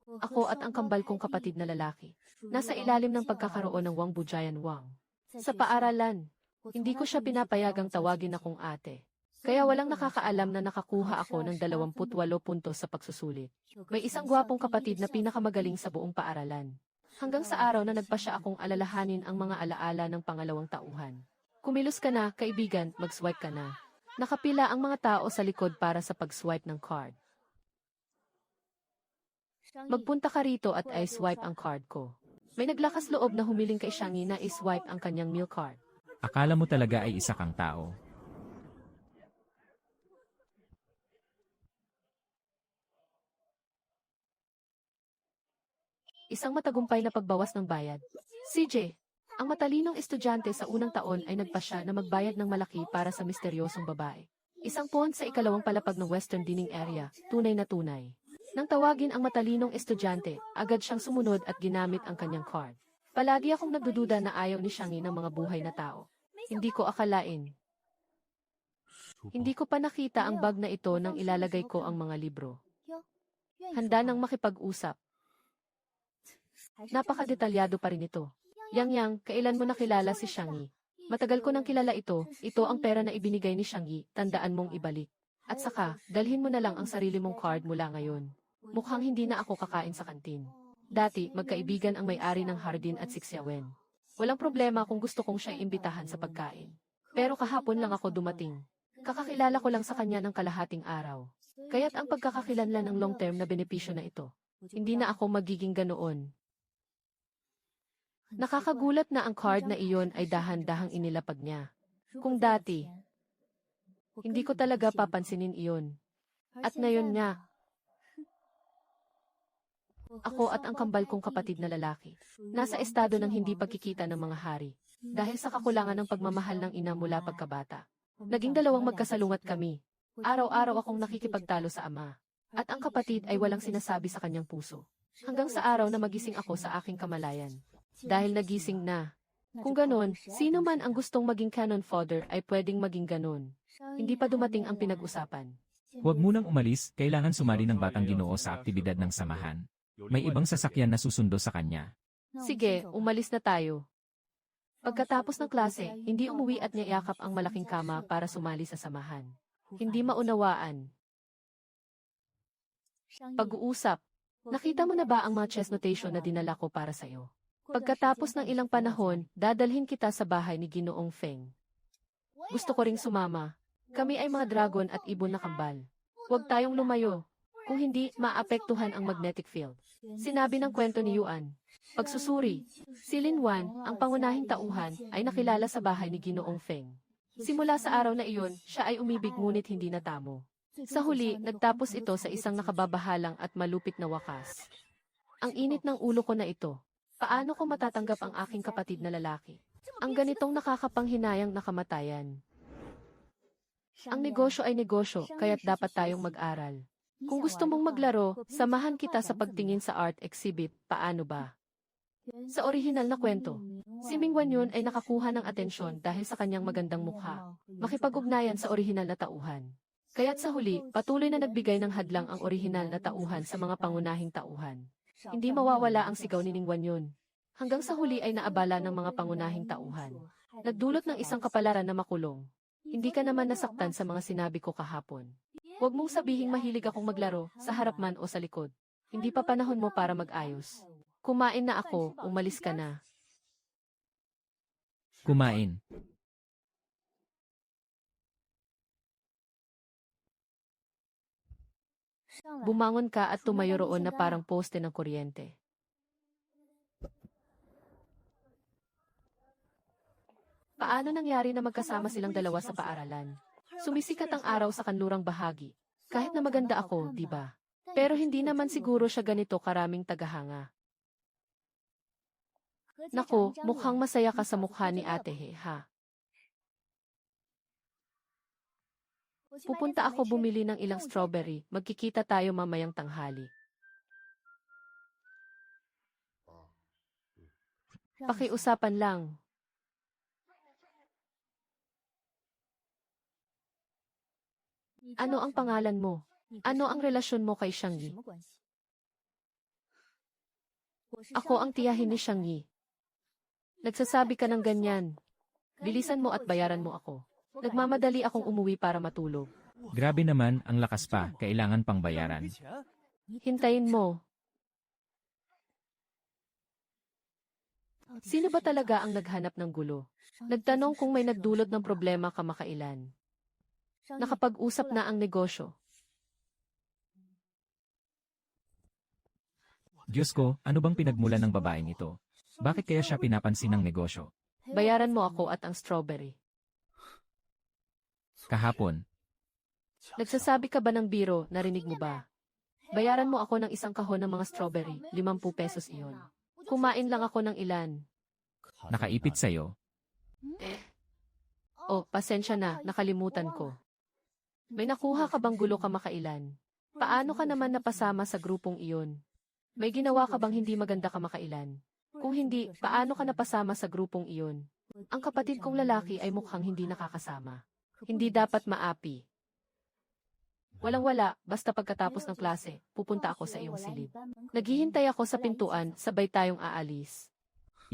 Ako at ang kambal kong kapatid na lalaki. Nasa ilalim ng pagkakaroon ng Wang Bujayan Wang. Sa paaralan, hindi ko siya pinapayagang tawagin akong ate. Kaya walang nakakaalam na nakakuha ako ng 28 puntos sa pagsusulit. May isang gwapong kapatid na pinakamagaling sa buong paaralan. Hanggang sa araw na nagpa siya akong alalahanin ang mga alaala ng pangalawang tauhan. Kumilos ka na, kaibigan, mag-swipe ka na. Nakapila ang mga tao sa likod para sa pag-swipe ng card. Magpunta ka rito at i-swipe ang card ko. May naglakas loob na humiling kay Xiangyi na i-swipe ang kanyang meal card. Akala mo talaga ay isa kang tao. Isang matagumpay na pagbawas ng bayad. CJ, ang matalinong estudyante sa unang taon ay nagpasya na magbayad ng malaki para sa misteryosong babae. Isang pond sa ikalawang palapag ng Western Dining Area, tunay na tunay. Nang tawagin ang matalinong estudyante, agad siyang sumunod at ginamit ang kanyang card. Palagi akong nagdududa na ayaw ni Xiangyi ng mga buhay na tao. Hindi ko akalain. Hindi ko pa nakita ang bag na ito nang ilalagay ko ang mga libro. Handa nang makipag-usap. Napakadetalyado pa rin ito. Yang, kailan mo nakilala si Xiangyi? Matagal ko nang kilala ito ang pera na ibinigay ni Xiangyi, tandaan mong ibalik. At saka, dalhin mo na lang ang sarili mong card mula ngayon. Mukhang hindi na ako kakain sa kantin. Dati, magkaibigan ang may-ari ng Hardin at Sixiawen. Walang problema kung gusto kong siya imbitahan sa pagkain. Pero kahapon lang ako dumating. Kakakilala ko lang sa kanya ng kalahating araw. Kaya't ang pagkakakilanlan ng long-term na benepisyo na ito. Hindi na ako magiging ganoon. Nakakagulat na ang card na iyon ay dahan-dahang inilapag niya. Kung dati, hindi ko talaga papansinin iyon. At ngayon nga, ako at ang kambal kong kapatid na lalaki, nasa estado ng hindi pagkikita ng mga hari. Dahil sa kakulangan ng pagmamahal ng ina mula pagkabata. Naging dalawang magkasalungat kami. Araw-araw akong nakikipagtalo sa ama. At ang kapatid ay walang sinasabi sa kanyang puso. Hanggang sa araw na magising ako sa aking kamalayan. Dahil nagising na. Kung ganon, sino man ang gustong maging canon fodder ay pwedeng maging ganon. Hindi pa dumating ang pinag-usapan. Huwag munang umalis, kailangan sumali ng batang Ginoo sa aktibidad ng samahan. May ibang sasakyan na susundo sa kanya. Sige, umalis na tayo. Pagkatapos ng klase, hindi umuwi at niyakap ang malaking kama para sumali sa samahan. Hindi maunawaan. Pag-uusap. Nakita mo na ba ang mga chess notation na dinala ko para sa'yo? Pagkatapos ng ilang panahon, dadalhin kita sa bahay ni Ginoong Feng. Gusto ko ring sumama. Kami ay mga dragon at ibon na kambal. Huwag tayong lumayo. Kung hindi, maapektuhan ang magnetic field. Sinabi ng kwento ni Yuan. Pagsusuri. Si Lin Wan, ang pangunahing tauhan, ay nakilala sa bahay ni Ginoong Feng. Simula sa araw na iyon, siya ay umibig ngunit hindi natamo. Sa huli, nagtapos ito sa isang nakababahalang at malupit na wakas. Ang init ng ulo ko na ito. Paano ko matatanggap ang aking kapatid na lalaki? Ang ganitong nakakapanghinayang nakamatayan. Ang negosyo ay negosyo, kaya't dapat tayong mag-aral. Kung gusto mong maglaro, samahan kita sa pagtingin sa art exhibit, paano ba? Sa orihinal na kwento, si Ming Wanyun ay nakakuha ng atensyon dahil sa kanyang magandang mukha. Makipag-ugnayan sa orihinal na tauhan. Kaya't sa huli, patuloy na nagbigay ng hadlang ang orihinal na tauhan sa mga pangunahing tauhan. Hindi mawawala ang sigaw ni Ning Wanyun. Hanggang sa huli ay naabala ng mga pangunahing tauhan. Nagdulot ng isang kapalaran na makulong. Hindi ka naman nasaktan sa mga sinabi ko kahapon. Huwag mong sabihing mahilig akong maglaro, sa harap man o sa likod. Hindi pa panahon mo para mag-ayos. Kumain na ako, umalis ka na. Kumain. Bumangon ka at tumayo roon na parang poste ng kuryente. Paano nangyari na magkasama silang dalawa sa paaralan? Sumisikat ang araw sa kanlurang bahagi. Kahit na maganda ako, di ba? Pero hindi naman siguro siya ganito karaming tagahanga. Naku, mukhang masaya ka sa mukha ni Ate He, ha? Pupunta ako bumili ng ilang strawberry. Magkikita tayo mamayang tanghali. Pakiusapan lang. Ano ang pangalan mo? Ano ang relasyon mo kay Xiangyi? Ako ang tiyahin ni Shangyi. Nagsasabi ka ng ganyan. Bilisan mo at bayaran mo ako. Nagmamadali akong umuwi para matulog. Grabe naman, ang lakas pa, kailangan pang bayaran. Hintayin mo. Sino ba talaga ang naghanap ng gulo? Nagtanong kung may nagdulot ng problema kamakailan. Nakapag-usap na ang negosyo. Diyos ko, ano bang pinagmulan ng babaeng ito? Bakit kaya siya pinapansin ng negosyo? Bayaran mo ako at ang strawberry. Kahapon, Nagsasabi ka ba ng biro, narinig mo ba? Bayaran mo ako ng isang kahon ng mga strawberry, 50 pesos iyon. Kumain lang ako ng ilan. nakaipit sa'yo. Oh, pasensya na, nakalimutan ko. May nakuha ka bang gulo kamakailan? Paano ka naman napasama sa grupong iyon? May ginawa ka bang hindi maganda kamakailan? Kung hindi, paano ka napasama sa grupong iyon? Ang kapatid kong lalaki ay mukhang hindi nakakasama. Hindi dapat maapi. Walang-wala, basta pagkatapos ng klase, pupunta ako sa iyong silid. Naghihintay ako sa pintuan, sabay tayong aalis.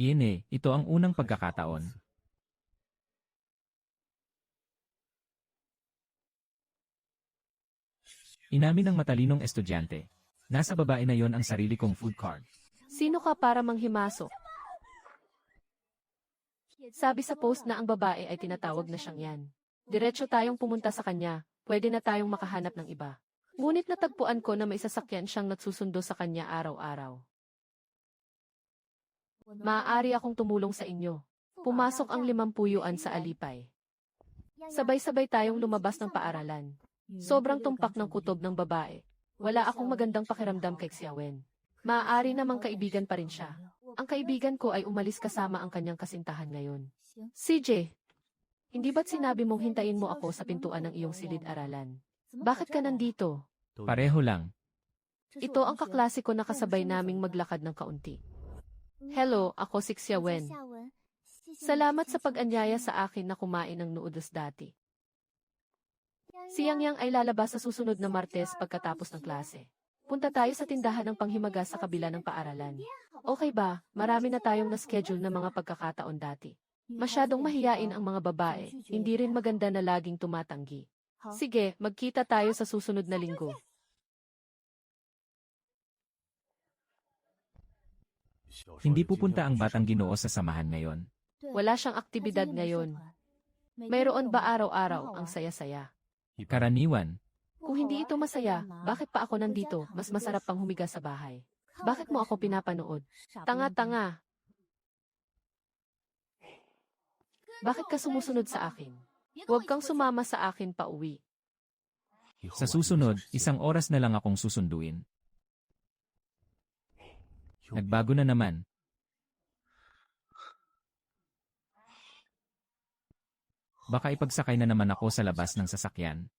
Iyan ito ang unang pagkakataon. Inamin ng matalinong estudyante. Nasa babae na yon ang sarili kong food cart. Sino ka para manghimasok? Sabi sa post na ang babae ay tinatawag na siyang yan. Diretso tayong pumunta sa kanya, pwede na tayong makahanap ng iba. Ngunit natagpuan ko na may sasakyan siyang nagsusundo sa kanya araw-araw. Maaari akong tumulong sa inyo. Pumasok ang 50 yuan sa alipay. Sabay-sabay tayong lumabas ng paaralan. Sobrang tumpak ng kutob ng babae. Wala akong magandang pakiramdam kay Xiawen. Maaari namang kaibigan pa rin siya. Ang kaibigan ko ay umalis kasama ang kanyang kasintahan ngayon. CJ, hindi ba't sinabi mong hintayin mo ako sa pintuan ng iyong silid-aralan? Bakit ka nandito? Pareho lang. Ito ang kaklase ko na kasabay naming maglakad ng kaunti. Hello, ako si Xiawen. Salamat sa pag-anyaya sa akin na kumain ng noodles dati. Si Yang Yang ay lalabas sa susunod na Martes pagkatapos ng klase. Punta tayo sa tindahan ng panghimagas sa kabila ng paaralan. Okay ba? Marami na tayong na-schedule na mga pagkakataon dati. Masyadong mahiyain ang mga babae, hindi rin maganda na laging tumatanggi. Sige, magkita tayo sa susunod na linggo. Hindi pupunta ang batang Ginoo sa samahan ngayon. Wala siyang aktibidad ngayon. Mayroon ba araw-araw ang saya-saya? Karaniwan, Kung hindi ito masaya, bakit pa ako nandito? Mas masarap pang humiga sa bahay. Bakit mo ako pinapanood? Tanga-tanga. Bakit ka sumusunod sa akin? Huwag kang sumama sa akin pa uwi. sa susunod, 1 oras na lang akong susunduin. Nagbago na naman. Baka ipagsakay na naman ako sa labas ng sasakyan.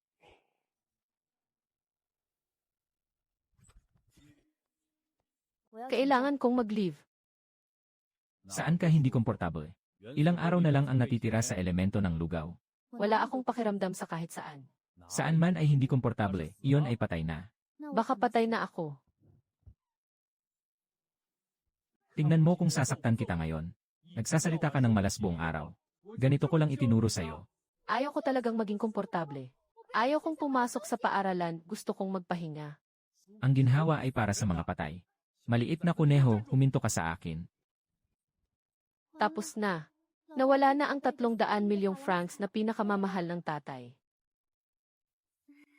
Kailangan kong mag-leave. Saan ka hindi komportable? Ilang araw na lang ang natitira sa elemento ng lugaw. Wala akong pakiramdam sa kahit saan. Saan man ay hindi komportable, iyon ay patay na. Baka patay na ako. Tingnan mo kung sasaktan kita ngayon. Nagsasalita ka ng malas buong araw. Ganito ko lang itinuro sa'yo. Ayaw ko talagang maging komportable. Ayaw kong pumasok sa paaralan, gusto kong magpahinga. Ang ginhawa ay para sa mga patay. Maliit na kuneho, huminto ka sa akin. Tapos na. Nawala na ang 300 milyong francs na pinakamamahal ng tatay.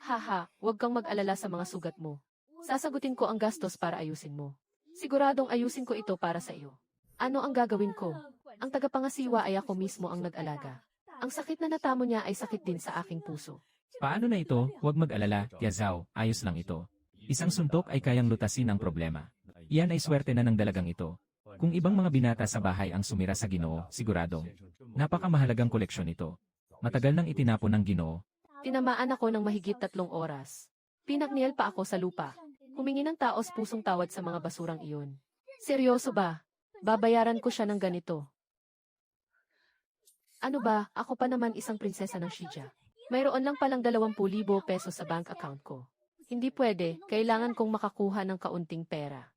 Haha, huwag kang mag-alala sa mga sugat mo. Sasagutin ko ang gastos para ayusin mo. Siguradong ayusin ko ito para sa iyo. Ano ang gagawin ko? Ang tagapangasiwa ay ako mismo ang nag-alaga. Ang sakit na natamo niya ay sakit din sa aking puso. Paano na ito? Huwag mag-alala, Tia Zhao, ayos lang ito. Isang suntok ay kayang lutasin ang problema. Iyan ay swerte na ng dalagang ito. Kung ibang mga binata sa bahay ang sumira sa Ginoo, siguradong napakamahalagang koleksyon ito. Matagal nang itinapon ng Ginoo. Tinamaan ako ng mahigit 3 oras. Pinakniel pa ako sa lupa. Humingi ng taos pusong tawad sa mga basurang iyon. Seryoso ba? Babayaran ko siya ng ganito. Ano ba, ako pa naman isang prinsesa ng Shija. Mayroon lang palang 20,000 pesos sa bank account ko. Hindi pwede, kailangan kong makakuha ng kaunting pera.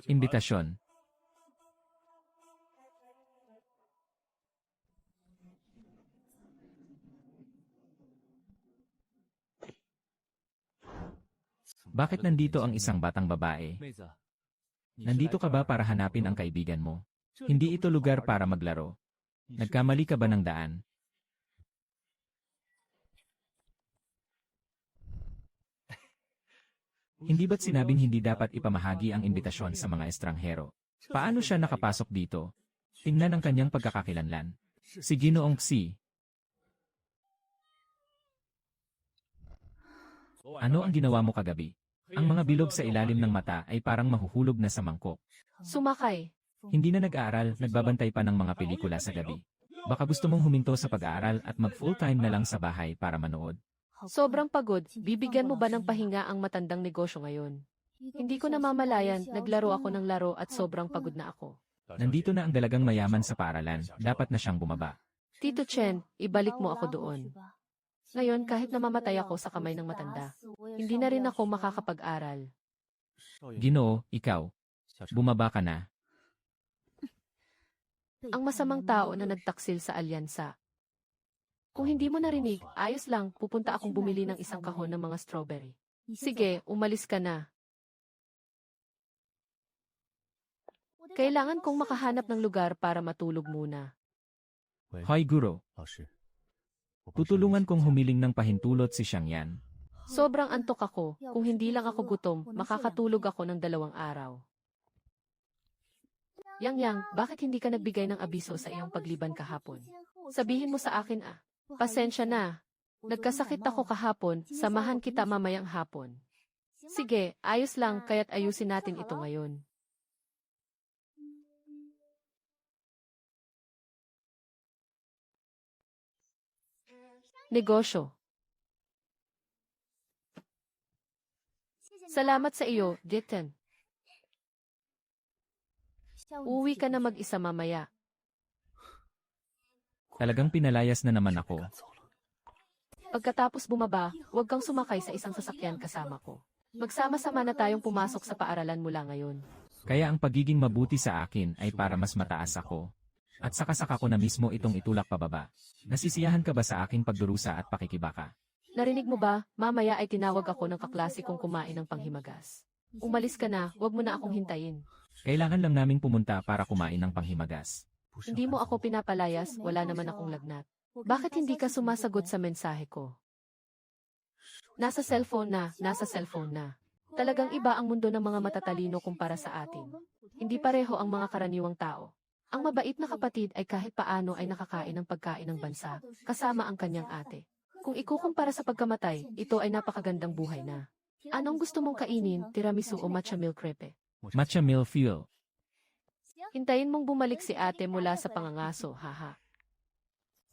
Imbitasyon. Bakit nandito ang isang batang babae? Nandito ka ba para hanapin ang kaibigan mo? Hindi ito lugar para maglaro. Nagkamali ka ba ng daan? Hindi ba't sinabing hindi dapat ipamahagi ang imbitasyon sa mga estranghero? Paano siya nakapasok dito? Tingnan ang kanyang pagkakakilanlan. Si Ginoong Xi. Ano ang ginawa mo kagabi? Ang mga bilog sa ilalim ng mata ay parang mahuhulog na sa mangkok. Sumakay. Hindi na nag-aaral, nagbabantay pa ng mga pelikula sa gabi. Baka gusto mong huminto sa pag-aaral at mag-full-time na lang sa bahay para manood. Sobrang pagod, bibigyan mo ba ng pahinga ang matandang negosyo ngayon? Hindi ko namamalayan, naglaro ako ng laro at sobrang pagod na ako. Nandito na ang dalagang mayaman sa paaralan, dapat na siyang bumaba. Tito Chen, ibalik mo ako doon. Ngayon kahit namamatay ako sa kamay ng matanda, hindi na rin ako makakapag-aral. Ginoo, ikaw. Bumaba ka na. Ang masamang tao na nagtaksil sa alyansa. Kung hindi mo narinig, ayos lang, pupunta akong bumili ng isang kahon ng mga strawberry. Sige, umalis ka na. Kailangan kong makahanap ng lugar para matulog muna. Hoy guro, tutulungan kong humiling ng pahintulot si Xiang Yan. Sobrang antok ako, kung hindi lang ako gutom, makakatulog ako ng 2 araw. Yang, bakit hindi ka nagbigay ng abiso sa iyong pagliban kahapon? Sabihin mo sa akin pasensya na. Nagkasakit ako kahapon, samahan kita mamayang hapon. Sige, ayos lang, kaya't ayusin natin ito ngayon. Negosyo. Salamat sa iyo, Ditten. Uwi ka na mag-isa mamaya. Talagang pinalayas na naman ako. Pagkatapos bumaba, huwag kang sumakay sa isang sasakyan kasama ko. Magsama-sama na tayong pumasok sa paaralan mula ngayon. Kaya ang pagiging mabuti sa akin ay para mas mataas ako. At sakasaka ko na mismo itong itulak pababa. Nasisiyahan ka ba sa aking pagdurusa at pakikibaka? Narinig mo ba, mamaya ay tinawag ako ng kaklase kong kumain ng panghimagas. Umalis ka na, huwag mo na akong hintayin. Kailangan lang naming pumunta para kumain ng panghimagas. Hindi mo ako pinapalayas, wala naman akong lagnat. Bakit hindi ka sumasagot sa mensahe ko? Nasa cellphone na. Talagang iba ang mundo ng mga matatalino kumpara sa atin. Hindi pareho ang mga karaniwang tao. Ang mabait na kapatid ay kahit paano ay nakakain ng pagkain ng bansa, kasama ang kanyang ate. Kung ikukumpara sa pagkamatay, ito ay napakagandang buhay na. Anong gusto mong kainin, tiramisu o matcha milk crepe? Matcha meal fuel. Hintayin mong bumalik si ate mula sa pangangaso, haha.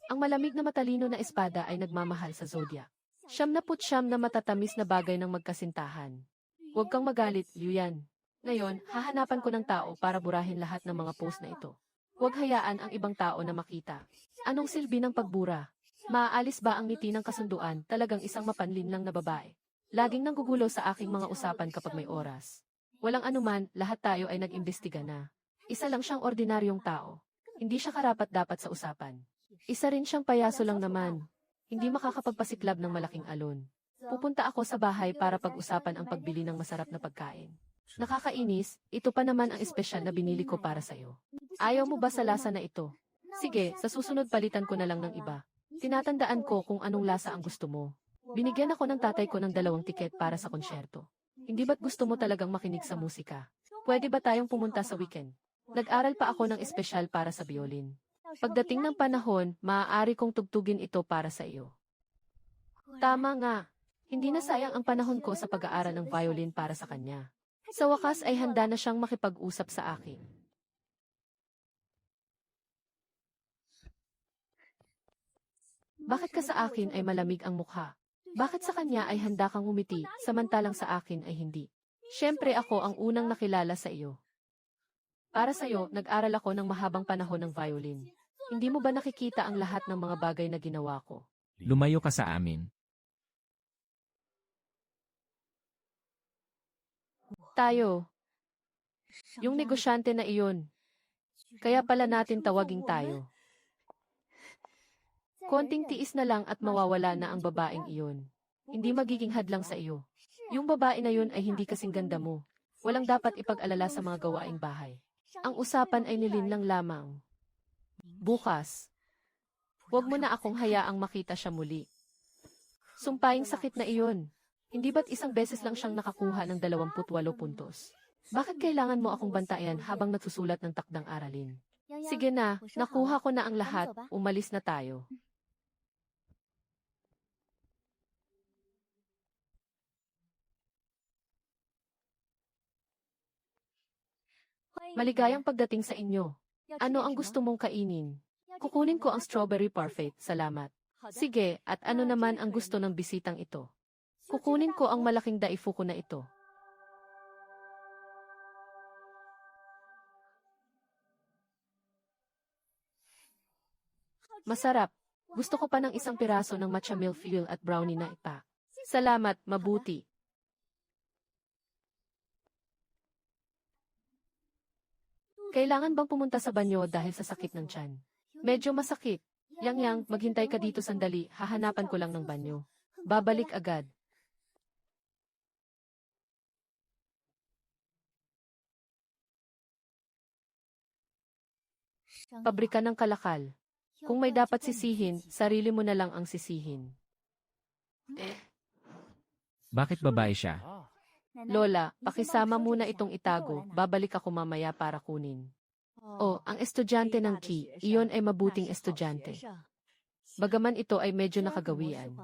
Ang malamig na matalino na espada ay nagmamahal sa zodiac. 79 na matatamis na bagay ng magkasintahan. Huwag kang magalit, Yuyan. Ngayon, hahanapan ko ng tao para burahin lahat ng mga post na ito. Huwag hayaan ang ibang tao na makita. Anong silbi ng pagbura? Maaalis ba ang ngiti ng kasunduan, talagang isang mapanlin lang na babae? Laging nanggugulo sa aking mga usapan kapag may oras. Walang anuman, lahat tayo ay nag-imbestiga na. Isa lang siyang ordinaryong tao. Hindi siya karapat-dapat sa usapan. Isa rin siyang payaso lang naman. Hindi makakapagpasiklab ng malaking alon. Pupunta ako sa bahay para pag-usapan ang pagbili ng masarap na pagkain. Nakakainis, ito pa naman ang espesyal na binili ko para sa'yo. Ayaw mo ba sa lasa na ito? Sige, sa susunod palitan ko na lang ng iba. Tinatandaan ko kung anong lasa ang gusto mo. Binigyan ako ng tatay ko ng 2 tiket para sa konsyerto. Hindi ba't gusto mo talagang makinig sa musika? Pwede ba tayong pumunta sa weekend? Nag-aral pa ako ng espesyal para sa violin. Pagdating ng panahon, maaari kong tugtugin ito para sa iyo. Tama nga. Hindi na sayang ang panahon ko sa pag-aaral ng violin para sa kanya. Sa wakas ay handa na siyang makipag-usap sa akin. Bakit ka sa akin ay malamig ang mukha? Bakit sa kanya ay handa kang umiti, samantalang sa akin ay hindi? Siyempre ako ang unang nakilala sa iyo. Para sa iyo, nag-aral ako ng mahabang panahon ng violin. Hindi mo ba nakikita ang lahat ng mga bagay na ginawa ko? Lumayo ka sa amin. Tayo. Yung negosyante na iyon. Kaya pala natin tawaging tayo. Konting tiis na lang at mawawala na ang babaeng iyon. Hindi magiging hadlang sa iyo. Yung babae na yun ay hindi kasing ganda mo. Walang dapat ipag-alala sa mga gawaing bahay. Ang usapan ay nilinlang lamang. Bukas. Huwag mo na akong hayaang makita siya muli. Sumpaying sakit na iyon. Hindi ba't isang beses lang siyang nakakuha ng 28 puntos? Bakit kailangan mo akong bantayan habang nagsusulat ng takdang aralin? Sige na, nakuha ko na ang lahat, umalis na tayo. Maligayang pagdating sa inyo. Ano ang gusto mong kainin? Kukunin ko ang strawberry parfait, salamat. Sige, at ano naman ang gusto ng bisitang ito? Kukunin ko ang malaking daifuku na ito. Masarap. Gusto ko pa ng isang piraso ng matcha milk at brownie na ipa. Salamat, mabuti. Kailangan bang pumunta sa banyo dahil sa sakit ng tiyan? Medyo masakit. Yang, maghintay ka dito sandali, hahanapan ko lang ng banyo. Babalik agad. Pabrika ng kalakal. Kung may dapat sisihin, sarili mo na lang ang sisihin. Bakit babae siya? Lola, pakisama muna itong itago, babalik ako mamaya para kunin. Oh, ang estudyante ng Ki, iyon ay mabuting estudyante. Bagaman ito ay medyo nakagawian.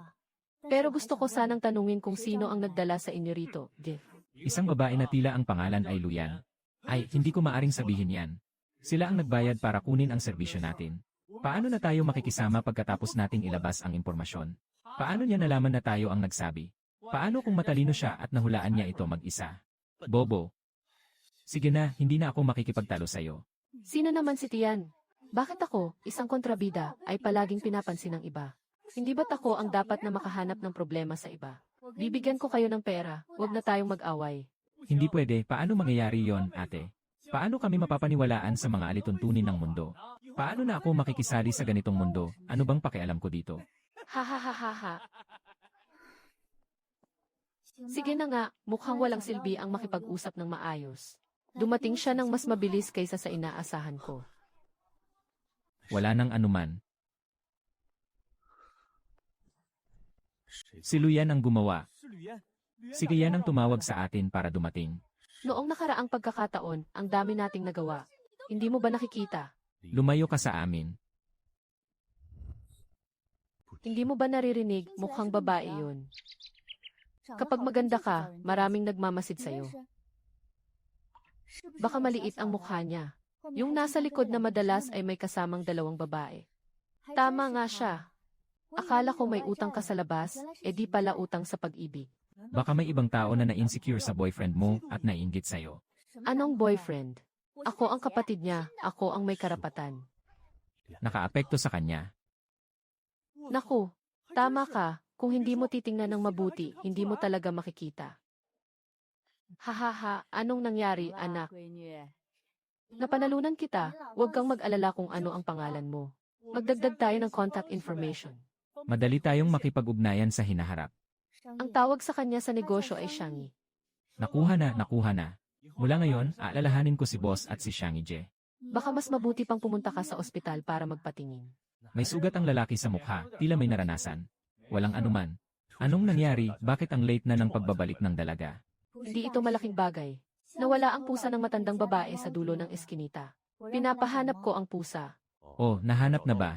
Pero gusto ko sanang tanungin kung sino ang nagdala sa inyo rito, Jeff. Isang babae na tila ang pangalan ay Luyan. Ay, hindi ko maaring sabihin yan. Sila ang nagbayad para kunin ang serbisyo natin. Paano na tayo makikisama pagkatapos nating ilabas ang impormasyon? Paano niya nalaman na tayo ang nagsabi? Paano kung matalino siya at nahulaan niya ito mag-isa? Bobo. Sige na, hindi na ako makikipagtalo sa'yo. Sino naman si Tian? Bakit ako, isang kontrabida, ay palaging pinapansin ng iba? Hindi ba't ako ang dapat na makahanap ng problema sa iba? Bibigyan ko kayo ng pera, huwag na tayong mag-away. Hindi pwede, paano mangyayari yon, ate? Paano kami mapapaniwalaan sa mga alituntunin ng mundo? Paano na ako makikisali sa ganitong mundo? Ano bang pakialam ko dito? Ha ha ha ha ha. Sige na nga, mukhang walang silbi ang makipag-usap ng maayos. Dumating siya ng mas mabilis kaysa sa inaasahan ko. Wala nang anuman. Si Luyan ang gumawa. Sige yan ang tumawag sa atin para dumating. Noong nakaraang pagkakataon, ang dami nating nagawa. Hindi mo ba nakikita? Lumayo ka sa amin. Hindi mo ba naririnig, mukhang babae yun? Kapag maganda ka, maraming nagmamasid sa'yo. Baka maliit ang mukha niya. Yung nasa likod na madalas ay may kasamang dalawang babae. Tama nga siya. Akala ko may utang ka sa labas, di pala utang sa pag-ibig. Baka may ibang tao na na-insecure sa boyfriend mo at naiinggit sa'yo. Anong boyfriend? Ako ang kapatid niya, ako ang may karapatan. Nakaapekto sa kanya. Naku, tama ka. Kung hindi mo titingnan ng mabuti, hindi mo talaga makikita. Hahaha, anong nangyari, anak? Napanalunan kita, huwag kang mag-alala kung ano ang pangalan mo. Magdagdag tayo ng contact information. Madali tayong makipag-ugnayan sa hinaharap. Ang tawag sa kanya sa negosyo ay Shangi. Nakuha na. Mula ngayon, aalalahanin ko si boss at si Shangi Je. Baka mas mabuti pang pumunta ka sa ospital para magpatingin. May sugat ang lalaki sa mukha, tila may naranasan. Walang anuman. Anong nangyari, bakit ang late na ng pagbabalik ng dalaga? Hindi ito malaking bagay. Nawala ang pusa ng matandang babae sa dulo ng eskinita. Pinapahanap ko ang pusa. Oh, nahanap na ba?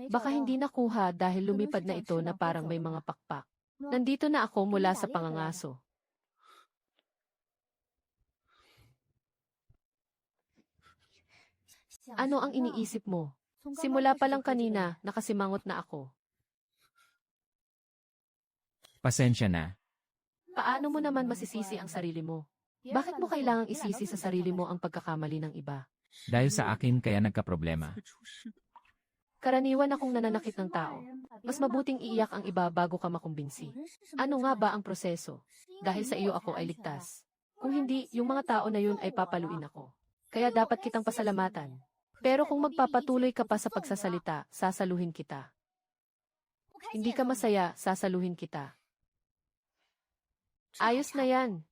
Baka hindi nakuha dahil lumipad na ito na parang may mga pakpak. Nandito na ako mula sa pangangaso. Ano ang iniisip mo? Simula pa lang kanina, nakasimangot na ako. Pasensya na. Paano mo naman masisisi ang sarili mo? Bakit mo kailangang isisi sa sarili mo ang pagkakamali ng iba? Dahil sa akin kaya nagkaproblema. Karaniwan akong nananakit ng tao. Mas mabuting iiyak ang iba bago ka makumbinsi. Ano nga ba ang proseso? Dahil sa iyo ako ay ligtas. Kung hindi, yung mga tao na yun ay papaluin ako. Kaya dapat kitang pasalamatan. Pero kung magpapatuloy ka pa sa pagsasalita, sasaluhin kita. Hindi ka masaya, sasaluhin kita. Ayos na yan.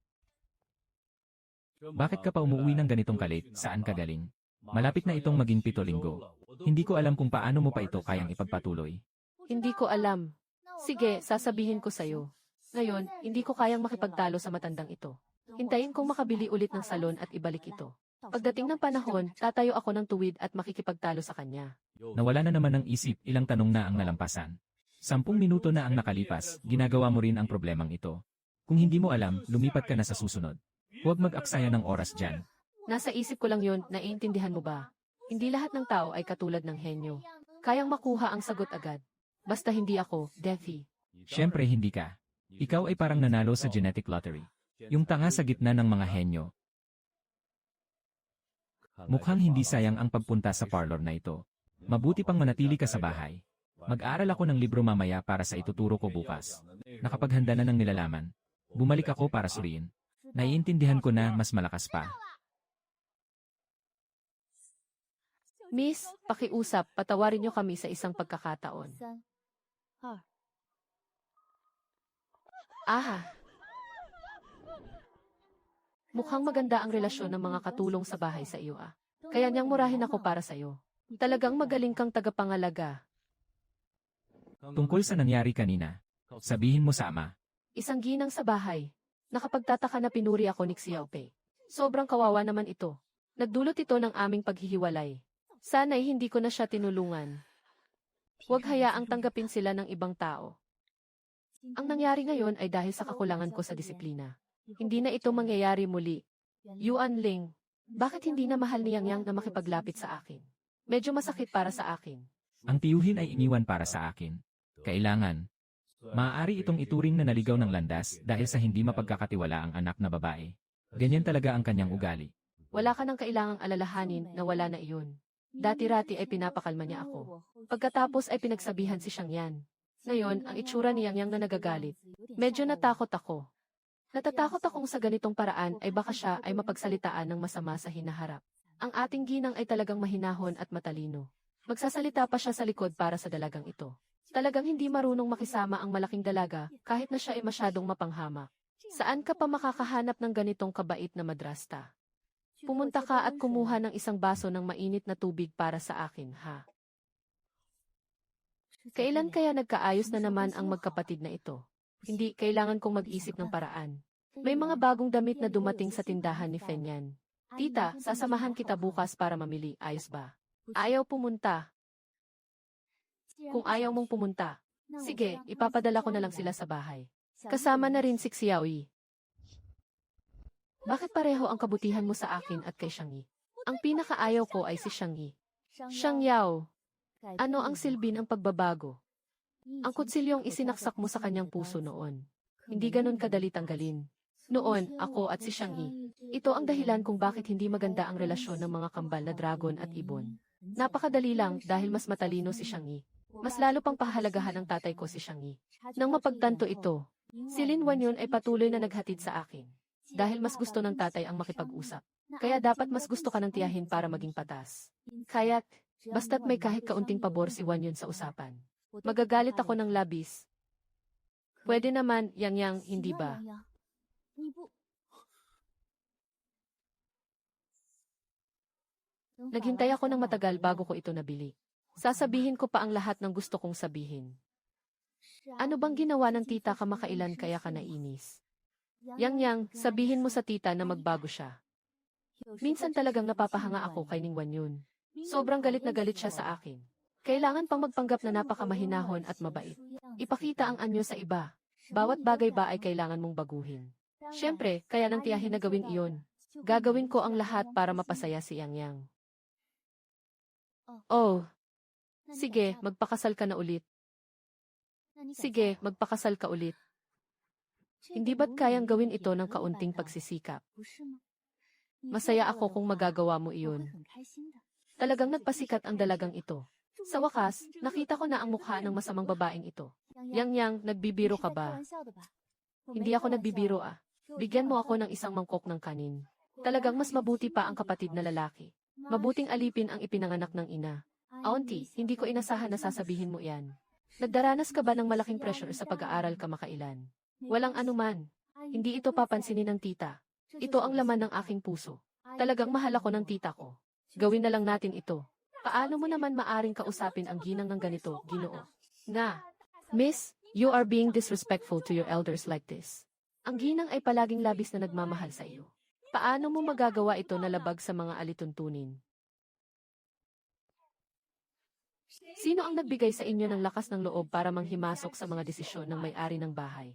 Bakit ka pa umuwi ng ganitong kalit? Saan ka galing? Malapit na itong maging 7 linggo. Hindi ko alam kung paano mo pa ito kayang ipagpatuloy. Hindi ko alam. Sige, sasabihin ko sa'yo. Ngayon, hindi ko kayang makipagtalo sa matandang ito. Hintayin kong makabili ulit ng salon at ibalik ito. Pagdating ng panahon, tatayo ako ng tuwid at makikipagtalo sa kanya. Nawala na naman ng isip, ilang tanong na ang nalampasan. 10 minuto na ang nakalipas, ginagawa mo rin ang problemang ito. Kung hindi mo alam, lumipat ka na sa susunod. Huwag mag-aksaya ng oras dyan. Nasa isip ko lang yun, naiintindihan mo ba? Hindi lahat ng tao ay katulad ng henyo. Kayang makuha ang sagot agad. Basta hindi ako, Defi. Siyempre hindi ka. Ikaw ay parang nanalo sa genetic lottery. Yung tanga sa gitna ng mga henyo. Mukhang hindi sayang ang pagpunta sa parlor na ito. Mabuti pang manatili ka sa bahay. Mag-aaral ako ng libro mamaya para sa ituturo ko bukas. Nakapaghanda na ng nilalaman. Bumalik ako para suriin. Naiintindihan ko na mas malakas pa. Miss, pakiusap, patawarin niyo kami sa isang pagkakataon. Aha. Mukhang maganda ang relasyon ng mga katulong sa bahay sa iyo ah. Kaya niyang murahin ako para sa iyo. Talagang magaling kang tagapangalaga. Tungkol sa nangyari kanina, sabihin mo sa ama. Isang ginang sa bahay. Nakapagtataka na pinuri ako ni Xiaopei. Sobrang kawawa naman ito. Nagdulot ito ng aming paghihiwalay. Sana'y hindi ko na siya tinulungan. Huwag hayaang tanggapin sila ng ibang tao. Ang nangyari ngayon ay dahil sa kakulangan ko sa disiplina. Hindi na ito mangyayari muli. Yuan Ling, bakit hindi na mahal ni Yang Yang na makipaglapit sa akin? Medyo masakit para sa akin. Ang tiyuhin ay iniwan para sa akin. Kailangan. Maaari itong ituring na naligaw ng landas dahil sa hindi mapagkakatiwala ang anak na babae. Ganyan talaga ang kanyang ugali. Wala ka nang kailangang alalahanin na wala na iyon. Dati-rati ay pinapakalma niya ako. Pagkatapos ay pinagsabihan si Xiang Yan. Ngayon, ang itsura ni Yang Yang na nagagalit. Medyo natakot ako. Natatakot akong sa ganitong paraan ay baka siya ay mapagsalitaan ng masama sa hinaharap. Ang ating ginang ay talagang mahinahon at matalino. Magsasalita pa siya sa likod para sa dalagang ito. Talagang hindi marunong makisama ang malaking dalaga kahit na siya ay masyadong mapanghamak. Saan ka pa makakahanap ng ganitong kabait na madrasta? Pumunta ka at kumuha ng isang baso ng mainit na tubig para sa akin, ha? Kailan kaya nagkaayos na naman ang magkapatid na ito? Hindi, kailangan kong mag-isip ng paraan. May mga bagong damit na dumating sa tindahan ni Fenyan. Tita, sasamahan kita bukas para mamili, ayos ba? Ayaw pumunta. Kung ayaw mong pumunta, sige, ipapadala ko na lang sila sa bahay. Kasama na rin si Xiaoyi. Bakit pareho ang kabutihan mo sa akin at kay Xiangyi? Ang pinakaayaw ko ay si Xiangyi. Xiang Yao, ano ang silbi ng pagbabago? Ang kutsilyong isinaksak mo sa kanyang puso noon. Hindi ganon kadali tanggalin. Noon, ako at si Xiangyi. Ito ang dahilan kung bakit hindi maganda ang relasyon ng mga kambal na dragon at ibon. Napakadali lang dahil mas matalino si Xiangyi. Mas lalo pang pahalagahan ng tatay ko si Xiangyi. Nang mapagtanto ito, si Lin Wanyun ay patuloy na naghatid sa akin. Dahil mas gusto ng tatay ang makipag-usap. Kaya dapat mas gusto ka ng tiyahin para maging patas. Kaya't, basta't may kahit kaunting pabor si Wanyun sa usapan. Magagalit ako ng labis. Pwede naman, Yang Yang, hindi ba? Naghintay ako ng matagal bago ko ito nabili. Sasabihin ko pa ang lahat ng gusto kong sabihin. Ano bang ginawa ng tita kamakailan kaya ka nainis? Yang Yang, sabihin mo sa tita na magbago siya. Minsan talagang napapahanga ako kay Ning Wanyun. Sobrang galit na galit siya sa akin. Kailangan pang magpanggap na napakamahinahon at mabait. Ipakita ang anyo sa iba. Bawat bagay ba ay kailangan mong baguhin. Siyempre, kaya nang tiyahin na gawin iyon. Gagawin ko ang lahat para mapasaya si Yang Yang. Oh. Sige, magpakasal ka na ulit. Sige, magpakasal ka ulit. Hindi ba't kayang gawin ito ng kaunting pagsisikap? Masaya ako kung magagawa mo iyon. Talagang nagpasikat ang dalagang ito. Sa wakas, nakita ko na ang mukha ng masamang babaeng ito. Yang Yang, nagbibiro ka ba? Hindi ako nagbibiro ah. Bigyan mo ako ng isang mangkok ng kanin. Talagang mas mabuti pa ang kapatid na lalaki. Mabuting alipin ang ipinanganak ng ina. Auntie, hindi ko inasahan na sasabihin mo yan. Nagdaranas ka ba ng malaking pressure sa pag-aaral kamakailan? Walang anuman. Hindi ito papansinin ng tita. Ito ang laman ng aking puso. Talagang mahal ako ng tita ko. Gawin na lang natin ito. Paano mo naman maaring kausapin ang ginang ng ganito, Ginoo? Nga, Miss, you are being disrespectful to your elders like this. Ang ginang ay palaging labis na nagmamahal sa iyo. Paano mo magagawa ito na labag sa mga alituntunin? Sino ang nagbigay sa inyo ng lakas ng loob para manghimasok sa mga desisyon ng may-ari ng bahay?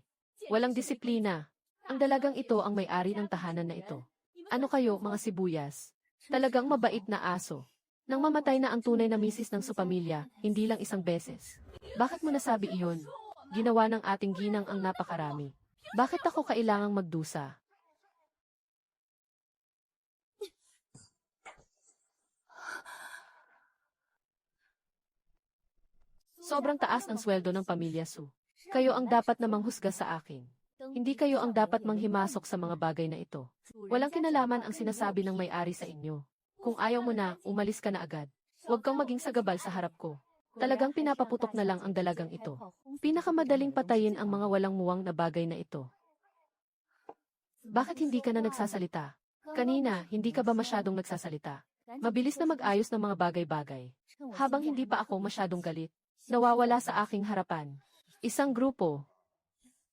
Walang disiplina. Ang dalagang ito ang may-ari ng tahanan na ito. Ano kayo, mga sibuyas? Talagang mabait na aso. Nang mamatay na ang tunay na misis ng supamilya, hindi lang isang beses. Bakit mo nasabi iyon? Ginawa ng ating ginang ang napakarami. Bakit ako kailangang magdusa? Sobrang taas ng sweldo ng pamilya Su. Kayo ang dapat na manghusga sa akin. Hindi kayo ang dapat manghimasok sa mga bagay na ito. Walang kinalaman ang sinasabi ng may-ari sa inyo. Kung ayaw mo na, umalis ka na agad. Huwag kang maging sagabal sa harap ko. Talagang pinapaputok na lang ang dalagang ito. Pinakamadaling patayin ang mga walang muwang na bagay na ito. Bakit hindi ka na nagsasalita? Kanina, hindi ka ba masyadong nagsasalita? Mabilis na mag-ayos ng mga bagay-bagay. Habang hindi pa ako masyadong galit, nawawala sa aking harapan. Isang grupo.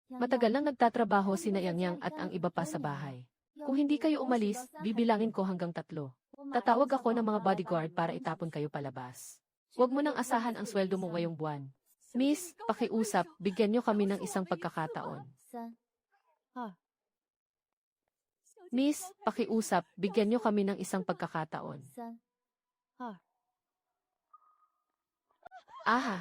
Matagal nang nagtatrabaho sina Yang at ang iba pa sa bahay. Kung hindi kayo umalis, bibilangin ko hanggang 3. Tatawag ako ng mga bodyguard para itapon kayo palabas. Huwag mo nang asahan ang sweldo mo ngayong buwan. Miss, pakiusap, bigyan niyo kami ng isang pagkakataon. Miss, pakiusap, bigyan niyo kami ng isang pagkakataon. Aha.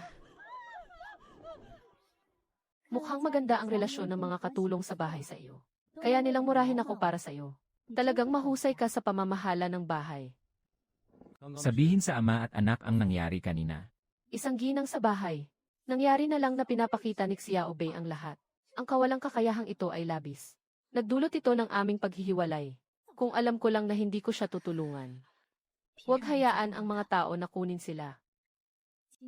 Mukhang maganda ang relasyon ng mga katulong sa bahay sa iyo. Kaya nilang murahin ako para sa iyo. Talagang mahusay ka sa pamamahala ng bahay. Sabihin sa ama at anak ang nangyari kanina. Isang ginang sa bahay. Nangyari na lang na pinapakita ni Xiao Bei ang lahat. Ang kawalang kakayahang ito ay labis. Nagdulot ito ng aming paghihiwalay. Kung alam ko lang na hindi ko siya tutulungan. Huwag hayaan ang mga tao na kunin sila.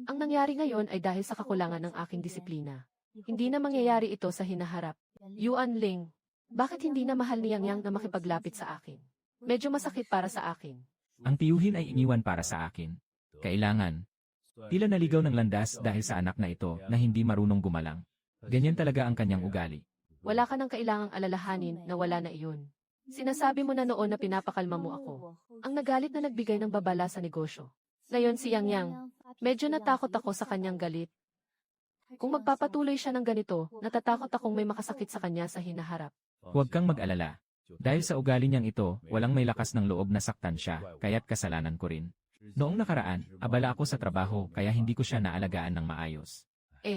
Ang nangyari ngayon ay dahil sa kakulangan ng aking disiplina. Hindi na mangyayari ito sa hinaharap. Yuan Ling, bakit hindi na mahal ni Yang Yang na makipaglapit sa akin? Medyo masakit para sa akin. Ang tiyuhin ay iniwan para sa akin. Kailangan. Tila naligaw ng landas dahil sa anak na ito na hindi marunong gumalang. Ganyan talaga ang kanyang ugali. Wala ka nang kailangang alalahanin na wala na iyon. Sinasabi mo na noon na pinapakalma mo ako. Ang nagalit na nagbigay ng babala sa negosyo. Ngayon si Yang Yang, medyo natakot ako sa kanyang galit. Kung magpapatuloy siya ng ganito, natatakot akong may makasakit sa kanya sa hinaharap. Huwag kang mag-alala. Dahil sa ugali niyang ito, walang may lakas ng loob na saktan siya, kaya't kasalanan ko rin. Noong nakaraan, abala ako sa trabaho kaya hindi ko siya naalagaan ng maayos.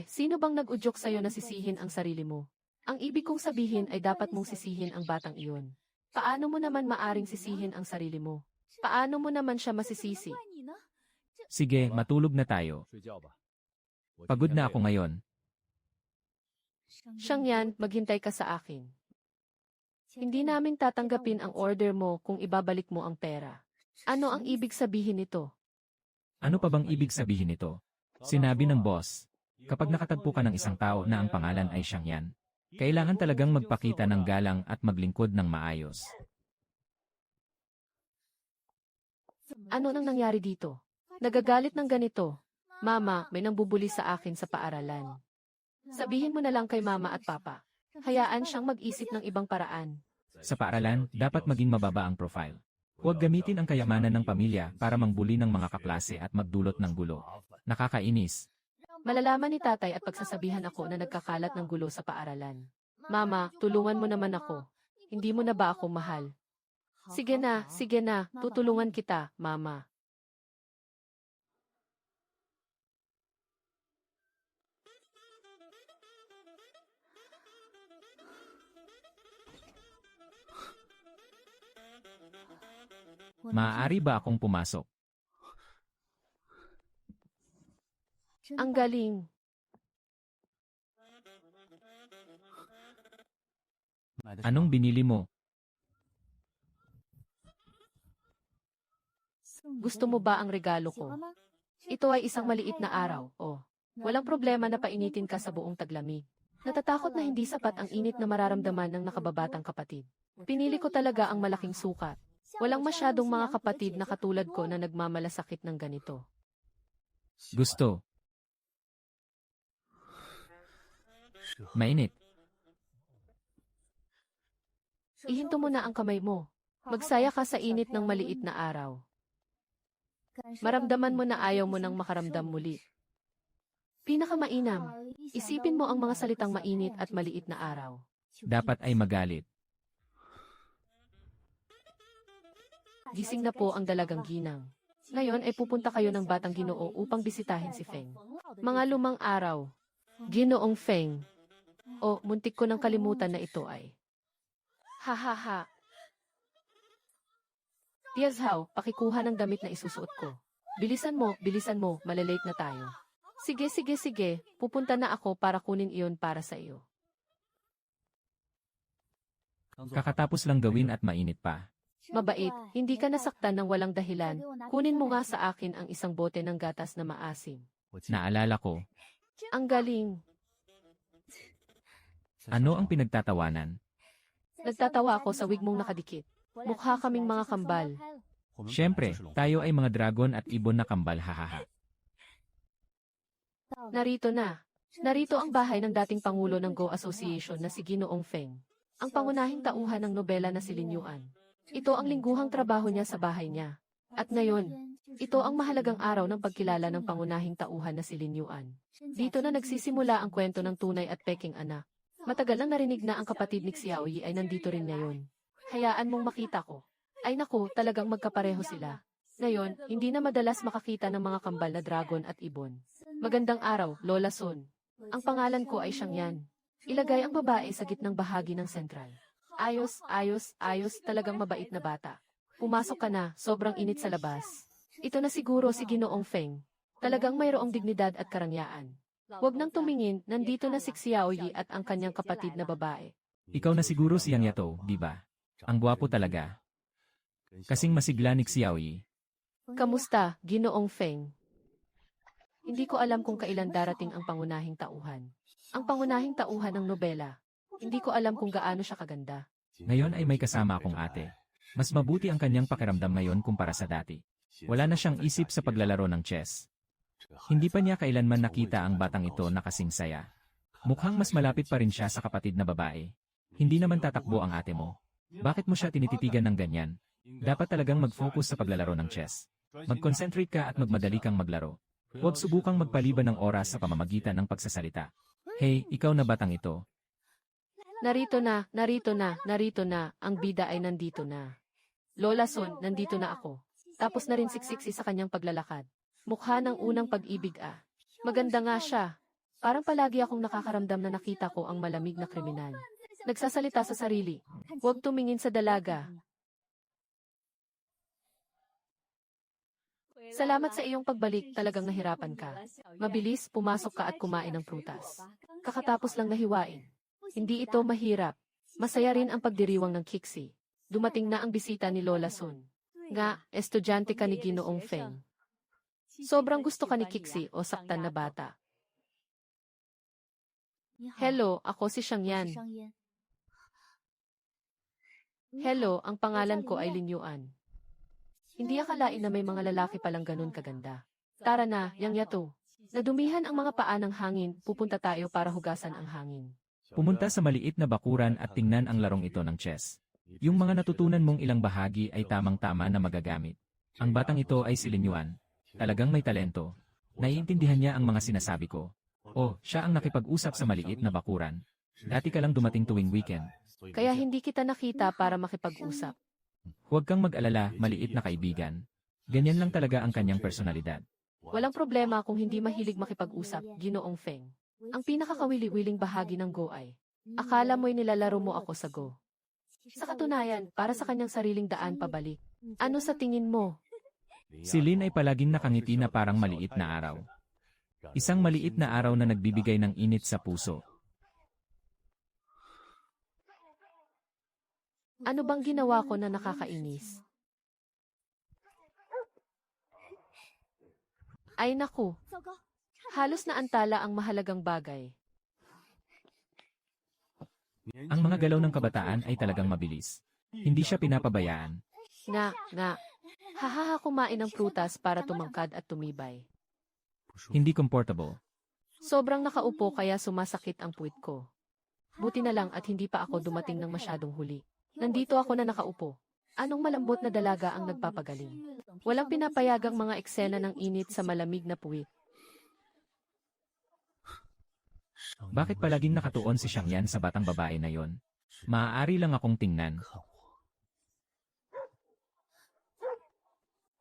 Sino bang nag-udyok sa'yo na sisihin ang sarili mo? Ang ibig kong sabihin ay dapat mong sisihin ang batang iyon. Paano mo naman maaring sisihin ang sarili mo? Paano mo naman siya masisisi? Sige, matulog na tayo. Pagod na ako ngayon. Siyang yan, maghintay ka sa akin. Hindi namin tatanggapin ang order mo kung ibabalik mo ang pera. Ano ang ibig sabihin nito? Ano pa bang ibig sabihin nito? Sinabi ng boss, kapag nakatagpo ka ng isang tao na ang pangalan ay siyang yan, kailangan talagang magpakita ng galang at maglingkod ng maayos. Ano nang nangyari dito? Nagagalit ng ganito. Mama, may nangbubuli sa akin sa paaralan. Sabihin mo na lang kay mama at papa. Hayaan siyang mag-isip ng ibang paraan. Sa paaralan, dapat maging mababa ang profile. Huwag gamitin ang kayamanan ng pamilya para mangbuli ng mga kaklase at magdulot ng gulo. Nakakainis. Malalaman ni tatay at pagsasabihan ako na nagkakalat ng gulo sa paaralan. Mama, tulungan mo naman ako. Hindi mo na ba ako mahal? Sige na, tutulungan kita, mama. Maaari ba akong pumasok? Ang galing. Anong binili mo? Gusto mo ba ang regalo ko? Ito ay isang maliit na araw, oh. Walang problema na painitin ka sa buong taglamig. Natatakot na hindi sapat ang init na mararamdaman ng nakababatang kapatid. Pinili ko talaga ang malaking sukat. Walang masyadong mga kapatid na katulad ko na nagmamalasakit ng ganito. Gusto. Mainit. Ihinto mo na ang kamay mo. Magsaya ka sa init ng maliit na araw. Maramdaman mo na ayaw mo nang makaramdam muli. Pinakamainam, isipin mo ang mga salitang mainit at maliit na araw. Dapat ay magalit. Gising na po ang dalagang ginang. Ngayon ay pupunta kayo ng Batang Ginoo upang bisitahin si Feng. Mga lumang araw. Ginoong Feng. O, muntik ko nang kalimutan na ito ay. Ha ha ha. Tia Zhao, pakikuha ng damit na isusuot ko. Bilisan mo, malalate na tayo. Sige, pupunta na ako para kunin iyon para sa iyo. Kakatapos lang gawin at mainit pa. Mabait, hindi ka nasaktan ng walang dahilan. Kunin mo nga sa akin ang isang bote ng gatas na maasim. Naalala ko. Ang galing. Ano ang pinagtatawanan? Nagtatawa ako sa wig mong nakadikit. Mukha kaming mga kambal. Siyempre, tayo ay mga dragon at ibon na kambal hahaha. Narito na. Narito ang bahay ng dating Pangulo ng Go Association na si Ginoong Feng. Ang pangunahing tauhan ng nobela na si Lin Yuan. Ito ang lingguhang trabaho niya sa bahay niya. At ngayon, ito ang mahalagang araw ng pagkilala ng pangunahing tauhan na si Lin Yuan. Dito na nagsisimula ang kwento ng tunay at peking anak. Matagal nang narinig na ang kapatid ni Xiaoyi ay nandito rin ngayon. Hayaan mong makita ko. Ay naku, talagang magkapareho sila. Ngayon, hindi na madalas makakita ng mga kambal na dragon at ibon. Magandang araw, Lola Sun. Ang pangalan ko ay Xiangyan. Ilagay ang babae sa gitnang bahagi ng sentral. Ayos, talagang mabait na bata. Pumasok ka na, sobrang init sa labas. Ito na siguro si Ginoong Feng. Talagang mayroong dignidad at karangyaan. Huwag nang tumingin, nandito na si Xiaoyi at ang kanyang kapatid na babae. Ikaw na siguro si Yang Yato, di ba? Ang gwapo talaga. Kasing masigla ni Xiaoyi. Kamusta, Ginoong Feng? Hindi ko alam kung kailan darating ang pangunahing tauhan. Ang pangunahing tauhan ng nobela. Hindi ko alam kung gaano siya kaganda. Ngayon ay may kasama akong ate. Mas mabuti ang kanyang pakiramdam ngayon kumpara sa dati. Wala na siyang isip sa paglalaro ng chess. Hindi pa niya kailanman nakita ang batang ito na kasing saya. Mukhang mas malapit pa rin siya sa kapatid na babae. Hindi naman tatakbo ang ate mo. Bakit mo siya tinititigan ng ganyan? Dapat talagang mag-focus sa paglalaro ng chess. Mag-concentrate ka at magmadali kang maglaro. Huwag subukang magpaliban ng oras sa pamamagitan ng pagsasalita. Hey, ikaw na batang ito. Narito na, ang bida ay nandito na. Lola Sun, nandito na ako. Tapos na rin siksiksi sa kanyang paglalakad. Mukha ng unang pag-ibig ah. Maganda nga siya. Parang palagi akong nakakaramdam na nakita ko ang malamig na kriminal. Nagsasalita sa sarili. Huwag tumingin sa dalaga. Salamat sa iyong pagbalik, talagang nahirapan ka. Mabilis, pumasok ka at kumain ng prutas. Kakatapos lang nahiwain. Hindi ito mahirap. Masaya rin ang pagdiriwang ng Kixi. Dumating na ang bisita ni Lola Sun. Nga, estudyante ka ni Ginoong Feng. Sobrang gusto ka ni Kixi o saktan na bata. Hello, ako si Xiangyan. Hello, ang pangalan ko ay Lin Yuan. Hindi akalain na may mga lalaki palang ganun kaganda. Tara na, Yang Yato. Nadumihan ang mga paa ng hangin, pupunta tayo para hugasan ang hangin. Pumunta sa maliit na bakuran at tingnan ang larong ito ng chess. Yung mga natutunan mong ilang bahagi ay tamang-tama na magagamit. Ang batang ito ay si Lin Yuan. Talagang may talento. Naiintindihan niya ang mga sinasabi ko. Oh, siya ang nakipag-usap sa maliit na bakuran. Dati ka lang dumating tuwing weekend. Kaya hindi kita nakita para makipag-usap. Huwag kang mag-alala, maliit na kaibigan. Ganyan lang talaga ang kanyang personalidad. Walang problema kung hindi mahilig makipag-usap, Ginoong Feng. Ang pinakakawili-wiling bahagi ng Go ay, akala mo'y nilalaro mo ako sa Go. Sa katunayan, para sa kanyang sariling daan pabalik. Ano sa tingin mo? Si Lin ay palaging nakangiti na parang maliit na araw. Isang maliit na araw na nagbibigay ng init sa puso. Ano bang ginawa ko na nakakainis? Ay naku, halos naantala ang mahalagang bagay. Ang mga galaw ng kabataan ay talagang mabilis. Hindi siya pinapabayaan. Nga. Hahaha kumain ng prutas para tumangkad at tumibay. Hindi comfortable. Sobrang nakaupo kaya sumasakit ang puwit ko. Buti na lang at hindi pa ako dumating ng masyadong huli. Nandito ako na nakaupo. Anong malambot na dalaga ang nagpapagaling? Walang pinapayagang mga eksena ng init sa malamig na puwit. Bakit palaging nakatuon si Xiangyan sa batang babae na yon? Maaari lang akong tingnan.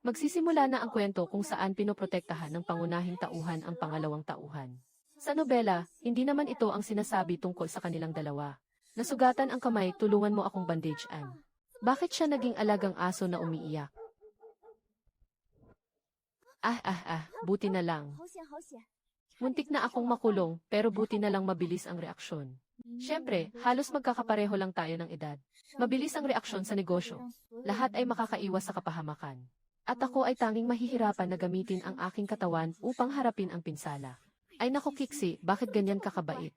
Magsisimula na ang kwento kung saan pinoprotektahan ng pangunahing tauhan ang pangalawang tauhan. Sa nobela, hindi naman ito ang sinasabi tungkol sa kanilang dalawa. Nasugatan ang kamay, tulungan mo akong bandage-an. Bakit siya naging alagang aso na umiiyak? Buti na lang. Muntik na akong makulong, pero buti na lang mabilis ang reaksyon. Siyempre, halos magkakapareho lang tayo ng edad. Mabilis ang reaksyon sa negosyo. Lahat ay makakaiwas sa kapahamakan. At ako ay tanging mahihirapan na gamitin ang aking katawan upang harapin ang pinsala. Ay naku Kixi, bakit ganyan kakabait?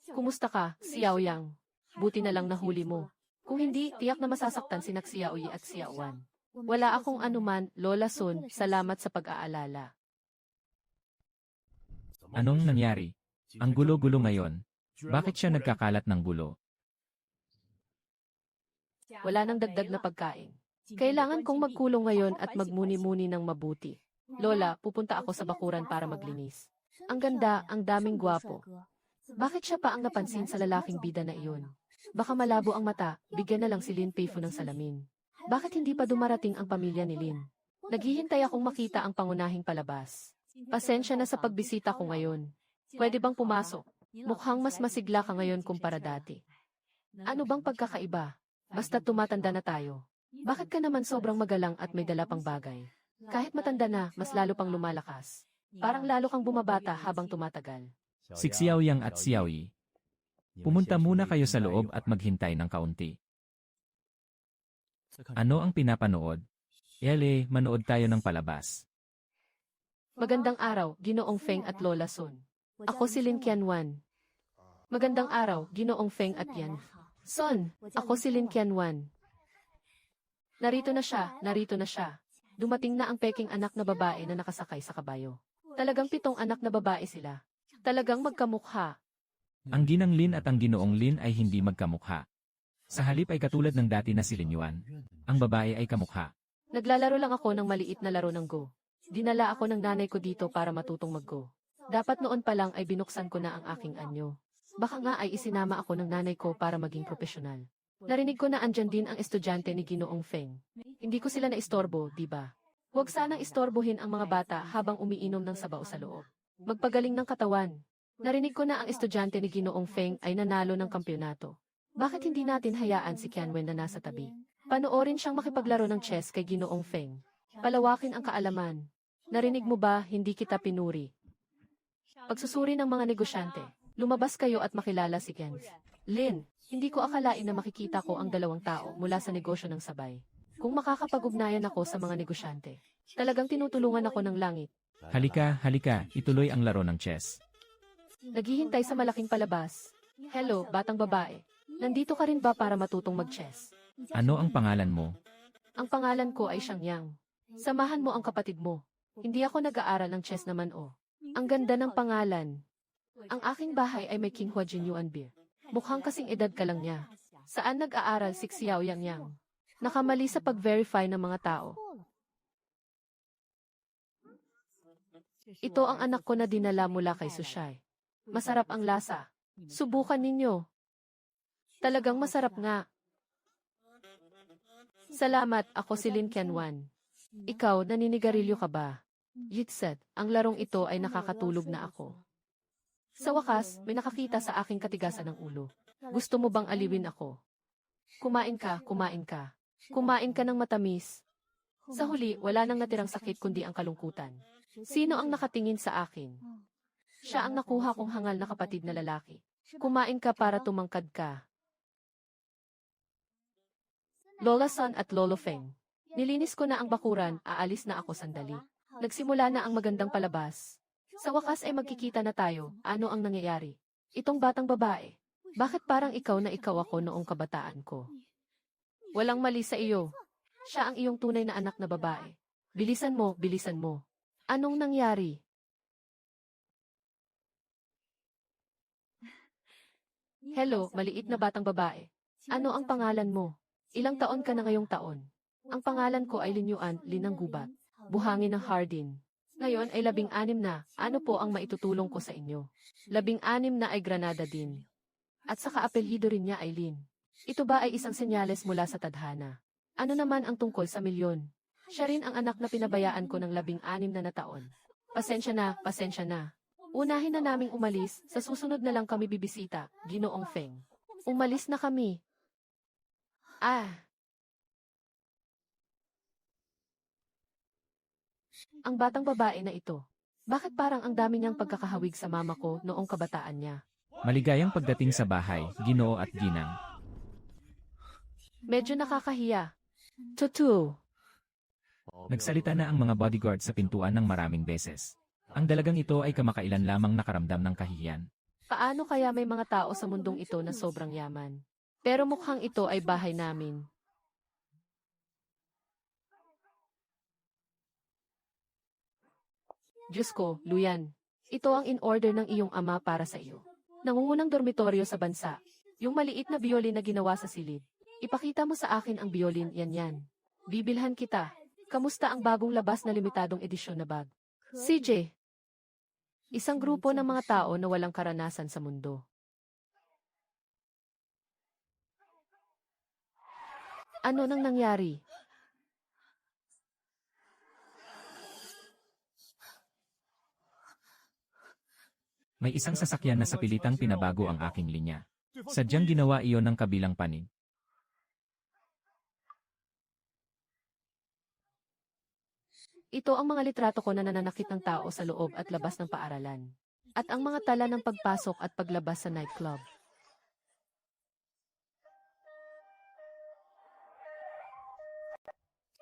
Kumusta ka, Xiao Yang? Buti na lang nahuli mo. Kung hindi, tiyak na masasaktan sina Xiao Yi at Xiao Wan. Wala akong anuman, Lola Sun, salamat sa pag-aalala. Anong nangyari? Ang gulo-gulo ngayon. Bakit siya nagkakalat ng gulo? Wala nang dagdag na pagkain. Kailangan kong magkulong ngayon at magmuni-muni ng mabuti. Lola, pupunta ako sa bakuran para maglinis. Ang ganda, ang daming gwapo. Bakit siya pa ang napansin sa lalaking bida na iyon? Baka malabo ang mata, bigyan na lang si Lin Peifu ng salamin. Bakit hindi pa dumarating ang pamilya ni Lin? Naghihintay akong makita ang pangunahing palabas. Pasensya na sa pagbisita ko ngayon. Pwede bang pumasok? Mukhang mas masigla ka ngayon kumpara dati. Ano bang pagkakaiba? Basta tumatanda na tayo. Bakit ka naman sobrang magalang at may dala pang bagay? Kahit matanda na, mas lalo pang lumalakas. Parang lalo kang bumabata habang tumatagal. Si Xiao Yang at Xiao Yi. Pumunta muna kayo sa loob at maghintay ng kaunti. Ano ang pinapanood? Ele, manood tayo ng palabas. Magandang araw, Ginoong Feng at Lola Sun. Ako si Lin Qianwan. Magandang araw, Ginoong Feng at Yan. Son, ako si Lin Qianwan. Narito na siya. Dumating na ang peking anak na babae na nakasakay sa kabayo. Talagang 7 anak na babae sila. Talagang magkamukha. Ang ginang Lin at ang ginoong Lin ay hindi magkamukha. Sa halip ay katulad ng dati na si Lin Yuan. Ang babae ay kamukha. Naglalaro lang ako ng maliit na laro ng Go. Dinala ako ng nanay ko dito para matutong mag-Go. Dapat noon pa lang ay binuksan ko na ang aking anyo. Baka nga ay isinama ako ng nanay ko para maging profesional. Narinig ko na andyan din ang estudyante ni Ginoong Feng. Hindi ko sila naistorbo, di ba? Huwag sanang istorbohin ang mga bata habang umiinom ng sabaw sa loob. Magpagaling ng katawan. Narinig ko na ang estudyante ni Ginoong Feng ay nanalo ng kampyonato. Bakit hindi natin hayaan si Qianwen na nasa tabi? Panoorin siyang makipaglaro ng chess kay Ginoong Feng. Palawakin ang kaalaman. Narinig mo ba, hindi kita pinuri? Pagsusuri ng mga negosyante. Lumabas kayo at makilala si Ken. Lin, hindi ko akalain na makikita ko ang 2 tao mula sa negosyo ng sabay. Kung makakapag-ugnayan ako sa mga negosyante, talagang tinutulungan ako ng langit. Halika, ituloy ang laro ng chess. Naghihintay sa malaking palabas. Hello, batang babae. Nandito ka rin ba para matutong mag-chess? Ano ang pangalan mo? Ang pangalan ko ay Xiangyang. Samahan mo ang kapatid mo. Hindi ako nag-aaral ng chess naman oh. Ang ganda ng pangalan. Ang aking bahay ay may Qinghua Jinyuan beer. Mukhang kasing edad ka lang niya. Saan nag-aaral si Xiao Yang? Nakamali sa pag-verify ng mga tao. Ito ang anak ko na dinala mula kay Sushai. Masarap ang lasa. Subukan ninyo. Talagang masarap nga. Salamat, ako si Lin Qianwan. Ikaw, naninigarilyo ka ba? Yitset, ang larong ito ay nakakatulog na ako. Sa wakas, may nakakita sa aking katigasan ng ulo. Gusto mo bang aliwin ako? Kumain ka. Kumain ka ng matamis. Sa huli, wala nang natirang sakit kundi ang kalungkutan. Sino ang nakatingin sa akin? Siya ang nakuha kong hangal na kapatid na lalaki. Kumain ka para tumangkad ka. Lola Son at Lolo Feng. Nilinis ko na ang bakuran, aalis na ako sandali. Nagsimula na ang magandang palabas. Sa wakas ay magkikita na tayo, ano ang nangyayari? Itong batang babae. Bakit parang ikaw na ikaw ako noong kabataan ko? Walang mali sa iyo. Siya ang iyong tunay na anak na babae. Bilisan mo, bilisan mo. Anong nangyari? Hello, maliit na batang babae. Ano ang pangalan mo? Ilang taon ka na ngayong taon? Ang pangalan ko ay Linyuan, Linang Gubat. Buhangin ng Hardin. Ngayon ay 16 na, ano po ang maitutulong ko sa inyo? 16 na ay Granada din. At saka apelyido rin niya ay Lin. Ito ba ay isang senyales mula sa tadhana? Ano naman ang tungkol sa milyon? Siya rin ang anak na pinabayaan ko ng 16 na taon. Pasensya na, pasensya na. Unahin na naming umalis, sa susunod na lang kami bibisita, Ginoong Feng. Umalis na kami. Ang batang babae na ito. Bakit parang ang dami niyang pagkakahawig sa mama ko noong kabataan niya? Maligayang pagdating sa bahay, Ginoo at Ginang. Medyo nakakahiya. Tutu. Nagsalita na ang mga bodyguard sa pintuan ng maraming beses. Ang dalagang ito ay kamakailan lamang nakaramdam ng kahihiyan. Paano kaya may mga tao sa mundong ito na sobrang yaman? Pero mukhang ito ay bahay namin. Diyos ko, Luyan. Ito ang in-order ng iyong ama para sa iyo. Nangungunang dormitoryo sa bansa. Yung maliit na biolin na ginawa sa silid. Ipakita mo sa akin ang biolin, yan. Bibilhan kita. Kamusta ang bagong labas na limitadong edisyon na bag? CJ. Isang grupo ng mga tao na walang karanasan sa mundo. Ano nang nangyari? May isang sasakyan na sa pilitang pinabago ang aking linya. Sadyang ginawa iyon ng kabilang panig. Ito ang mga litrato ko na nananakit ng tao sa loob at labas ng paaralan. At ang mga tala ng pagpasok at paglabas sa nightclub.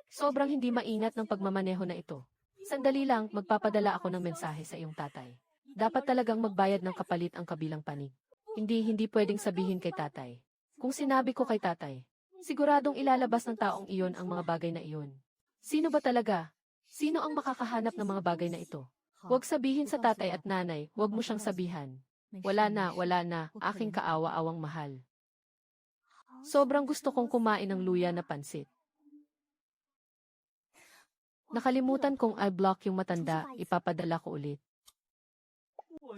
Sobrang hindi maingat ng pagmamaneho na ito. Sandali lang, magpapadala ako ng mensahe sa iyong tatay. Dapat talagang magbayad ng kapalit ang kabilang panig. Hindi pwedeng sabihin kay tatay. Kung sinabi ko kay tatay, siguradong ilalabas ng taong iyon ang mga bagay na iyon. Sino ba talaga? Sino ang makakahanap ng mga bagay na ito? Huwag sabihin sa tatay at nanay, huwag mo siyang sabihan. Wala na, aking kaawa-awang mahal. Sobrang gusto kong kumain ng luya na pansit. Nakalimutan kong i-block yung matanda, ipapadala ko ulit.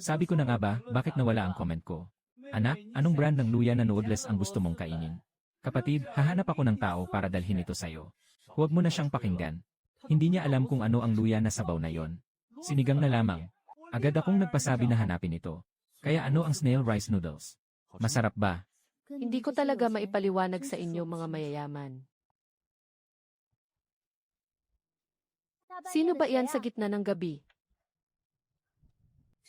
Sabi ko na nga ba, bakit nawala ang comment ko? Anak, anong brand ng luya na noodles ang gusto mong kainin? Kapatid, hahanap ako ng tao para dalhin ito sa'yo. Huwag mo na siyang pakinggan. Hindi niya alam kung ano ang luya na sabaw na yon. Sinigang na lamang. Agad akong nagpasabi na hanapin ito. Kaya ano ang snail rice noodles? Masarap ba? Hindi ko talaga maipaliwanag sa inyo mga mayayaman. Sino ba iyan sa gitna ng gabi?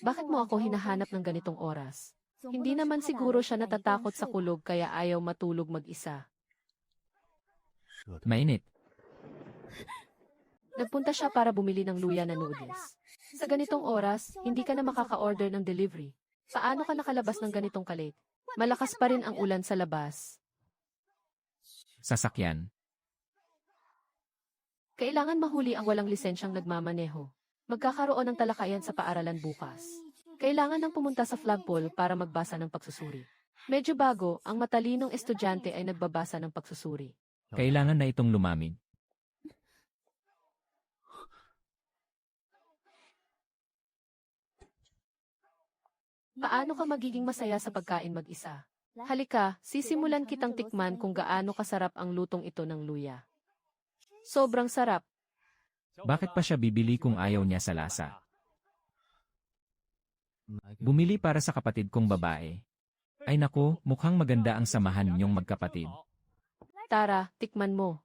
Bakit mo ako hinahanap ng ganitong oras? Hindi naman siguro siya natatakot sa kulog kaya ayaw matulog mag-isa. Mainit. Nagpunta siya para bumili ng luya na noodles. Sa ganitong oras, hindi ka na makaka-order ng delivery. Paano ka nakalabas ng ganitong kalate? Malakas pa rin ang ulan sa labas. Sasakyan. Kailangan mahuli ang walang lisensyang nagmamaneho. Magkakaroon ng talakayan sa paaralan bukas. Kailangan nang pumunta sa flagpole para magbasa ng pagsusuri. Medyo bago, ang matalinong estudyante ay nagbabasa ng pagsusuri. Kailangan na itong lumamig. Paano ka magiging masaya sa pagkain mag-isa? Halika, sisimulan kitang tikman kung gaano kasarap ang lutong ito ng luya. Sobrang sarap. Bakit pa siya bibili kung ayaw niya sa lasa? Bumili para sa kapatid kong babae. Ay naku, mukhang maganda ang samahan ninyong magkapatid. Tara, tikman mo.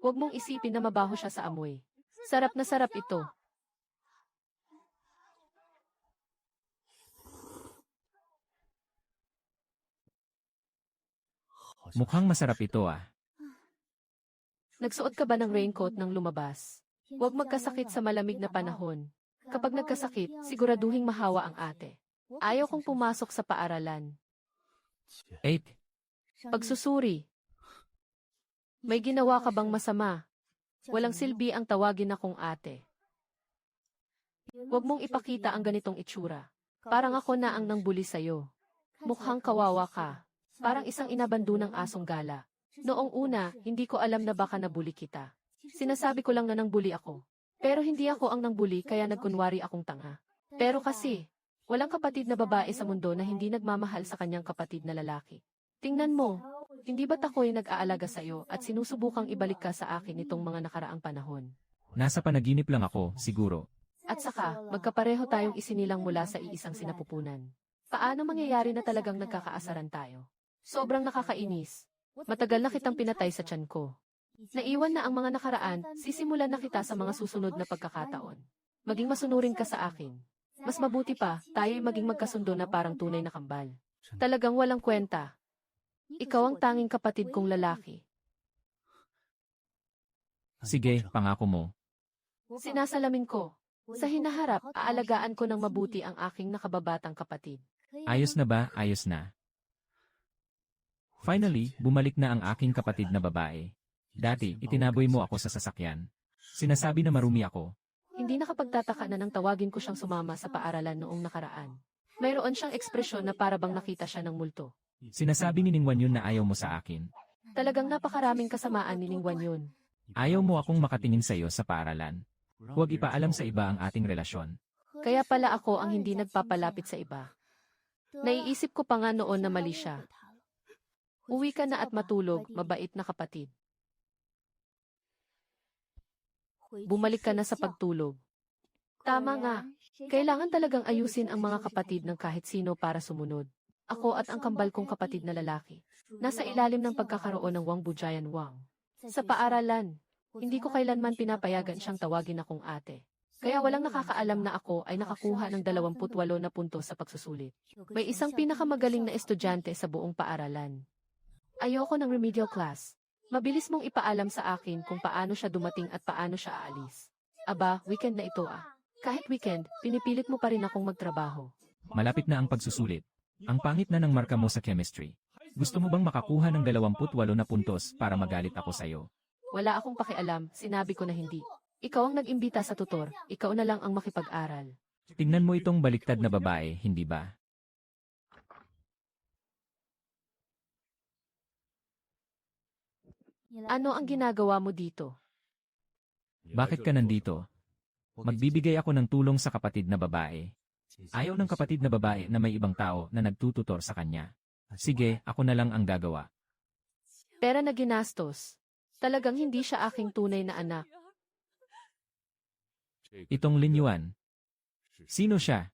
Huwag mong isipin na mabaho siya sa amoy. Sarap na sarap ito. Mukhang masarap ito ah. Nagsuot ka ba ng raincoat nang lumabas? Huwag magkasakit sa malamig na panahon. Kapag nagkasakit, siguraduhing mahawa ang ate. Ayaw kong pumasok sa paaralan. 8. Pagsusuri. May ginawa ka bang masama? Walang silbi ang tawagin akong ate. Huwag mong ipakita ang ganitong itsura. Parang ako na ang nangbuli sa'yo. Mukhang kawawa ka. Parang isang inabando ng asong gala. Noong una, hindi ko alam na baka nabuli kita. Sinasabi ko lang na nangbuli ako. Pero hindi ako ang nangbuli kaya nagkunwari akong tanga. Pero kasi, walang kapatid na babae sa mundo na hindi nagmamahal sa kanyang kapatid na lalaki. Tingnan mo, hindi ba't ako'y nag-aalaga sa'yo at sinusubukang ibalik ka sa akin itong mga nakaraang panahon? Nasa panaginip lang ako, siguro. At saka, magkapareho tayong isinilang mula sa iisang sinapupunan. Paano mangyayari na talagang nagkakaasaran tayo? Sobrang nakakainis. Matagal na kitang pinatay sa tiyan ko. Naiwan na ang mga nakaraan, sisimulan na kita sa mga susunod na pagkakataon. Maging masunurin ka sa akin. Mas mabuti pa, tayo'y maging magkasundo na parang tunay na kambal. Talagang walang kwenta. Ikaw ang tanging kapatid kong lalaki. Sige, pangako mo. Sinasalamin ko. Sa hinaharap, aalagaan ko ng mabuti ang aking nakababatang kapatid. Ayos na ba? Ayos na. Finally, bumalik na ang aking kapatid na babae. Dati, itinaboy mo ako sa sasakyan. Sinasabi na marumi ako. Hindi nakapagtataka na nang tawagin ko siyang sumama sa paaralan noong nakaraan. Mayroon siyang ekspresyon na para bang nakita siya ng multo. Sinasabi ni Ningwan yun na ayaw mo sa akin. Talagang napakaraming kasamaan ni Ningwan yun. Ayaw mo akong makatingin sa iyo sa paaralan. Huwag ipaalam sa iba ang ating relasyon. Kaya pala ako ang hindi nagpapalapit sa iba. Naiisip ko pa nga noon na mali siya. Uwi ka na at matulog, mabait na kapatid. Bumalik ka na sa pagtulog. Tama nga. Kailangan talagang ayusin ang mga kapatid ng kahit sino para sumunod. Ako at ang kambal kong kapatid na lalaki. Nasa ilalim ng pagkakaroon ng Wang Bujayan Wang. Sa paaralan, hindi ko kailanman pinapayagan siyang tawagin akong ate. Kaya walang nakakaalam na ako ay nakakuha ng 28 na puntos sa pagsusulit. May isang pinakamagaling na estudyante sa buong paaralan. Ayoko ng remedial class. Mabilis mong ipaalam sa akin kung paano siya dumating at paano siya aalis. Aba, weekend na ito ah. Kahit weekend, pinipilit mo pa rin akong magtrabaho. Malapit na ang pagsusulit. Ang pangit na ng marka mo sa chemistry. Gusto mo bang makakuha ng 28 na puntos para magalit ako sa'yo? Wala akong pakialam, sinabi ko na hindi. Ikaw ang nag-imbita sa tutor, ikaw na lang ang makipag-aral. Tingnan mo itong baliktad na babae, hindi ba? Ano ang ginagawa mo dito? Bakit ka nandito? Magbibigay ako ng tulong sa kapatid na babae. Ayaw ng kapatid na babae na may ibang tao na nagtututor sa kanya. Sige, ako na lang ang gagawa. Pera na ginastos. Talagang hindi siya aking tunay na anak. Itong Lin Yuan. Sino siya?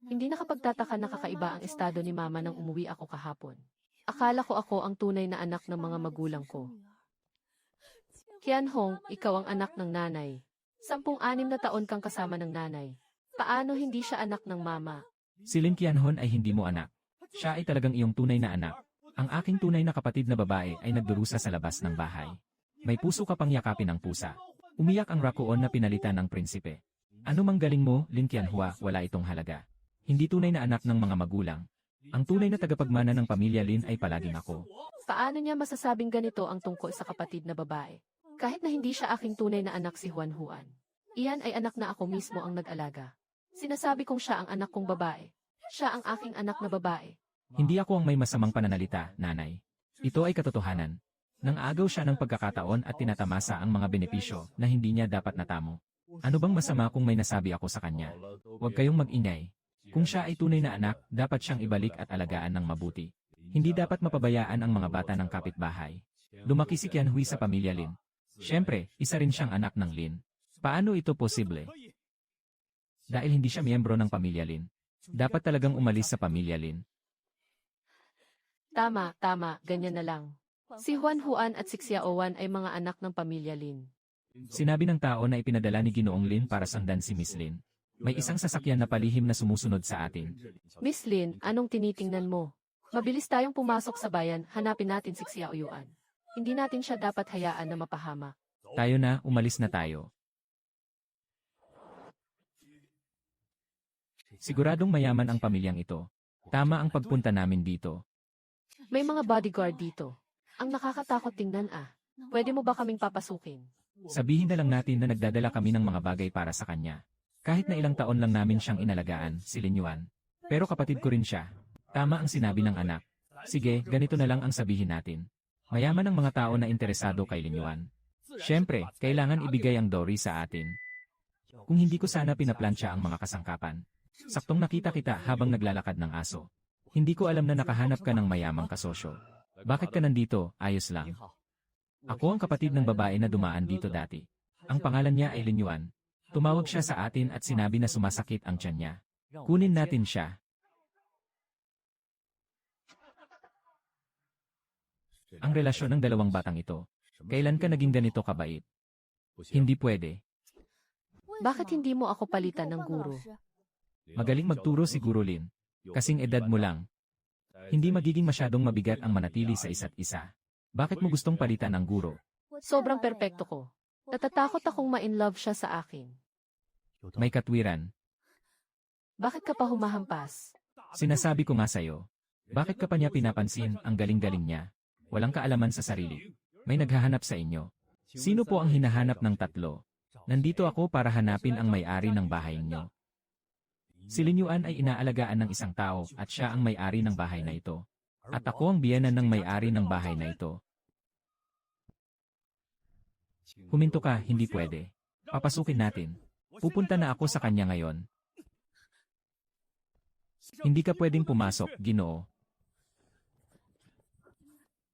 Hindi nakapagtataka na kakaiba ang estado ni mama nang umuwi ako kahapon. Akala ko ako ang tunay na anak ng mga magulang ko. Qian Hong, ikaw ang anak ng nanay. 16 na taon kang kasama ng nanay. Paano hindi siya anak ng mama? Si Lin Qianhon ay hindi mo anak. Siya ay talagang iyong tunay na anak. Ang aking tunay na kapatid na babae ay nagdurusa sa labas ng bahay. May puso ka pang yakapin ng pusa. Umiyak ang rakuon na pinalitan ng prinsipe. Ano mang galing mo, Lin Qianhua, wala itong halaga. Hindi tunay na anak ng mga magulang. Ang tunay na tagapagmana ng pamilya Lin ay palaging ako. Paano niya masasabing ganito ang tungkol sa kapatid na babae? Kahit na hindi siya aking tunay na anak si Juan Juan. Iyan ay anak na ako mismo ang nag-alaga. Sinasabi kong siya ang anak kong babae. Siya ang aking anak na babae. Hindi ako ang may masamang pananalita, nanay. Ito ay katotohanan. Nang agaw siya ng pagkakataon at tinatamasa ang mga benepisyo na hindi niya dapat natamo. Ano bang masama kung may nasabi ako sa kanya? Huwag kayong mag-ingay. Kung siya ay tunay na anak, dapat siyang ibalik at alagaan ng mabuti. Hindi dapat mapabayaan ang mga bata ng kapitbahay. Lumaki si Qian Hui sa pamilya Lin. Siyempre, isa rin siyang anak ng Lin. Paano ito posible? Dahil hindi siya miyembro ng pamilya Lin. Dapat talagang umalis sa pamilya Lin. Tama, ganyan na lang. Si Juan Juan at si Xiaowan ay mga anak ng pamilya Lin. Sinabi ng tao na ipinadala ni Ginoong Lin para sundan si Miss Lin. May isang sasakyan na palihim na sumusunod sa atin. Miss Lin, anong tinitingnan mo? Mabilis tayong pumasok sa bayan, hanapin natin si Xiaoyuan. Hindi natin siya dapat hayaan na mapahamak. Tayo na, umalis na tayo. Siguradong mayaman ang pamilyang ito. Tama ang pagpunta namin dito. May mga bodyguard dito. Ang nakakatakot tingnan ah. Pwede mo ba kaming papasukin? Sabihin na lang natin na nagdadala kami ng mga bagay para sa kanya. Kahit na ilang taon lang namin siyang inalagaan, si Linyuan. Pero kapatid ko rin siya. Tama ang sinabi ng anak. Sige, ganito na lang ang sabihin natin. Mayaman ang mga tao na interesado kay Linyuan. Siyempre, kailangan ibigay ang Dory sa atin. Kung hindi ko sana pinaplansya ang mga kasangkapan. Saktong nakita kita habang naglalakad ng aso. Hindi ko alam na nakahanap ka ng mayamang kasosyo. Bakit ka nandito? Ayos lang. Ako ang kapatid ng babae na dumaan dito dati. Ang pangalan niya ay Linyuan. Tumawag siya sa atin at sinabi na sumasakit ang tiyan niya. Kunin natin siya. Ang relasyon ng dalawang batang ito. Kailan ka naging ganito kabait? Hindi pwede. Bakit hindi mo ako palitan ng guro? Magaling magturo si Guro Lin. Kasing edad mo lang. Hindi magiging masyadong mabigat ang manatili sa isa't isa. Bakit mo gustong palitan ang guro? Sobrang perpekto ko. Natatakot akong ma-inlove siya sa akin. May katwiran. Bakit ka pa humahampas? Sinasabi ko nga sa'yo. Bakit ka pa niya pinapansin? Ang galing-galing niya. Walang kaalaman sa sarili. May naghahanap sa inyo. Sino po ang hinahanap ng tatlo? Nandito ako para hanapin ang may-ari ng bahay niyo. Si Linyuan ay inaalagaan ng isang tao at siya ang may-ari ng bahay na ito. At ako ang biyenan ng may-ari ng bahay na ito. Huminto ka, hindi pwede. Papasukin natin. Pupunta na ako sa kanya ngayon. Hindi ka pwedeng pumasok, Ginoo.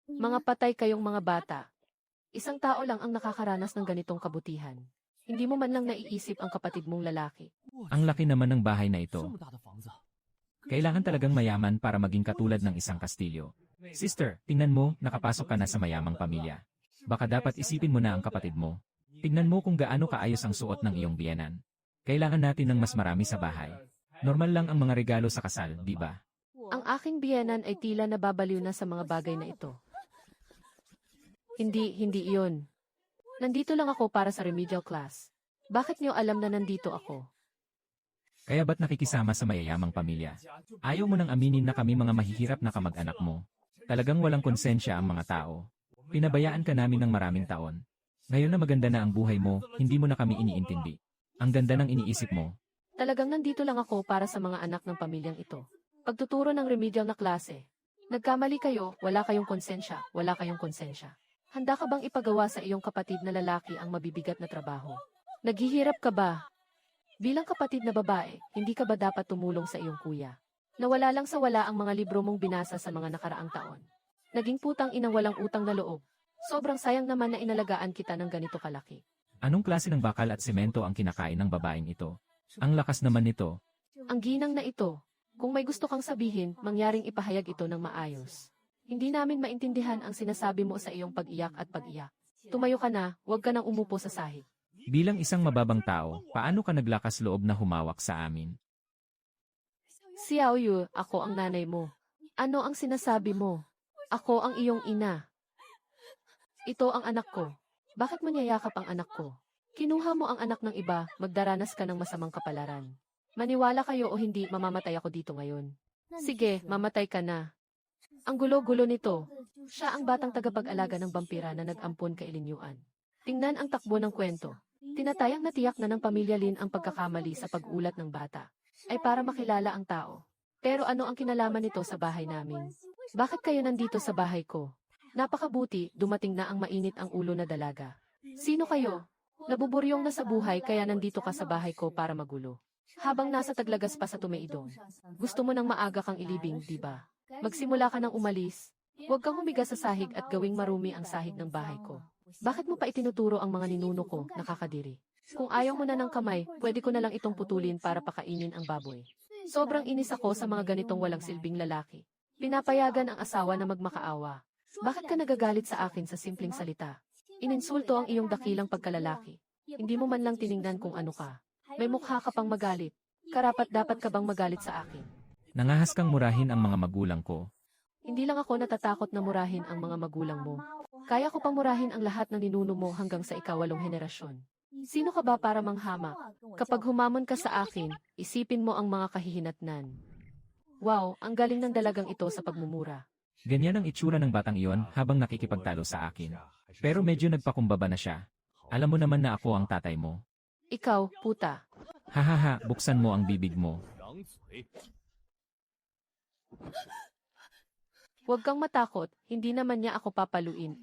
Mga patay kayong mga bata. Isang tao lang ang nakakaranas ng ganitong kabutihan. Hindi mo man lang naiisip ang kapatid mong lalaki. Ang laki naman ng bahay na ito. Kailangan talagang mayaman para maging katulad ng isang kastilyo. Sister, tingnan mo, nakapasok ka na sa mayamang pamilya. Baka dapat isipin mo na ang kapatid mo. Tingnan mo kung gaano kaayos ang suot ng iyong biyenan. Kailangan natin ng mas marami sa bahay. Normal lang ang mga regalo sa kasal, di ba? Ang aking biyenan ay tila nababaliw na sa mga bagay na ito. Hindi iyon. Nandito lang ako para sa remedial class. Bakit niyo alam na nandito ako? Kaya ba't nakikisama sa mayayamang pamilya? Ayaw mo nang aminin na kami mga mahihirap na kamag-anak mo. Talagang walang konsensya ang mga tao. Pinabayaan ka namin ng maraming taon. Ngayon na maganda na ang buhay mo, hindi mo na kami iniintindi. Ang ganda ng iniisip mo. Talagang nandito lang ako para sa mga anak ng pamilyang ito. Pagtuturo ng remedial na klase. Nagkamali kayo, wala kayong konsensya, wala kayong konsensya. Handa ka bang ipagawa sa iyong kapatid na lalaki ang mabibigat na trabaho? Naghihirap ka ba? Bilang kapatid na babae, hindi ka ba dapat tumulong sa iyong kuya? Nawala lang sa wala ang mga libro mong binasa sa mga nakaraang taon. Naging putang inang walang utang na loob. Sobrang sayang naman na inalagaan kita ng ganito kalaki. Anong klase ng bakal at semento ang kinakain ng babaeng ito? Ang lakas naman nito. Ang ginang na ito. Kung may gusto kang sabihin, mangyaring ipahayag ito ng maayos. Hindi namin maintindihan ang sinasabi mo sa iyong pag-iyak at pag-iyak. Tumayo ka na, huwag ka nang umupo sa sahig. Bilang isang mababang tao, paano ka naglakas loob na humawak sa amin? Xiao Yu, ako ang nanay mo. Ano ang sinasabi mo? Ako ang iyong ina. Ito ang anak ko. Bakit mo niyayakap ang anak ko? Kinuha mo ang anak ng iba, magdaranas ka ng masamang kapalaran. Maniwala kayo o hindi, mamamatay ako dito ngayon. Sige, mamatay ka na. Ang gulo-gulo nito. Siya ang batang tagapag-alaga ng vampira na nag-ampon kay Linyuan. Tingnan ang takbo ng kwento. Tinatayang natiyak na ng pamilya Lin ang pagkakamali sa pag-ulat ng bata. Ay para makilala ang tao. Pero ano ang kinalaman nito sa bahay namin? Bakit kayo nandito sa bahay ko? Napakabuti, dumating na ang mainit ang ulo na dalaga. Sino kayo? Nabuburyong na sa buhay kaya nandito ka sa bahay ko para magulo. Habang nasa taglagas pa sa tumaidong. Gusto mo nang maaga kang ilibing, di ba? Magsimula ka nang umalis. Huwag kang humiga sa sahig at gawing marumi ang sahig ng bahay ko. Bakit mo pa itinuturo ang mga ninuno ko, nakakadiri? Kung ayaw mo na ng kamay, pwede ko na lang itong putulin para pakainin ang baboy. Sobrang inis ako sa mga ganitong walang silbing lalaki. Pinapayagan ang asawa na magmakaawa. Bakit ka nagagalit sa akin sa simpleng salita? Ininsulto ang iyong dakilang pagkalalaki. Hindi mo man lang tiningnan kung ano ka. May mukha ka pang magalit. Karapat-dapat ka bang magalit sa akin? Nangahas kang murahin ang mga magulang ko. Hindi lang ako natatakot na murahin ang mga magulang mo. Kaya ko pang murahin ang lahat ng ninuno mo hanggang sa ikawalong henerasyon. Sino ka ba para manghamak? Kapag humamon ka sa akin, isipin mo ang mga kahihinatnan. Wow, ang galing ng dalagang ito sa pagmumura. Ganyan ang itsura ng batang iyon habang nakikipagtalo sa akin. Pero medyo nagpakumbaba na siya. Alam mo naman na ako ang tatay mo. Ikaw, puta. Hahaha, buksan mo ang bibig mo. Huwag kang matakot, hindi naman niya ako papaluin.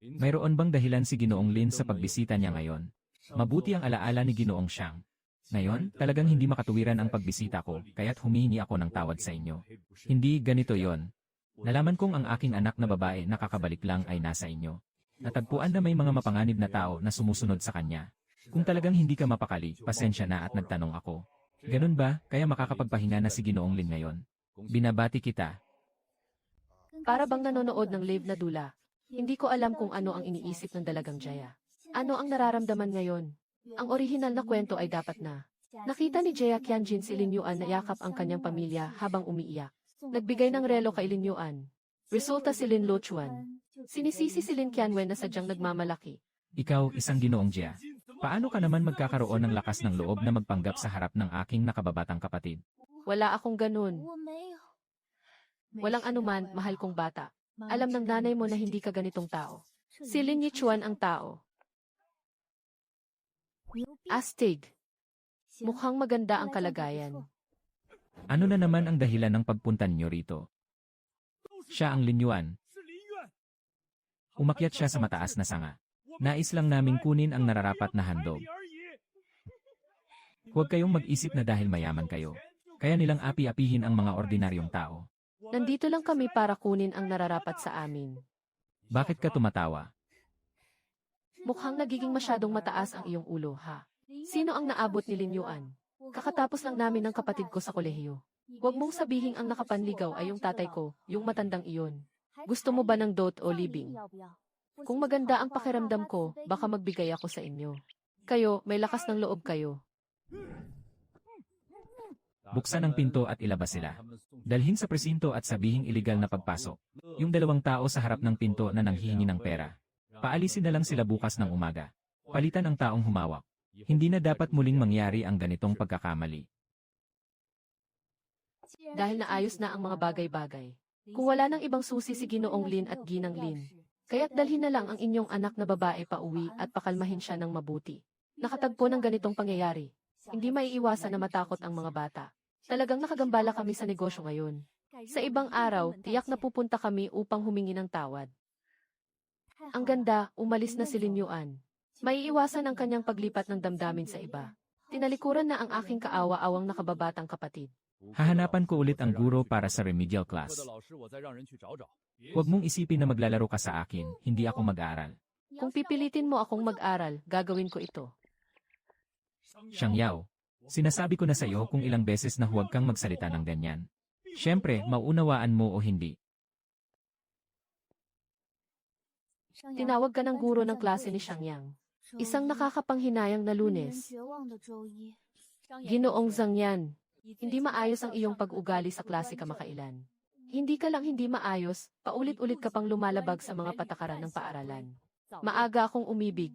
Mayroon bang dahilan si Ginoong Lin sa pagbisita niya ngayon? Mabuti ang alaala ni Ginoong Xiang. Ngayon, talagang hindi makatuwiran ang pagbisita ko, kaya't humihingi ako ng tawad sa inyo. Hindi ganito yon. Nalaman kong ang aking anak na babae na kakabalik lang ay nasa inyo. Natagpuan na may mga mapanganib na tao na sumusunod sa kanya. Kung talagang hindi ka mapakali, pasensya na at nagtanong ako. Ganun ba, kaya makakapagpahinga na si Ginoong Lin ngayon? Binabati kita. Para bang nanonood ng live na dula. Hindi ko alam kung ano ang iniisip ng dalagang Jaya. Ano ang nararamdaman ngayon? Ang orihinal na kwento ay dapat na. Nakita ni Jaya Qianjin si Lin Yuan na yakap ang kanyang pamilya habang umiiyak. Nagbigay ng relo kay Lin Yuan. Resulta si Lin Luchuan. Sinisisi si Lin Qianwen na sadyang nagmamalaki. Ikaw, isang Ginoong Jia. Paano ka naman magkakaroon ng lakas ng loob na magpanggap sa harap ng aking nakababatang kapatid? Wala akong ganun. Walang anuman, mahal kong bata. Alam ng nanay mo na hindi ka ganitong tao. Si Lin Yichuan ang tao. Astig. Mukhang maganda ang kalagayan. Ano na naman ang dahilan ng pagpunta niyo rito? Siya ang Lin Yuan. Umakyat siya sa mataas na sanga. Nais lang naming kunin ang nararapat na handog. Huwag kayong mag-isip na dahil mayaman kayo. Kaya nilang api-apihin ang mga ordinaryong tao. Nandito lang kami para kunin ang nararapat sa amin. Bakit ka tumatawa? Mukhang nagiging masyadong mataas ang iyong ulo, ha? Sino ang naabot ni Lin Yuan? Kakatapos lang namin ng kapatid ko sa kolehiyo. Huwag mong sabihing ang nakapanligaw ay yung tatay ko, yung matandang iyon. Gusto mo ba ng dot o libing? Kung maganda ang pakiramdam ko, baka magbigay ako sa inyo. Kayo, may lakas ng loob kayo. Buksan ang pinto at ilabas sila. Dalhin sa presinto at sabihing iligal na pagpasok. Yung dalawang tao sa harap ng pinto na nanghihingi ng pera. Paalisin na lang sila bukas ng umaga. Palitan ang taong humawak. Hindi na dapat muling mangyari ang ganitong pagkakamali. Dahil naayos na ang mga bagay-bagay. Kung wala nang ibang susi si Ginoong Lin at Ginang Lin, kaya't dalhin na lang ang inyong anak na babae pa uwi at pakalmahin siya ng mabuti. Nakatagpo ng ganitong pangyayari. Hindi maiiwasan na matakot ang mga bata. Talagang nakagambala kami sa negosyo ngayon. Sa ibang araw, tiyak na pupunta kami upang humingi ng tawad. Ang ganda, umalis na si Lin Yuan. Maiiwasan ang kanyang paglipat ng damdamin sa iba. Tinalikuran na ang aking kaawa-awang nakababatang kapatid. Hahanapan ko ulit ang guro para sa remedial class. Huwag mong isipin na maglalaro ka sa akin, hindi ako mag-aaral. Kung pipilitin mo akong mag-aral, gagawin ko ito. Xiang Yao, sinasabi ko na sa iyo kung ilang beses na huwag kang magsalita ng ganyan. Siyempre, mauunawaan mo o hindi. Tinawag ka ng guro ng klase ni Xiang Yang. Isang nakakapanghinayang na Lunes. Ginoong Zhang Yan, hindi maayos ang iyong pag-ugali sa klase kamakailan. Hindi ka lang hindi maayos, paulit-ulit ka pang lumalabag sa mga patakaran ng paaralan. Maaga akong umibig.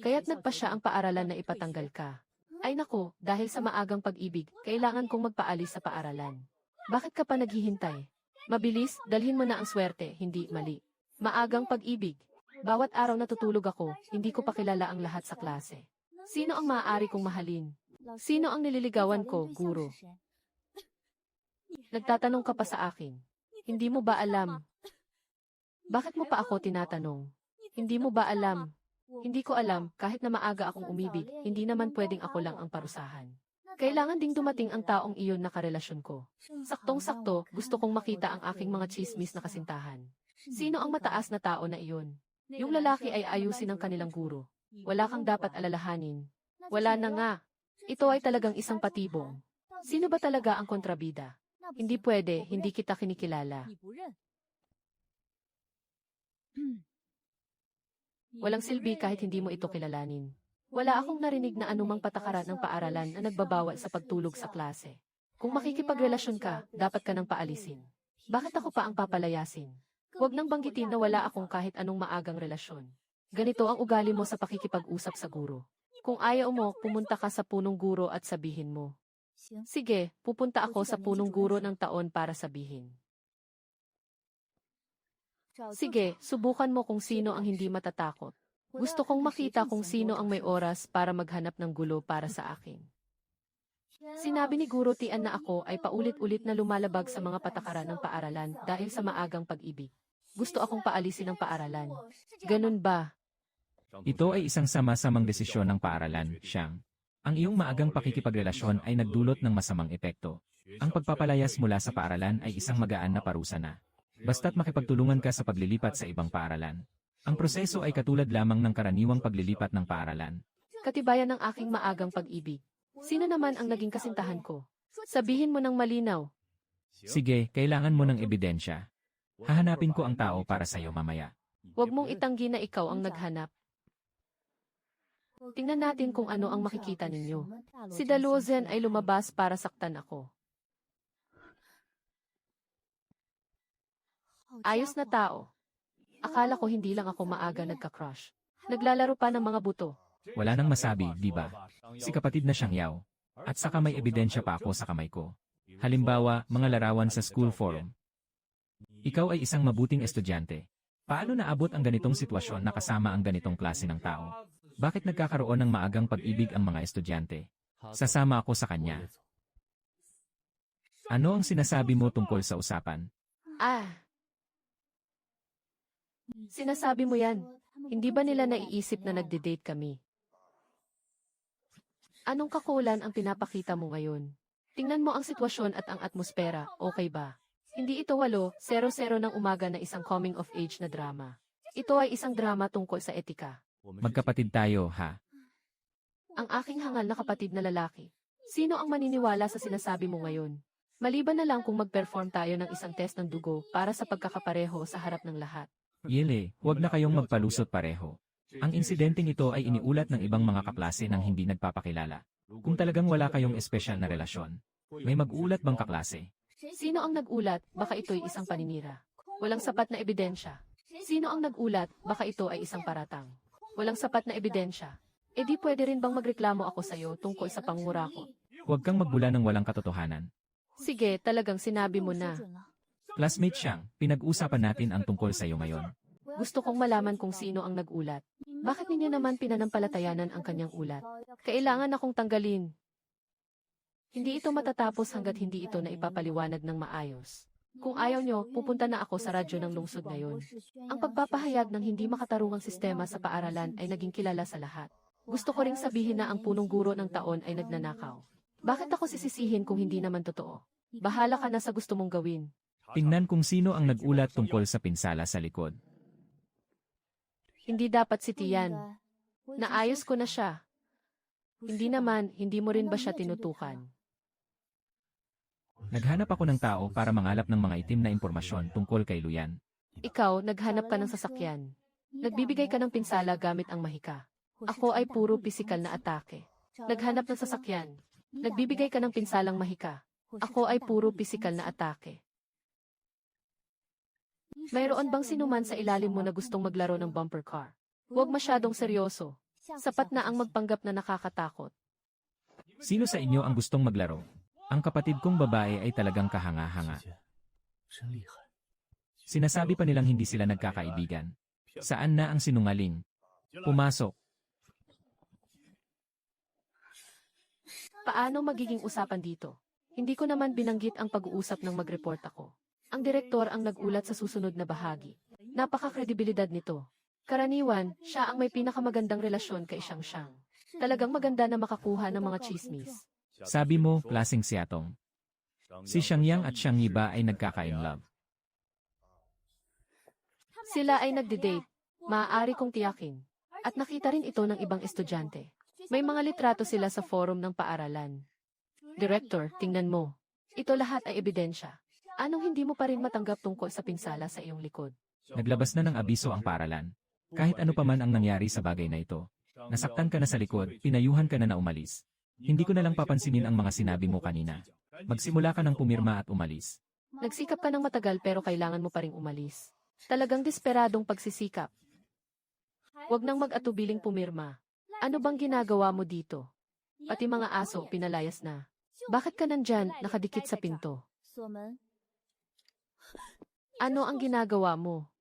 Kaya't nagpa siya ang paaralan na ipatanggal ka. Ay nako, dahil sa maagang pag-ibig, kailangan kong magpaalis sa paaralan. Bakit ka pa naghihintay? Mabilis, dalhin mo na ang swerte, hindi mali. Maagang pag-ibig. Bawat araw natutulog ako, hindi ko pa kilala ang lahat sa klase. Sino ang maaari kong mahalin? Sino ang nililigawan ko, guro? Nagtatanong ka pa sa akin. Hindi mo ba alam? Bakit mo pa ako tinatanong? Hindi mo ba alam? Hindi ko alam, kahit na maaga akong umibig, hindi naman pwedeng ako lang ang parusahan. Kailangan ding dumating ang taong iyon na karelasyon ko. Saktong-sakto, gusto kong makita ang aking mga chismis na kasintahan. Sino ang mataas na tao na iyon? Yung lalaki ay ayusin ng kanilang guro. Wala kang dapat alalahanin. Wala na nga. Ito ay talagang isang patibong. Sino ba talaga ang kontrabida? Hindi pwede, hindi kita kinikilala. Walang silbi kahit hindi mo ito kilalanin. Wala akong narinig na anumang patakaran ng paaralan na nagbabawal sa pagtulog sa klase. Kung makikipagrelasyon ka, dapat ka nang paalisin. Bakit ako pa ang papalayasin? Huwag nang banggitin na wala akong kahit anong maagang relasyon. Ganito ang ugali mo sa pakikipag-usap sa guro. Kung ayaw mo, pumunta ka sa punong guro at sabihin mo. Sige, pupunta ako sa punong guro ng taon para sabihin. Sige, subukan mo kung sino ang hindi matatakot. Gusto kong makita kung sino ang may oras para maghanap ng gulo para sa akin. Sinabi ni Guro Tian na ako ay paulit-ulit na lumalabag sa mga patakaran ng paaralan dahil sa maagang pag-ibig. Gusto akong paalisin ng paaralan. Ganun ba? Ito ay isang sama-samang desisyon ng paaralan, Xiang. Ang iyong maagang pakikipagrelasyon ay nagdulot ng masamang epekto. Ang pagpapalayas mula sa paaralan ay isang magaan na parusa na. Basta't makipagtulungan ka sa paglilipat sa ibang paaralan. Ang proseso ay katulad lamang ng karaniwang paglilipat ng paaralan. Katibayan ng aking maagang pag-ibig. Sino naman ang naging kasintahan ko? Sabihin mo ng malinaw. Sige, kailangan mo ng ebidensya. Hahanapin ko ang tao para sa'yo mamaya. Huwag mong itanggi na ikaw ang naghanap. Tingnan natin kung ano ang makikita ninyo. Si Daluozen ay lumabas para saktan ako. Ayos na tao. Akala ko hindi lang ako maaga nagka-crush. Naglalaro pa ng mga buto. Wala nang masabi, di ba? Si kapatid na siyang Yao. At saka may ebidensya pa ako sa kamay ko. Halimbawa, mga larawan sa school forum. Ikaw ay isang mabuting estudyante. Paano naabot ang ganitong sitwasyon na kasama ang ganitong klase ng tao? Bakit nagkakaroon ng maagang pag-ibig ang mga estudyante? Sasama ako sa kanya. Ano ang sinasabi mo tungkol sa usapan? Sinasabi mo yan. Hindi ba nila naiisip na nagde-date kami? Anong kakulan ang pinapakita mo ngayon? Tingnan mo ang sitwasyon at ang atmosfera, okay ba? Hindi ito 8:00 ng umaga na isang coming-of-age na drama. Ito ay isang drama tungkol sa etika. Magkapatid tayo, ha? Ang aking hangal na kapatid na lalaki. Sino ang maniniwala sa sinasabi mo ngayon? Maliban na lang kung mag-perform tayo ng isang test ng dugo para sa pagkakapareho sa harap ng lahat. Yele, huwag na kayong magpalusot pareho. Ang insidenteng ito ay iniulat ng ibang mga kaklase ng hindi nagpapakilala. Kung talagang wala kayong espesyal na relasyon, may mag-ulat bang kaklase? Sino ang nag-ulat? Baka ito'y isang paninira. Walang sapat na ebidensya. Sino ang nag-ulat? Baka ito ay isang paratang. Walang sapat na ebidensya. E di pwede rin bang magreklamo ako sa'yo tungkol sa pangmura ko? Huwag kang magbula ng walang katotohanan. Sige, talagang sinabi mo na. Classmate Xiang, pinag-usapan natin ang tungkol sa'yo ngayon. Gusto kong malaman kung sino ang nag-ulat. Bakit ninyo naman pinanampalatayanan ang kanyang ulat? Kailangan akong tanggalin. Hindi ito matatapos hanggat hindi ito na ipapaliwanag ng maayos. Kung ayaw nyo, pupunta na ako sa radyo ng lungsod ngayon. Ang pagpapahayag ng hindi makatarungang sistema sa paaralan ay naging kilala sa lahat. Gusto ko ring sabihin na ang punong guro ng taon ay nagnanakaw. Bakit ako sisisihin kung hindi naman totoo? Bahala ka na sa gusto mong gawin. Tingnan kung sino ang nag-ulat tungkol sa pinsala sa likod. Hindi dapat si Tian. Naayos ko na siya. Hindi naman, hindi mo rin ba siya tinutukan? Naghanap ako ng tao para mangalap ng mga itim na impormasyon tungkol kay Luyan. Ikaw, naghanap ka ng sasakyan. Nagbibigay ka ng pinsala gamit ang mahika. Ako ay puro pisikal na atake. Naghanap ng sasakyan. Nagbibigay ka ng pinsalang mahika. Ako ay puro pisikal na atake. Mayroon bang sinuman sa ilalim mo na gustong maglaro ng bumper car? Huwag masyadong seryoso. Sapat na ang magpanggap na nakakatakot. Sino sa inyo ang gustong maglaro? Ang kapatid kong babae ay talagang kahanga-hanga. Sinasabi pa nilang hindi sila nagkakaibigan. Saan na ang sinungaling? Pumasok. Paano magiging usapan dito? Hindi ko naman binanggit ang pag-uusap ng mag-report ako. Ang direktor ang nag-ulat sa susunod na bahagi. Napaka-kredibilidad nito. Karaniwan, siya ang may pinakamagandang relasyon kay Xiang. Talagang maganda na makakuha ng mga chismis. Sabi mo, klaseng siyatong. Si Xiangyang at Xiang Yi ba ay nagkaka-in-love? Sila ay nagde-date. Maaari kong tiyakin. At nakita rin ito ng ibang estudyante. May mga litrato sila sa forum ng paaralan. Director, tingnan mo. Ito lahat ay ebidensya. Anong hindi mo pa rin matanggap tungkol sa pinsala sa iyong likod? Naglabas na ng abiso ang paaralan. Kahit ano pa man ang nangyari sa bagay na ito. Nasaktan ka na sa likod, pinayuhan ka na umalis. Hindi ko na lang papansinin ang mga sinabi mo kanina. Magsimula ka ng pumirma at umalis. Nagsikap ka ng matagal pero kailangan mo pa ring umalis. Talagang desperadong pagsisikap. Huwag nang mag-atubiling pumirma. Ano bang ginagawa mo dito? Pati mga aso, pinalayas na. Bakit ka nandyan, nakadikit sa pinto? Ano ang ginagawa mo?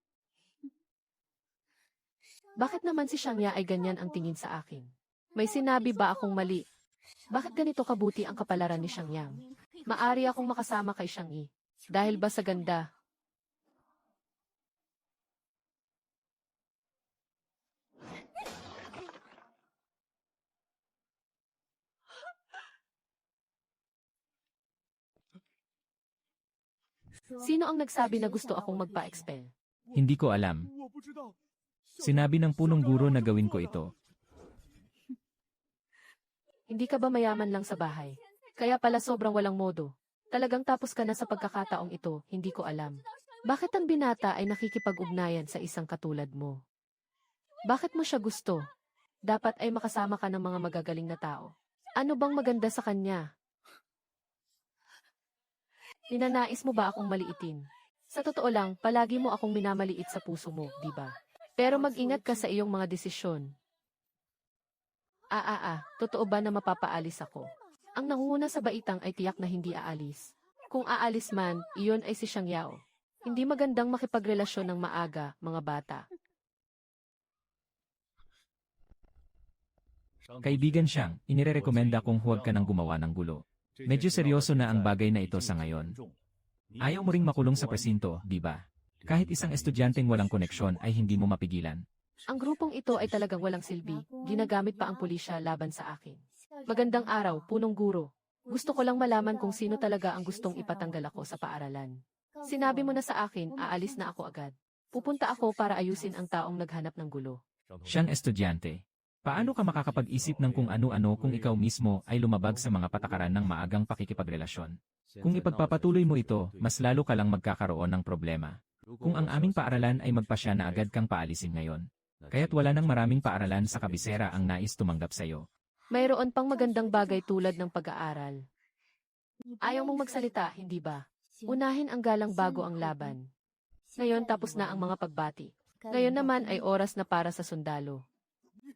Bakit naman si Xiangya ay ganyan ang tingin sa akin? May sinabi ba akong mali? Bakit ganito kabuti ang kapalaran ni Xiangyang? Maari akong makasama kay Xiangyi. Dahil ba sa ganda? Sino ang nagsabi na gusto akong magpa-expel? Hindi ko alam. Sinabi ng punong guro na gawin ko ito. Hindi ka ba mayaman lang sa bahay? Kaya pala sobrang walang modo. Talagang tapos ka na sa pagkakataong ito, hindi ko alam. Bakit ang binata ay nakikipag-ugnayan sa isang katulad mo? Bakit mo siya gusto? Dapat ay makasama ka ng mga magagaling na tao. Ano bang maganda sa kanya? Ninanais mo ba akong maliitin? Sa totoo lang, palagi mo akong minamaliit sa puso mo, di ba? Pero mag-ingat ka sa iyong mga desisyon. Totoo ba na mapapaalis ako? Ang nangunguna sa baitang ay tiyak na hindi aalis. Kung aalis man, iyon ay si Xiang Yao. Hindi magandang makipagrelasyon ng maaga, mga bata. Kaibigan siyang, inirerekomenda kong huwag ka nang gumawa ng gulo. Medyo seryoso na ang bagay na ito sa ngayon. Ayaw mo ring makulong sa presinto, di ba? Kahit isang estudyanteng walang koneksyon ay hindi mo mapigilan. Ang grupong ito ay talagang walang silbi. Ginagamit pa ang pulisya laban sa akin. Magandang araw, punong guro. Gusto ko lang malaman kung sino talaga ang gustong ipatanggal ako sa paaralan. Sinabi mo na sa akin, aalis na ako agad. Pupunta ako para ayusin ang taong naghanap ng gulo. Siyang estudyante. Paano ka makakapag-isip ng kung ano-ano kung ikaw mismo ay lumabag sa mga patakaran ng maagang pakikipagrelasyon? Kung ipagpapatuloy mo ito, mas lalo ka lang magkakaroon ng problema. Kung ang aming paaralan ay magpasya na agad kang paalisin ngayon. Kaya't wala nang maraming paaralan sa kabisera ang nais tumanggap sa iyo. Mayroon pang magandang bagay tulad ng pag-aaral. Ayaw mong magsalita, hindi ba? Unahin ang galang bago ang laban. Ngayon tapos na ang mga pagbati. Ngayon naman ay oras na para sa sundalo.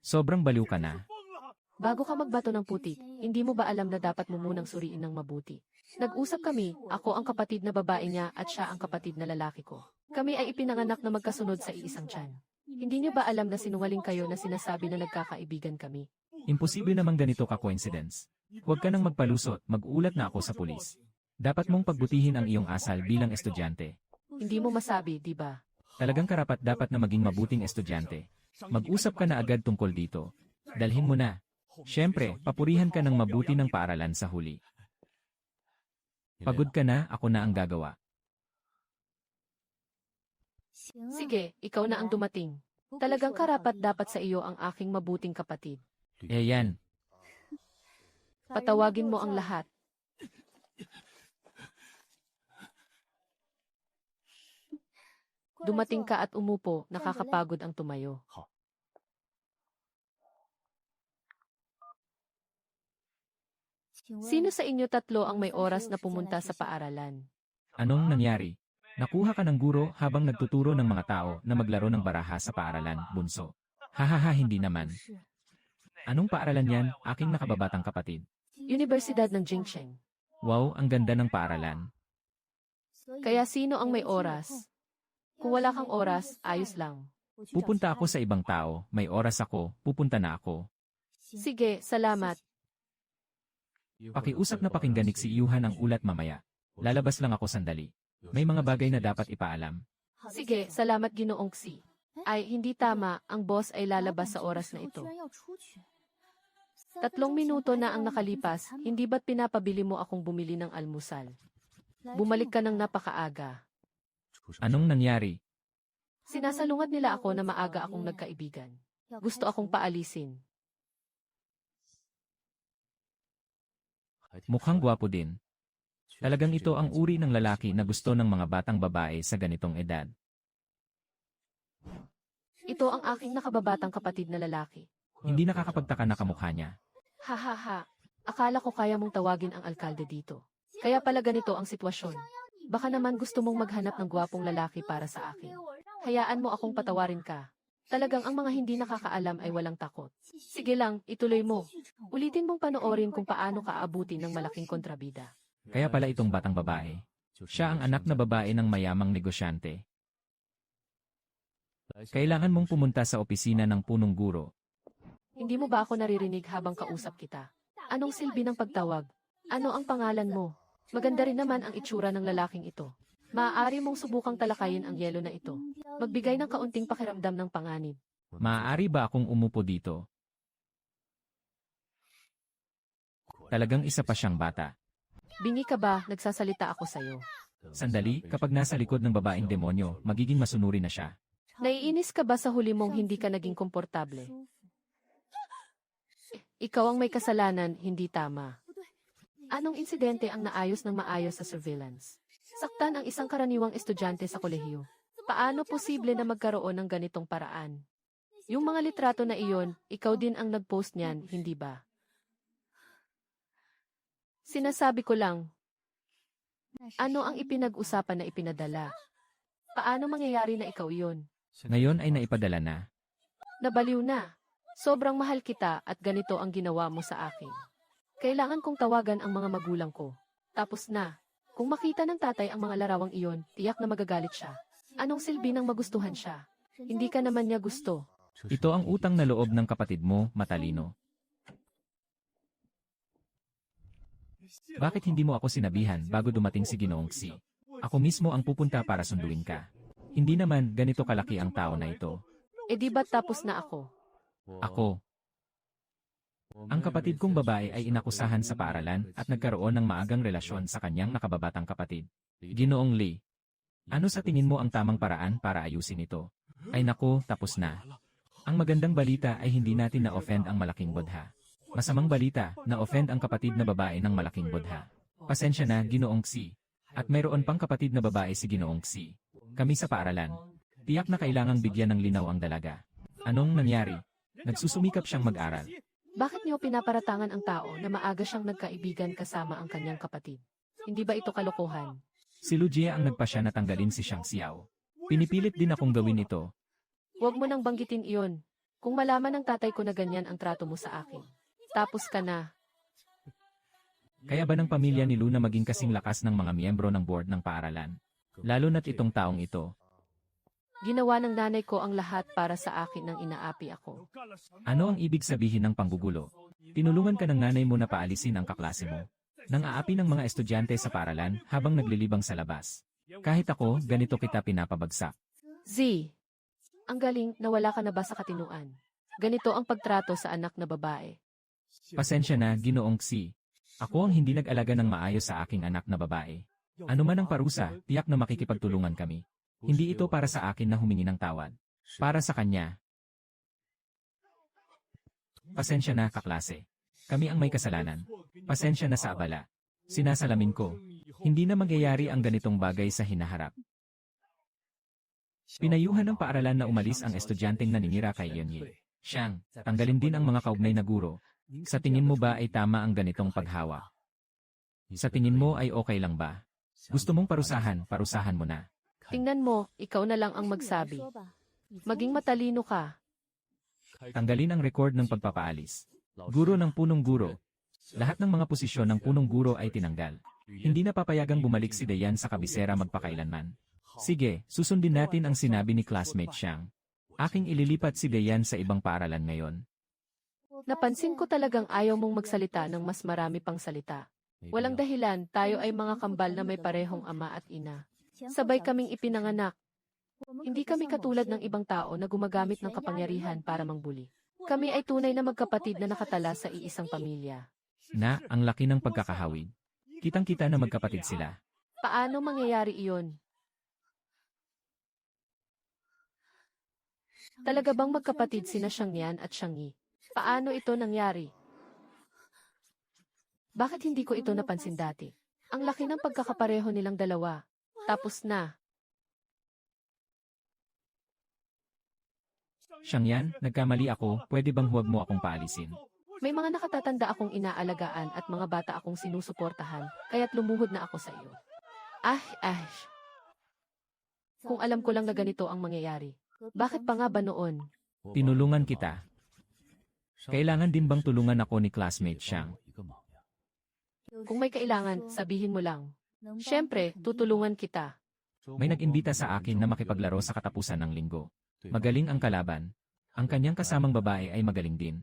Sobrang baliw ka na. Bago ka magbato ng putik, hindi mo ba alam na dapat mo munang suriin ng mabuti? Nag-usap kami, ako ang kapatid na babae niya at siya ang kapatid na lalaki ko. Kami ay ipinanganak na magkasunod sa iisang tiyan. Hindi niyo ba alam na sinungaling kayo na sinasabi na nagkakaibigan kami? Imposible namang ganito ka-coincidence. Huwag ka nang magpalusot, mag-ulat na ako sa pulis. Dapat mong pagbutihin ang iyong asal bilang estudyante. Hindi mo masabi, di ba? Talagang karapat dapat na maging mabuting estudyante. Mag-usap ka na agad tungkol dito. Dalhin mo na. Siyempre, papurihan ka ng mabuti ng paaralan sa huli. Pagod ka na, ako na ang gagawa. Sige, ikaw na ang dumating. Talagang karapat dapat sa iyo ang aking mabuting kapatid. Yan. Patawagin mo ang lahat. Dumating ka at umupo, nakakapagod ang tumayo. Sino sa inyo tatlo ang may oras na pumunta sa paaralan? Anong nangyari? Nakuha ka ng guro habang nagtuturo ng mga tao na maglaro ng baraha sa paaralan, bunso. Hahaha, hindi naman. Anong paaralan yan, aking nakababatang kapatid? Universidad ng Jingsheng. Wow, ang ganda ng paaralan. Kaya sino ang may oras? Kung wala kang oras, ayos lang. Pupunta ako sa ibang tao, may oras ako, pupunta na ako. Sige, salamat. Pakiusap na pakinggan si Yuhan ang ulat mamaya. Lalabas lang ako sandali. May mga bagay na dapat ipaalam. Sige, salamat Ginoong Xi. Ay, hindi tama, ang boss ay lalabas sa oras na ito. 3 minuto na ang nakalipas, hindi ba't pinapabili mo akong bumili ng almusal? Bumalik ka ng napakaaga. Anong nangyari? Sinasalungat nila ako na maaga akong nagkaibigan. Gusto akong paalisin. Mukhang gwapo din. Talagang ito ang uri ng lalaki na gusto ng mga batang babae sa ganitong edad. Ito ang aking nakababatang kapatid na lalaki. Hindi nakakapagtaka na kamukha niya. Hahaha. Akala ko kaya mong tawagin ang alkalde dito. Kaya pala ganito ang sitwasyon. Baka naman gusto mong maghanap ng gwapong lalaki para sa akin. Hayaan mo akong patawarin ka. Talagang ang mga hindi nakakaalam ay walang takot. Sige lang, ituloy mo. Ulitin mong panoorin kung paano ka aabutin ng malaking kontrabida. Kaya pala itong batang babae. Siya ang anak na babae ng mayamang negosyante. Kailangan mong pumunta sa opisina ng punong guro. Hindi mo ba ako naririnig habang kausap kita? Anong silbi ng pagtawag? Ano ang pangalan mo? Maganda rin naman ang itsura ng lalaking ito. Maaari mong subukang talakayin ang yelo na ito. Magbigay ng kaunting pakiramdam ng panganib. Maaari ba akong umupo dito? Talagang isa pa siyang bata. Bingi ka ba, nagsasalita ako sa'yo. Sandali, kapag nasa likod ng babaeng demonyo, magiging masunuri na siya. Naiinis ka ba sa huli mong hindi ka naging komportable? Ikaw ang may kasalanan, hindi tama. Anong insidente ang naayos ng maayos sa surveillance? Saktan ang isang karaniwang estudyante sa kolehiyo. Paano posible na magkaroon ng ganitong paraan? Yung mga litrato na iyon, ikaw din ang nag-post niyan, hindi ba? Sinasabi ko lang, ano ang ipinag-usapan na ipinadala? Paano mangyayari na ikaw iyon? Ngayon ay naipadala na. Nabaliw na. Sobrang mahal kita at ganito ang ginawa mo sa akin. Kailangan kong tawagan ang mga magulang ko. Tapos na. Kung makita ng tatay ang mga larawang iyon, tiyak na magagalit siya. Anong silbi ng magustuhan siya? Hindi ka naman niya gusto. Ito ang utang na loob ng kapatid mo, matalino. Bakit hindi mo ako sinabihan bago dumating si Ginoong Xi? Ako mismo ang pupunta para sunduin ka. Hindi naman ganito kalaki ang tao na ito. E di ba't tapos na ako? Ako. Ang kapatid kong babae ay inakusahan sa paaralan at nagkaroon ng maagang relasyon sa kanyang nakababatang kapatid. Ginoong Lee, ano sa tingin mo ang tamang paraan para ayusin ito? Ay naku, tapos na. Ang magandang balita ay hindi natin na-offend ang malaking bodha. Masamang balita, na-offend ang kapatid na babae ng malaking bodha. Pasensya na, Ginoong Xi. At mayroon pang kapatid na babae si Ginoong Xi. Kami sa paaralan. Tiyak na kailangang bigyan ng linaw ang dalaga. Anong nangyari? Nagsusumikap siyang mag-aral. Bakit niyo pinaparatangan ang tao na maaga siyang nagkaibigan kasama ang kanyang kapatid? Hindi ba ito kalokohan? Si Lujia ang nagpasya na tanggalin si Xiang Xiao. Pinipilit din akong gawin ito. Huwag mo nang banggitin iyon. Kung malaman ng tatay ko na ganyan ang trato mo sa akin. Tapos ka na. Kaya ba ng pamilya ni Luna maging kasing lakas ng mga miyembro ng board ng paaralan? Lalo na't itong taong ito. Ginawa ng nanay ko ang lahat para sa akin nang inaapi ako. Ano ang ibig sabihin ng panggugulo? Tinulungan ka ng nanay mo na paalisin ang kaklase mo. Nang aapi ng mga estudyante sa paaralan habang naglilibang sa labas. Kahit ako, ganito kita pinapabagsak. Z, ang galing, nawala ka na ba sa katinuan? Ganito ang pagtrato sa anak na babae. Pasensya na, Ginoong Xi. Ako ang hindi nag-alaga ng maayos sa aking anak na babae. Ano man ang parusa, tiyak na makikipagtulungan kami. Hindi ito para sa akin na humingi ng tawad. Para sa kanya. Pasensya na, kaklase. Kami ang may kasalanan. Pasensya na sa abala. Sinasalamin ko. Hindi na magyayari ang ganitong bagay sa hinaharap. Pinayuhan ng paaralan na umalis ang estudyanteng naninira kay Yonye. Siyang, tanggalin din ang mga kaugnay na guro. Sa tingin mo ba ay tama ang ganitong paghawa? Sa tingin mo ay okay lang ba? Gusto mong parusahan mo na. Tingnan mo, ikaw na lang ang magsabi. Maging matalino ka. Tanggalin ang record ng pagpapaalis. Guro ng punong guro. Lahat ng mga posisyon ng punong guro ay tinanggal. Hindi na papayagang bumalik si Dayan sa kabisera magpakailanman. Sige, susundin natin ang sinabi ni classmate Xiang. Aking ililipat si Dayan sa ibang paaralan ngayon. Napansin ko talagang ayaw mong magsalita ng mas marami pang salita. Walang dahilan, tayo ay mga kambal na may parehong ama at ina. Sabay kaming ipinanganak. Hindi kami katulad ng ibang tao na gumagamit ng kapangyarihan para mangbuli. Kami ay tunay na magkapatid na nakatala sa iisang pamilya. Na, ang laki ng pagkakahawig. Kitang-kita na magkapatid sila. Paano mangyayari iyon? Talaga bang magkapatid sina Xiangyan at Xiangyi? Paano ito nangyari? Bakit hindi ko ito napansin dati? Ang laki ng pagkakapareho nilang dalawa. Tapos na. Xiangyan, nagkamali ako, pwede bang huwag mo akong paalisin? May mga nakatatanda akong inaalagaan at mga bata akong sinusuportahan, kaya't lumuhod na ako sa iyo. Ash. Kung alam ko lang na ganito ang mangyayari, bakit pa nga ba noon? Tinulungan kita. Kailangan din bang tulungan ako ni classmate Xiang? Kung may kailangan, sabihin mo lang. Siyempre, tutulungan kita. May nag-imbita sa akin na makipaglaro sa katapusan ng linggo. Magaling ang kalaban. Ang kanyang kasamang babae ay magaling din.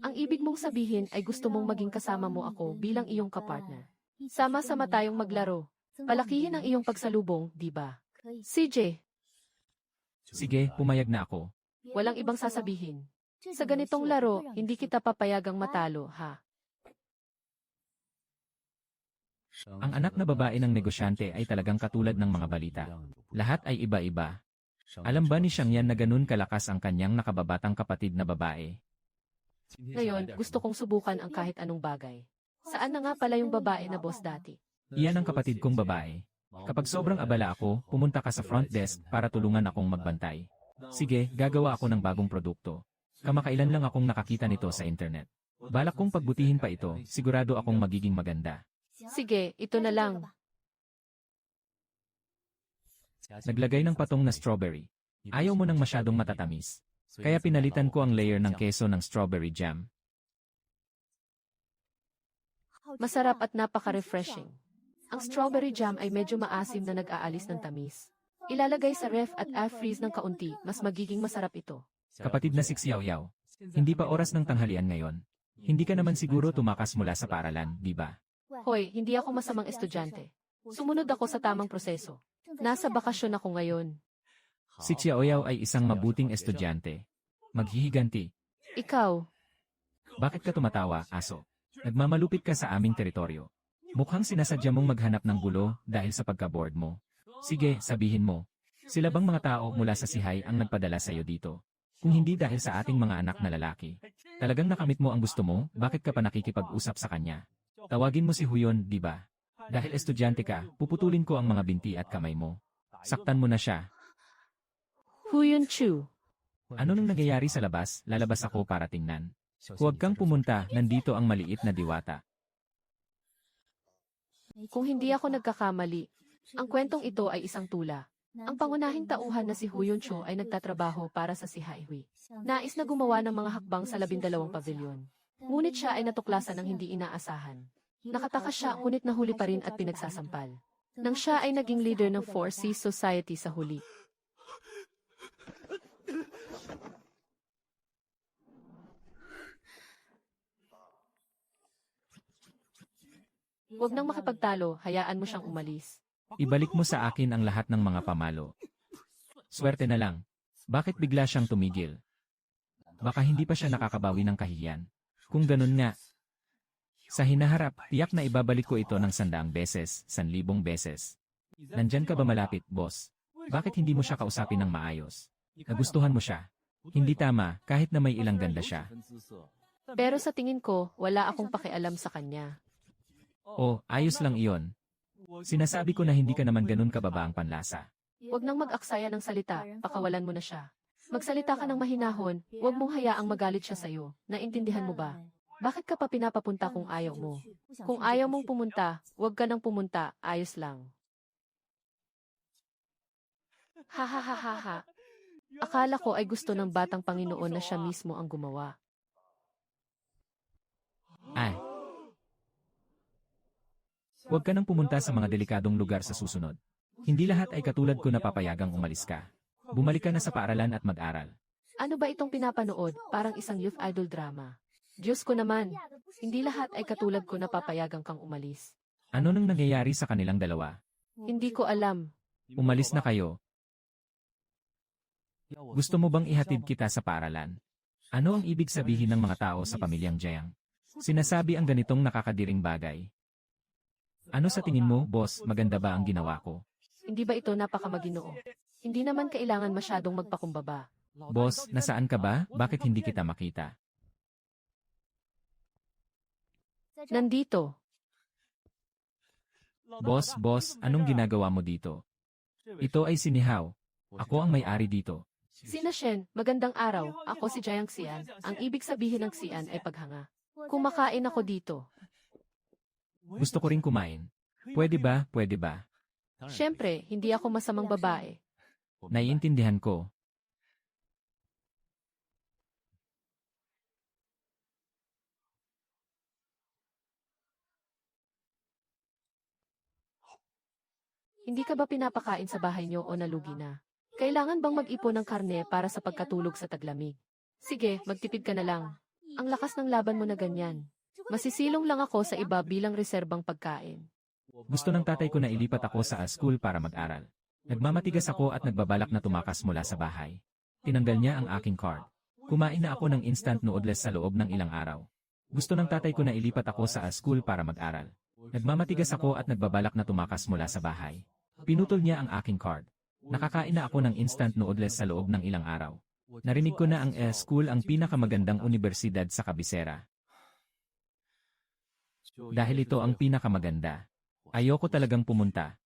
Ang ibig mong sabihin ay gusto mong maging kasama mo ako bilang iyong kapartner. Sama-sama tayong maglaro. Palakihin ang iyong pagsalubong, di ba? CJ, Sige, pumayag na ako. walang ibang sasabihin. Sa ganitong laro, hindi kita papayagang matalo, ha? Ang anak na babae ng negosyante ay talagang katulad ng mga balita. Lahat ay iba-iba. Alam ba ni Xiang Yan na ganun kalakas ang kanyang nakababatang kapatid na babae? Ngayon, gusto kong subukan ang kahit anong bagay. Saan na nga pala yung babae na boss dati? Iyan ang kapatid kong babae. Kapag sobrang abala ako, pumunta ka sa front desk para tulungan akong magbantay. Sige, gagawa ako ng bagong produkto. Kamakailan lang akong nakakita nito sa internet. Balak kong pagbutihin pa ito, sigurado akong magiging maganda. Sige, ito na lang. Naglagay ng patong na strawberry. Ayaw mo nang masyadong matatamis. Kaya pinalitan ko ang layer ng keso ng strawberry jam. Masarap at napaka-refreshing. Ang strawberry jam ay medyo maasim na nag-aalis ng tamis. Ilalagay sa ref at air-freeze ng kaunti, mas magiging masarap ito. Kapatid na si Xiao Yao. Hindi pa oras ng tanghalian ngayon. Hindi ka naman siguro tumakas mula sa paaralan, di ba? Hoy, hindi ako masamang estudyante. Sumunod ako sa tamang proseso. Nasa bakasyon ako ngayon. Si Xiao Yao ay isang mabuting estudyante. Maghihiganti. Ikaw, Bakit ka tumatawa, aso? Nagmamalupit ka sa aming teritoryo. Mukhang sinasadya mong maghanap ng gulo dahil sa pagka-bored mo. Sige, sabihin mo. Sila bang mga tao mula sa Sihay ang nagpadala sa iyo dito? Kung hindi dahil sa ating mga anak na lalaki. Talagang nakamit mo ang gusto mo, bakit ka pa nakikipag-usap sa kanya? Tawagin mo si Huyon, di ba? Dahil estudyante ka, puputulin ko ang mga binti at kamay mo. Saktan mo na siya. Huyun Chu. Ano nang nangyayari sa labas? Lalabas ako para tingnan. Huwag kang pumunta, nandito ang maliit na diwata. Kung hindi ako nagkakamali, ang kwentong ito ay isang tula. Ang pangunahing tauhan na si Huyun Chu ay nagtatrabaho para sa Sihay-hui. Nais na gumawa ng mga hakbang sa 12 pavilyon. Ngunit siya ay natuklasan ng hindi inaasahan. Nakatakas siya ngunit nahuli pa rin at pinagsasampal. Nang siya ay naging leader ng Four Seas Society sa huli. Huwag nang makipagtalo, hayaan mo siyang umalis. Ibalik mo sa akin ang lahat ng mga pamalo. Swerte na lang. Bakit bigla siyang tumigil? Baka hindi pa siya nakakabawi ng kahihiyan. Kung ganun nga, sa hinaharap, tiyak na ibabalik ko ito ng 100 beses, 1,000 beses. Nandyan ka ba malapit, boss? Bakit hindi mo siya kausapin ng maayos? Nagustuhan mo siya. Hindi tama, kahit na may ilang ganda siya. Pero sa tingin ko, wala akong pakialam sa kanya. Oh, ayos lang iyon. Sinasabi ko na hindi ka naman ganun kababa ang panlasa. Huwag nang mag-aksaya ng salita, pakawalan mo na siya. Magsalita ka ng mahinahon, huwag mong hayaang magalit siya sa'yo. Naintindihan mo ba? Bakit ka pa pinapapunta kung ayaw mo? Kung ayaw mong pumunta, huwag ka nang pumunta, ayos lang. Ha ha ha ha ha. Akala ko ay gusto ng batang Panginoon na siya mismo ang gumawa. Ay. Huwag ka nang pumunta sa mga delikadong lugar sa susunod. Hindi lahat ay katulad ko na papayagang umalis ka. Bumalik ka na sa paaralan at mag-aral. Ano ba itong pinapanood? Parang isang youth idol drama. Diyos ko naman, hindi lahat ay katulad ko na papayagang kang umalis. Ano nang nangyayari sa kanilang dalawa? Hindi ko alam. Umalis na kayo. Gusto mo bang ihatid kita sa paaralan? Ano ang ibig sabihin ng mga tao sa pamilyang Jiang? Sinasabi ang ganitong nakakadiring bagay. Ano sa tingin mo, boss, maganda ba ang ginawa ko? Hindi ba ito napakamaginoo? Hindi naman kailangan masyadong magpakumbaba. Boss, nasaan ka ba? Bakit hindi kita makita? Nandito. Boss, anong ginagawa mo dito? Ito ay sinihaw. Ako ang may-ari dito. Sina Shen, magandang araw. Ako si Jiang Xian. Ang ibig sabihin ng Xian ay paghanga. Kumakain ako dito. Gusto ko ring kumain. Pwede ba, pwede ba? Siyempre, hindi ako masamang babae. Naiintindihan ko. Hindi ka ba pinapakain sa bahay niyo o nalugi na? Kailangan bang mag-ipon ng karne para sa pagkatulog sa taglamig? Sige, magtipid ka na lang. Ang lakas ng laban mo na ganyan. Masisilong lang ako sa iba bilang reserbang pagkain. Gusto ng tatay ko na ilipat ako sa school para mag-aral. Nagmamatigas ako at nagbabalak na tumakas mula sa bahay. Tinanggal niya ang aking card. Kumain na ako ng instant noodles sa loob ng ilang araw. Gusto ng tatay ko na ilipat ako sa school para mag-aral. Nagmamatigas ako at nagbabalak na tumakas mula sa bahay. Pinutol niya ang aking card. Nakakain na ako ng instant noodles sa loob ng ilang araw. Narinig ko na ang school ang pinakamagandang unibersidad sa kabisera. Dahil ito ang pinakamaganda. Ayoko talagang pumunta.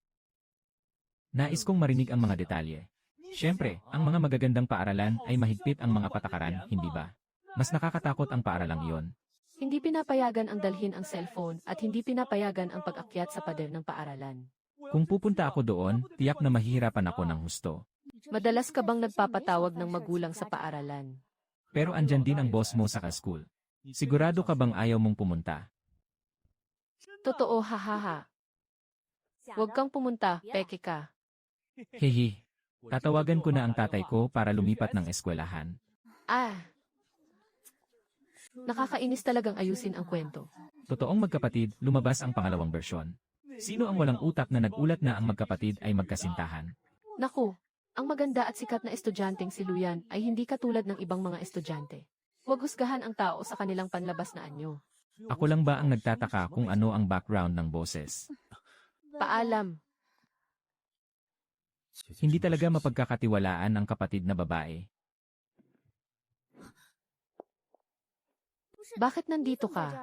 Nais kong marinig ang mga detalye. Siyempre, ang mga magagandang paaralan ay mahigpit ang mga patakaran, hindi ba? Mas nakakatakot ang paaralang iyon. Hindi pinapayagan ang dalhin ang cellphone at hindi pinapayagan ang pag-akyat sa pader ng paaralan. Kung pupunta ako doon, tiyak na mahihirapan ako ng husto. Madalas ka bang nagpapatawag ng magulang sa paaralan? Pero andyan din ang boss mo sa school. Sigurado ka bang ayaw mong pumunta? Totoo, hahaha. Huwag kang pumunta, peke ka. Hehe. Tatawagan ko na ang tatay ko para lumipat ng eskwelahan. Ah! Nakakainis talagang ayusin ang kwento. Totoong magkapatid, lumabas ang pangalawang bersyon. Sino ang walang utak na nagulat na ang magkapatid ay magkasintahan? Naku, ang maganda at sikat na estudyanteng si Luyan ay hindi katulad ng ibang mga estudyante. Huwag husgahan ang tao sa kanilang panlabas na anyo. Ako lang ba ang nagtataka kung ano ang background ng boses? Paalam. Hindi talaga mapagkakatiwalaan ang kapatid na babae. Bakit nandito ka?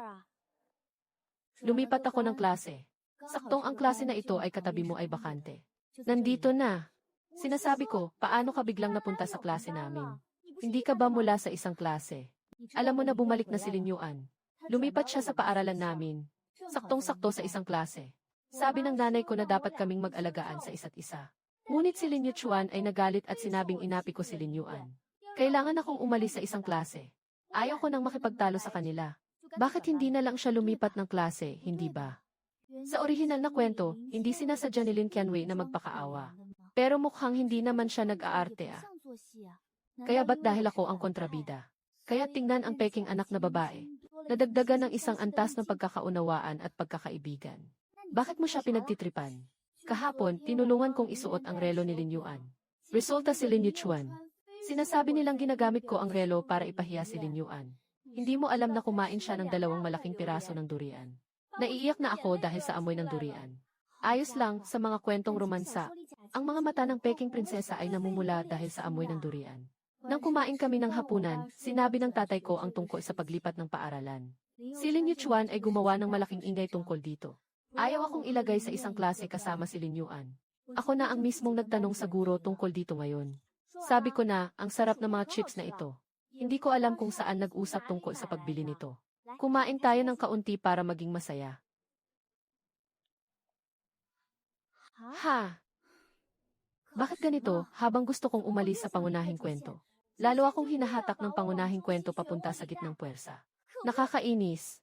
Lumipat ako ng klase. Saktong ang klase na ito ay katabi mo ay bakante. Nandito na. Sinasabi ko, paano ka biglang napunta sa klase namin? Hindi ka ba mula sa isang klase? Alam mo na bumalik na si Linyuan. Lumipat siya sa paaralan namin. Saktong-sakto sa isang klase. Sabi ng nanay ko na dapat kaming mag-alagaan sa isa't isa. Ngunit si Lin Yuchuan ay nagalit at sinabing inapi ko si Lin Yuan. Kailangan akong umalis sa isang klase. Ayaw ko nang makipagtalo sa kanila. Bakit hindi na lang siya lumipat ng klase, hindi ba? Sa orihinal na kwento, hindi sinasadya ni Lin Qianwei na magpakaawa. Pero mukhang hindi naman siya nag-aarte ah. Kaya ba't dahil ako ang kontrabida? Kaya tingnan ang peking anak na babae. Nadagdagan ng isang antas ng pagkakaunawaan at pagkakaibigan. Bakit mo siya pinagtitripan? Kahapon, tinulungan kong isuot ang relo ni Lin Yuan. Resulta si Lin Yuchuan. Sinasabi nilang ginagamit ko ang relo para ipahiya si Lin Yuan. Hindi mo alam na kumain siya ng 2 malaking piraso ng durian. Naiiyak na ako dahil sa amoy ng durian. Ayos lang, sa mga kwentong romansa, ang mga mata ng peking prinsesa ay namumula dahil sa amoy ng durian. Nang kumain kami ng hapunan, sinabi ng tatay ko ang tungkol sa paglipat ng paaralan. Si Lin Yuchuan ay gumawa ng malaking ingay tungkol dito. Ayaw akong ilagay sa isang klase kasama si Lin Yuan. Ako na ang mismong nagtanong sa guro tungkol dito ngayon. Sabi ko na, ang sarap ng mga chips na ito. Hindi ko alam kung saan nag-usap tungkol sa pagbili nito. Kumain tayo ng kaunti para maging masaya. Ha? Bakit ganito, habang gusto kong umalis sa pangunahing kwento? Lalo akong hinahatak ng pangunahing kwento papunta sa gitnang puwersa. Nakakainis.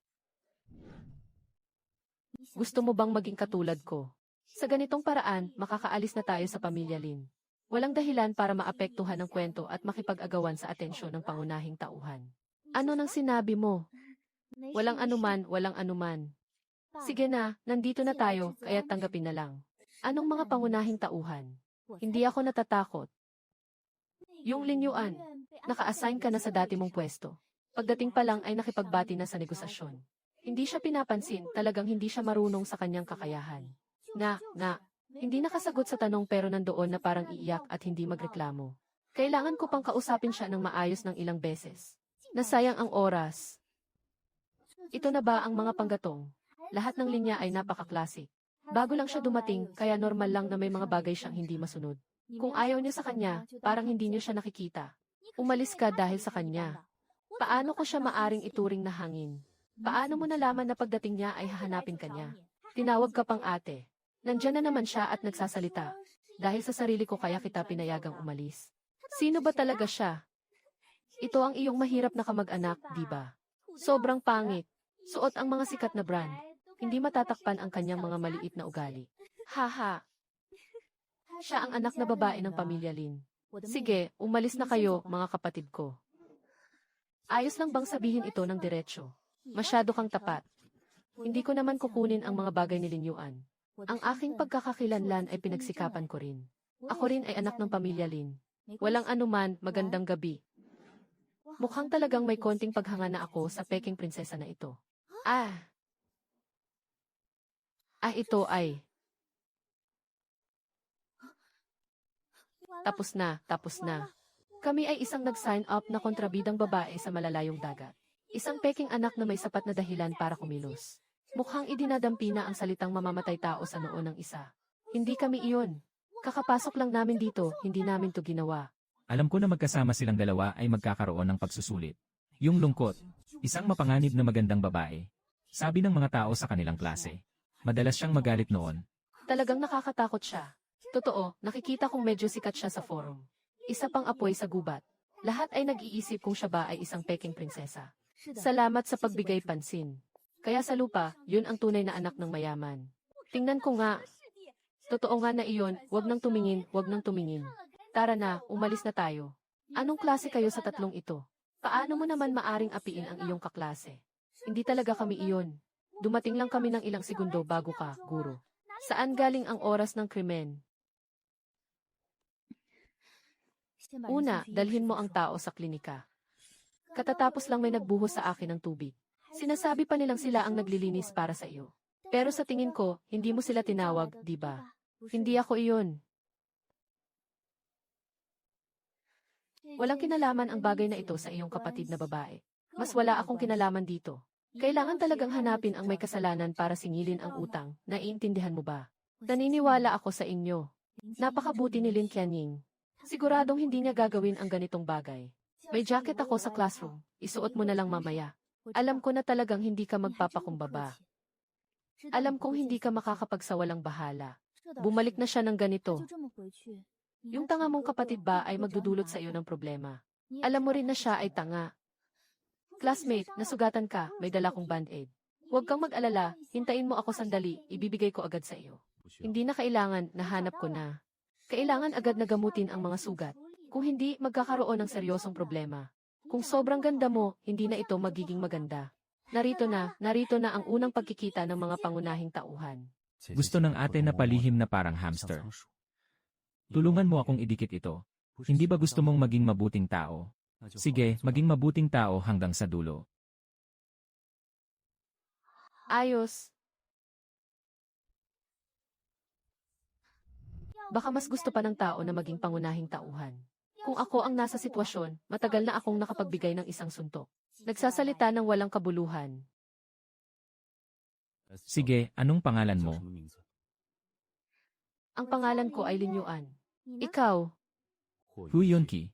Gusto mo bang maging katulad ko? Sa ganitong paraan, makakaalis na tayo sa pamilya Lin. Walang dahilan para maapektuhan ang kwento at makipag-agawan sa atensyon ng pangunahing tauhan. Ano nang sinabi mo? Walang anuman, walang anuman. Sige na, nandito na tayo, kaya tanggapin na lang. Anong mga pangunahing tauhan? Hindi ako natatakot. Yung Lin Yuan, naka-assign ka na sa dati mong pwesto. Pagdating pa lang ay nakipagbati na sa negosasyon. Hindi siya pinapansin, talagang hindi siya marunong sa kanyang kakayahan. Hindi nakasagot sa tanong pero nandoon na parang iiyak at hindi magreklamo. Kailangan ko pang kausapin siya ng maayos ng ilang beses. Nasayang ang oras. Ito na ba ang mga panggatong? Lahat ng linya ay napaka-classic. Bago lang siya dumating, kaya normal lang na may mga bagay siyang hindi masunod. Kung ayaw niyo sa kanya, parang hindi niyo siya nakikita. Umalis ka dahil sa kanya. Paano ko siya maaring ituring na hangin? Paano mo nalaman na pagdating niya ay hahanapin ka niya? Tinawag ka pang ate. Nandyan na naman siya at nagsasalita. Dahil sa sarili ko kaya kita pinayagang umalis. Sino ba talaga siya? Ito ang iyong mahirap na kamag-anak, di ba? Sobrang pangit. Suot ang mga sikat na brand. Hindi matatakpan ang kanyang mga maliit na ugali. Haha. Siya ang anak na babae ng pamilya Lin. Sige, umalis na kayo, mga kapatid ko. Ayos lang bang sabihin ito ng diretsyo? Masyado kang tapat. Hindi ko naman kukunin ang mga bagay ni Lin Yuan. Ang aking pagkakakilanlan ay pinagsikapan ko rin. Ako rin ay anak ng pamilya Lin. Walang anuman, magandang gabi. Mukhang talagang may konting paghanga na ako sa peking prinsesa na ito. Ito ay. Tapos na. Kami ay isang nag-sign up na kontrabidang babae sa malalayong dagat. Isang peking anak na may sapat na dahilan para kumilos. Mukhang idinadampi na ang salitang mamamatay tao sa noo ng isa. Hindi kami iyon. Kakapasok lang namin dito, hindi namin to ginawa. Alam ko na magkasama silang dalawa ay magkakaroon ng pagsusulit. Yung lungkot, isang mapanganib na magandang babae. Sabi ng mga tao sa kanilang klase. Madalas siyang magalit noon. Talagang nakakatakot siya. Totoo, nakikita kong medyo sikat siya sa forum. Isa pang apoy sa gubat. Lahat ay nag-iisip kung siya ba ay isang peking prinsesa. Salamat sa pagbigay pansin. Kaya sa lupa, yun ang tunay na anak ng mayaman. Tingnan ko nga. Totoo nga na iyon, wag nang tumingin. Tara na, umalis na tayo. Anong klase kayo sa tatlong ito? Paano mo naman maaring apiin ang iyong kaklase? Hindi talaga kami iyon. Dumating lang kami ng ilang segundo bago ka, guro. Saan galing ang oras ng krimen? Una, dalhin mo ang tao sa klinika. Katatapos lang may nagbuhos sa akin ng tubig. Sinasabi pa nilang sila ang naglilinis para sa iyo. Pero sa tingin ko, hindi mo sila tinawag, di ba? Hindi ako iyon. Walang kinalaman ang bagay na ito sa iyong kapatid na babae. Mas wala akong kinalaman dito. Kailangan talagang hanapin ang may kasalanan para singilin ang utang. Naiintindihan mo ba? Naniniwala ako sa inyo. Napakabuti ni Lin Qianying. Siguradong hindi niya gagawin ang ganitong bagay. May jacket ako sa classroom. Isuot mo na lang mamaya. Alam ko na talagang hindi ka magpapakumbaba. Alam kong hindi ka makakapagsawalang bahala. Bumalik na siya ng ganito. Yung tanga mong kapatid ba ay magdudulot sa iyo ng problema. Alam mo rin na siya ay tanga. Classmate, nasugatan ka, may dala kong band-aid. Huwag kang mag-alala, hintayin mo ako sandali, ibibigay ko agad sa iyo. Hindi na kailangan, nahanap ko na. Kailangan agad na gamutin ang mga sugat. Kung hindi, magkakaroon ng seryosong problema. Kung sobrang ganda mo, hindi na ito magiging maganda. Narito na ang unang pagkikita ng mga pangunahing tauhan. Gusto ng ate na palihim na parang hamster. Tulungan mo akong idikit ito. Hindi ba gusto mong maging mabuting tao? Sige, maging mabuting tao hanggang sa dulo. Ayos. Baka mas gusto pa ng tao na maging pangunahing tauhan. Kung ako ang nasa sitwasyon, matagal na akong nakapagbigay ng isang suntok. Nagsasalita ng walang kabuluhan. Sige, anong pangalan mo? Ang pangalan ko ay Lin Yuan. Ikaw, Hu Yunki.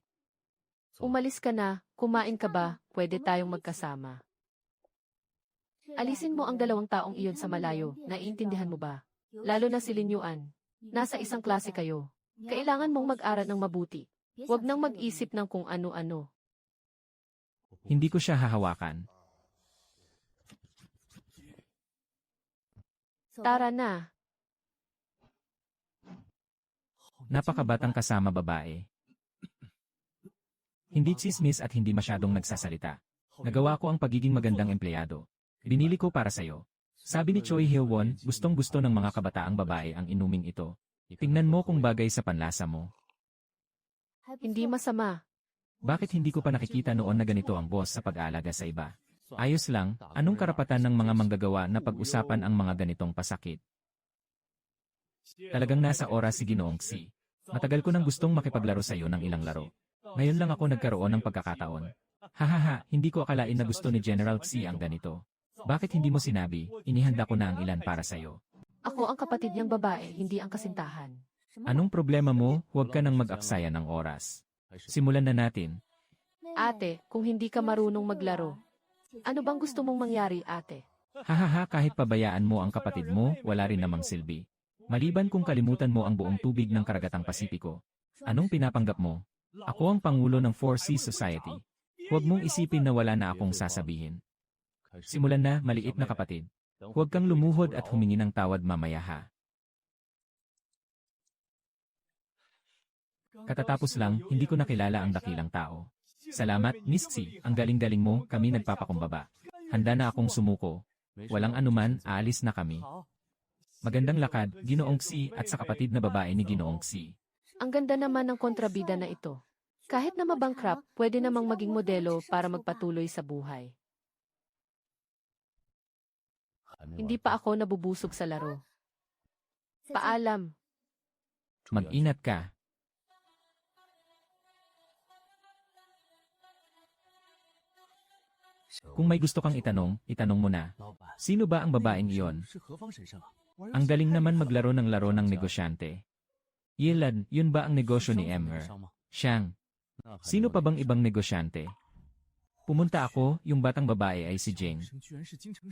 umalis ka na, kumain ka ba, pwede tayong magkasama. Alisin mo ang dalawang taong iyon sa malayo, naiintindihan mo ba? Lalo na si Lin Yuan. Nasa isang klase kayo. Kailangan mong mag-aral ng mabuti. Huwag nang mag-isip ng kung ano-ano. Hindi ko siya hahawakan. Tara na. Napakabatang kasama babae. Hindi tsismis at hindi masyadong nagsasalita. Nagawa ko ang pagiging magandang empleyado. Binili ko para sa'yo. Sabi ni Choi Hyo-won, gustong-gusto ng mga kabataang babae ang inuming ito. Tingnan mo kung bagay sa panlasa mo. Hindi masama. Bakit hindi ko pa nakikita noon na ganito ang boss sa pag-aalaga sa iba? Ayos lang, anong karapatan ng mga manggagawa na pag-usapan ang mga ganitong pasakit? Talagang nasa oras si Ginoong Xi. Matagal ko nang gustong makipaglaro sa iyo ng ilang laro. Ngayon lang ako nagkaroon ng pagkakataon. Hahaha, hindi ko akalain na gusto ni General Xi ang ganito. Bakit hindi mo sinabi, inihanda ko na ang ilan para sa iyo? Ako ang kapatid niyang babae, hindi ang kasintahan. Anong problema mo? Huwag ka nang mag-aksaya ng oras. Simulan na natin. Ate, kung hindi ka marunong maglaro, Ano bang gusto mong mangyari, ate? Hahaha, kahit pabayaan mo ang kapatid mo, wala rin namang silbi. Maliban kung kalimutan mo ang buong tubig ng Karagatang Pasipiko. Anong pinapanggap mo? Ako ang Pangulo ng Four Seas Society. Huwag mong isipin na wala na akong sasabihin. Simulan na, maliit na kapatid. Huwag kang lumuhod at humingi ng tawad mamaya ha. Katatapos lang, hindi ko nakilala ang dakilang tao. Salamat, Miss Xi, ang galing-galing mo, kami nagpapakumbaba. Handa na akong sumuko. Walang anuman, aalis na kami. Magandang lakad, Ginoong Xi at sa kapatid na babae ni Ginoong Xi. Ang ganda naman ng kontrabida na ito. Kahit na mabangkrap, pwede namang maging modelo para magpatuloy sa buhay. Hindi pa ako nabubusog sa laro. Paalam. Mag-ingat ka. Kung may gusto kang itanong, itanong mo na. Sino ba ang babaeng iyon? Ang galing naman maglaro ng laro ng negosyante. Yilad, yun ba ang negosyo ni Emmer? Siyang. Sino pa bang ibang negosyante? Pumunta ako, yung batang babae ay si Jing.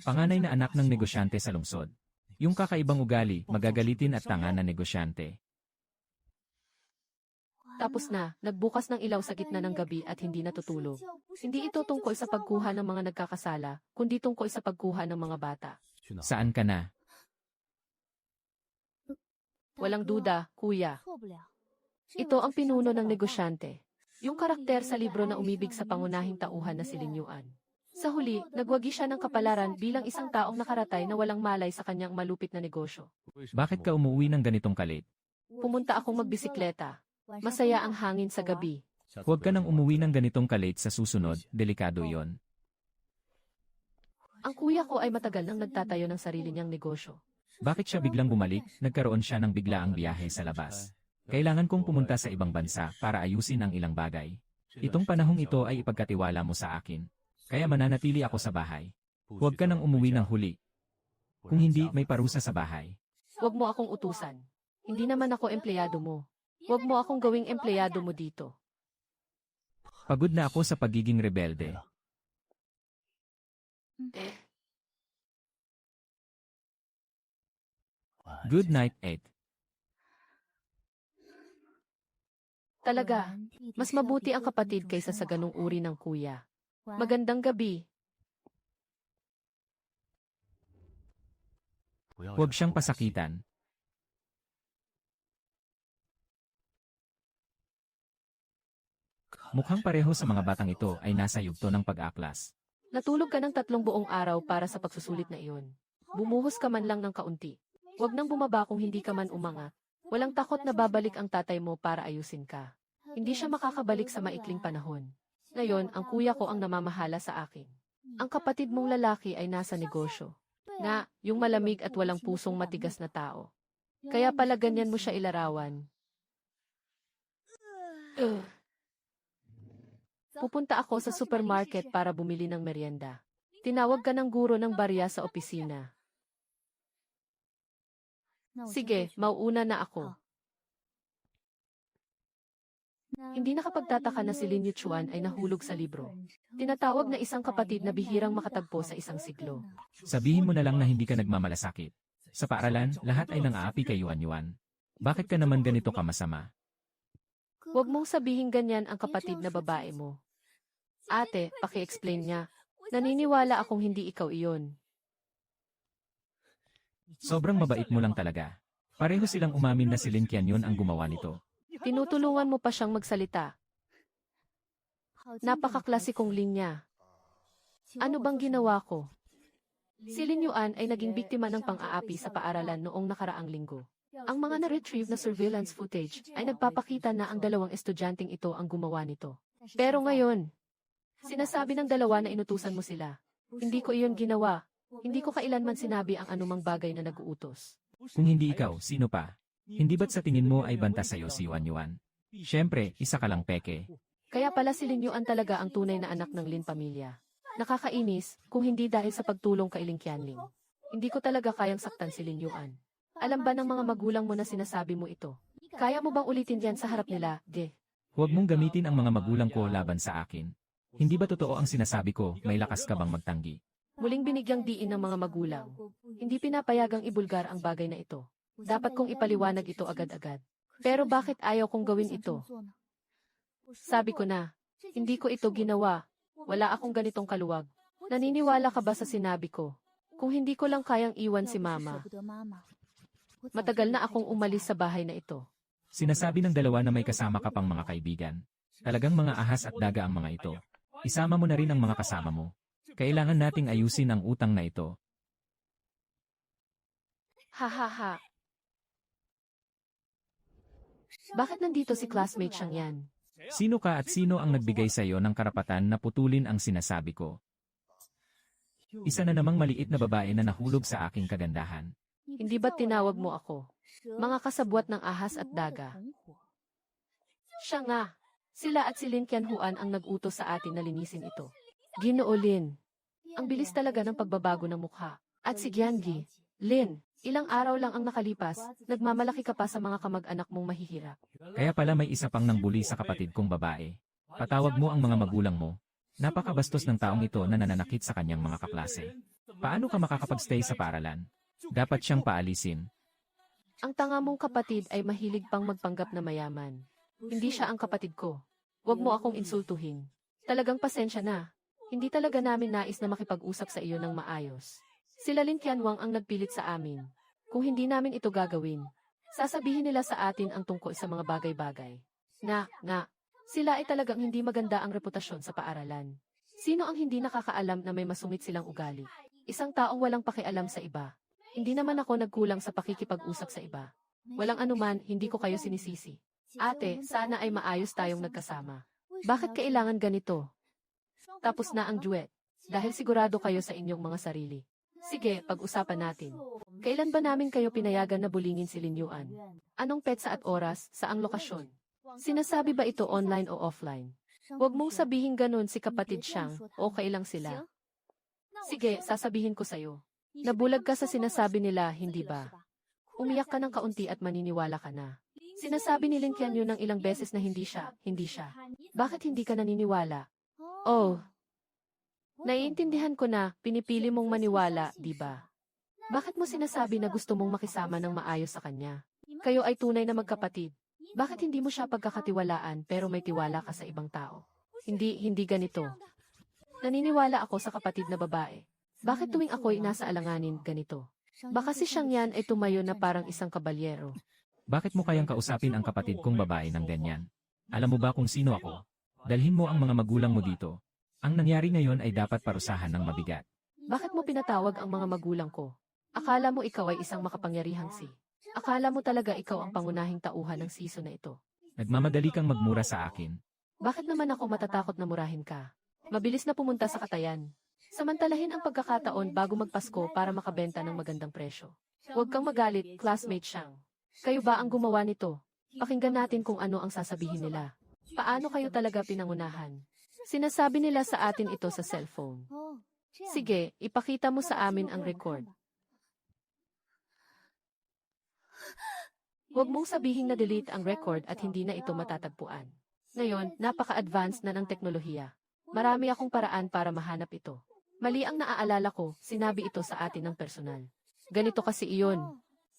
Panganay na anak ng negosyante sa lungsod. Yung kakaibang ugali, magagalitin at tanga na negosyante. Tapos na, nagbukas ng ilaw sa gitna ng gabi at hindi natutulog. Hindi ito tungkol sa pagkuha ng mga nagkakasala, kundi tungkol sa pagkuha ng mga bata. Saan ka na? Walang duda, kuya. Ito ang pinuno ng negosyante. Yung karakter sa libro na umibig sa pangunahing tauhan na si Lin Yuan. Sa huli, nagwagi siya ng kapalaran bilang isang taong nakaratay na walang malay sa kanyang malupit na negosyo. Bakit ka umuwi ng ganitong kalit? Pumunta akong magbisikleta. Masaya ang hangin sa gabi. Huwag ka nang umuwi ng ganitong kalit sa susunod, delikado yon. Ang kuya ko ay matagal nang nagtatayo ng sarili niyang negosyo. Bakit siya biglang bumalik? Nagkaroon siya ng biglaang biyahe sa labas. Kailangan kong pumunta sa ibang bansa para ayusin ang ilang bagay. Itong panahong ito ay ipagkatiwala mo sa akin. Kaya mananatili ako sa bahay. Huwag ka nang umuwi ng huli. Kung hindi, may parusa sa bahay. Huwag mo akong utusan. Hindi naman ako empleyado mo. Huwag mo akong gawing empleyado mo dito. Pagod na ako sa pagiging rebelde. Good night, 8. Talaga, mas mabuti ang kapatid kaysa sa ganung uri ng kuya. Magandang gabi. Huwag siyang pasakitan. Mukhang pareho sa mga batang ito ay nasa yugto ng pag-aklas. Natulog ka ng 3 buong araw para sa pagsusulit na iyon. Bumuhos ka man lang ng kaunti. Huwag nang bumaba kung hindi ka man umangat. Walang takot na babalik ang tatay mo para ayusin ka. Hindi siya makakabalik sa maikling panahon. Ngayon, ang kuya ko ang namamahala sa akin. Ang kapatid mong lalaki ay nasa negosyo. Na, yung malamig at walang pusong matigas na tao. Kaya pala ganyan mo siya ilarawan. Pupunta ako sa supermarket para bumili ng merienda. Tinawag ka ng guro ng barya sa opisina. Sige, mauuna na ako. Hindi nakapagtataka na si Lin Yuchuan ay nahulog sa libro. Tinatawag na isang kapatid na bihirang makatagpo sa isang siglo. Sabihin mo na lang na hindi ka nagmamalasakit. Sa paaralan, lahat ay nang-aapi kay Yuan Yuan. Bakit ka naman ganito kamasama? Huwag mong sabihin ganyan ang kapatid na babae mo. Ate, paki-explain niya. Naniniwala akong hindi ikaw iyon. Sobrang mabait mo lang talaga. Pareho silang umamin na si Lin Qianyun ang gumawa nito. Tinutulungan mo pa siyang magsalita. Napakaklasikong linya. Ano bang ginawa ko? Si Lin Yuan ay naging biktima ng pang-aapi sa paaralan noong nakaraang linggo. Ang mga na-retrieve na surveillance footage ay nagpapakita na ang 2 estudyanteng ito ang gumawa nito. Pero ngayon, sinasabi ng 2 na inutusan mo sila. Hindi ko iyon ginawa. Hindi ko kailanman sinabi ang anumang bagay na nag-uutos. Kung hindi ikaw, sino pa? Hindi ba't sa tingin mo ay banta sa'yo si Yuan Yuan? Siyempre, isa ka lang peke. Kaya pala si Lin Yuan talaga ang tunay na anak ng Lin pamilya. Nakakainis, kung hindi dahil sa pagtulong kay Lin Qianling. Hindi ko talaga kayang saktan si Lin Yuan. Alam ba ng mga magulang mo na sinasabi mo ito? Kaya mo bang ulitin yan sa harap nila, De? Huwag mong gamitin ang mga magulang ko laban sa akin. Hindi ba totoo ang sinasabi ko, may lakas ka bang magtanggi? Muling binigyang diin ng mga magulang. Hindi pinapayagang ibulgar ang bagay na ito. Dapat kong ipaliwanag ito agad-agad. Pero bakit ayaw kong gawin ito? Sabi ko na, hindi ko ito ginawa. Wala akong ganitong kaluwag. Naniniwala ka ba sa sinabi ko? Kung hindi ko lang kayang iwan si Mama, matagal na akong umalis sa bahay na ito. Sinasabi ng dalawa na may kasama ka pang mga kaibigan. Talagang mga ahas at daga ang mga ito. Isama mo na rin ang mga kasama mo. Kailangan nating ayusin ang utang na ito. Ha ha ha. Bakit nandito si classmate siyang yan? Sino ka at sino ang nagbigay sa iyo ng karapatan na putulin ang sinasabi ko? Isa na namang maliit na babae na nahulog sa aking kagandahan. Hindi ba tinawag mo ako? Mga kasabwat ng ahas at daga. Siya nga. Sila at si Lin Qianhuan ang nag-utos sa atin na linisin ito. Ginoo Lin. Ang bilis talaga ng pagbabago ng mukha. At si Giangi. Lin, ilang araw lang ang nakalipas, nagmamalaki ka pa sa mga kamag-anak mong mahihirap. Kaya pala may isa pang nangbuli sa kapatid kong babae. Patawag mo ang mga magulang mo. Napakabastos ng taong ito na nananakit sa kanyang mga kaklase. Paano ka makakapag-stay sa paaralan? Dapat siyang paalisin. Ang tanga mong kapatid ay mahilig pang magpanggap na mayaman. Hindi siya ang kapatid ko. Huwag mo akong insultuhin. Talagang pasensya na. Hindi talaga namin nais na makipag-usap sa iyo ng maayos. Sila Lin Qianhuang ang nagpilit sa amin. Kung hindi namin ito gagawin, sasabihin nila sa atin ang tungkol sa mga bagay-bagay. Sila ay talagang hindi maganda ang reputasyon sa paaralan. Sino ang hindi nakakaalam na may masungit silang ugali? Isang taong walang pakialam sa iba. Hindi naman ako nagkulang sa pakikipag-usap sa iba. Walang anuman, hindi ko kayo sinisisi. Ate, sana ay maayos tayong nagkasama. Bakit kailangan ganito? Tapos na ang duet. Dahil sigurado kayo sa inyong mga sarili. Sige, pag-usapan natin. Kailan ba namin kayo pinayagan na bulingin si Lin Yuan? Anong petsa at oras, saang lokasyon? Sinasabi ba ito online o offline? Huwag mong sabihin ganun si kapatid siyang, okay lang sila. Sige, sasabihin ko sa'yo. Nabulag ka sa sinasabi nila, hindi ba? Umiyak ka ng kaunti at maniniwala ka na. Sinasabi ni Lin Qianyu ng ilang beses na hindi siya. Bakit hindi ka naniniwala? Oh, naiintindihan ko na, pinipili mong maniwala, di ba? Bakit mo sinasabi na gusto mong makisama ng maayos sa kanya? Kayo ay tunay na magkapatid. Bakit hindi mo siya pagkakatiwalaan pero may tiwala ka sa ibang tao? Hindi ganito. Naniniwala ako sa kapatid na babae. Bakit tuwing ako'y nasa alanganin, ganito? Baka si siyang yan ay tumayo na parang isang kabalyero. Bakit mo kayang kausapin ang kapatid kong babae ng ganyan? Alam mo ba kung sino ako? Dalhin mo ang mga magulang mo dito. Ang nangyari ngayon ay dapat parusahan ng mabigat. Bakit mo pinatawag ang mga magulang ko? Akala mo ikaw ay isang makapangyarihang si. Akala mo talaga ikaw ang pangunahing tauhan ng season na ito. Nagmamadali kang magmura sa akin. Bakit naman ako matatakot na murahin ka? Mabilis na pumunta sa katayan. Samantalahin ang pagkakataon bago magpasko para makabenta ng magandang presyo. Huwag kang magalit, classmate siyang. Kayo ba ang gumawa nito? Pakinggan natin kung ano ang sasabihin nila. Paano kayo talaga pinangunahan? Sinasabi nila sa atin ito sa cellphone. Sige, ipakita mo sa amin ang record. Huwag mong sabihin na delete ang record at hindi na ito matatagpuan. Ngayon, napaka-advanced na ng teknolohiya. Marami akong paraan para mahanap ito. Mali ang naaalala ko, sinabi ito sa atin ng personal. Ganito kasi iyon.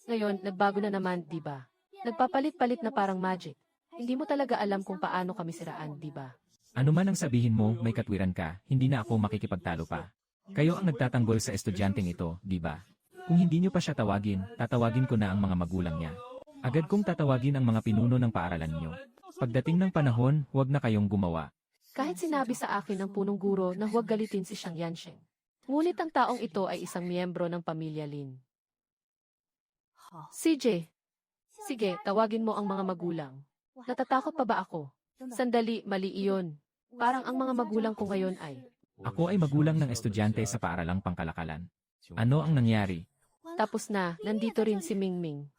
Ngayon, nagbago na naman, di ba? Nagpapalit-palit na parang magic. Hindi mo talaga alam kung paano kami siraan, di ba? Ano man ang sabihin mo, may katwiran ka, hindi na ako makikipagtalo pa. Kayo ang nagtatanggol sa estudyanteng ito, di ba? Kung hindi nyo pa siya tawagin, tatawagin ko na ang mga magulang niya. Agad kong tatawagin ang mga pinuno ng paaralan nyo. Pagdating ng panahon, huwag na kayong gumawa. Kahit sinabi sa akin ng punong guro na huwag galitin si Xiang Yansheng. Ngunit ang taong ito ay isang miyembro ng pamilya Lin. CJ, sige, tawagin mo ang mga magulang. Natatakot pa ba ako? Sandali, mali iyon. Parang ang mga magulang ko ngayon ay... Ako ay magulang ng estudyante sa paaralang Pangkalakalan. Ano ang nangyari? Tapos na, nandito rin si Mingming.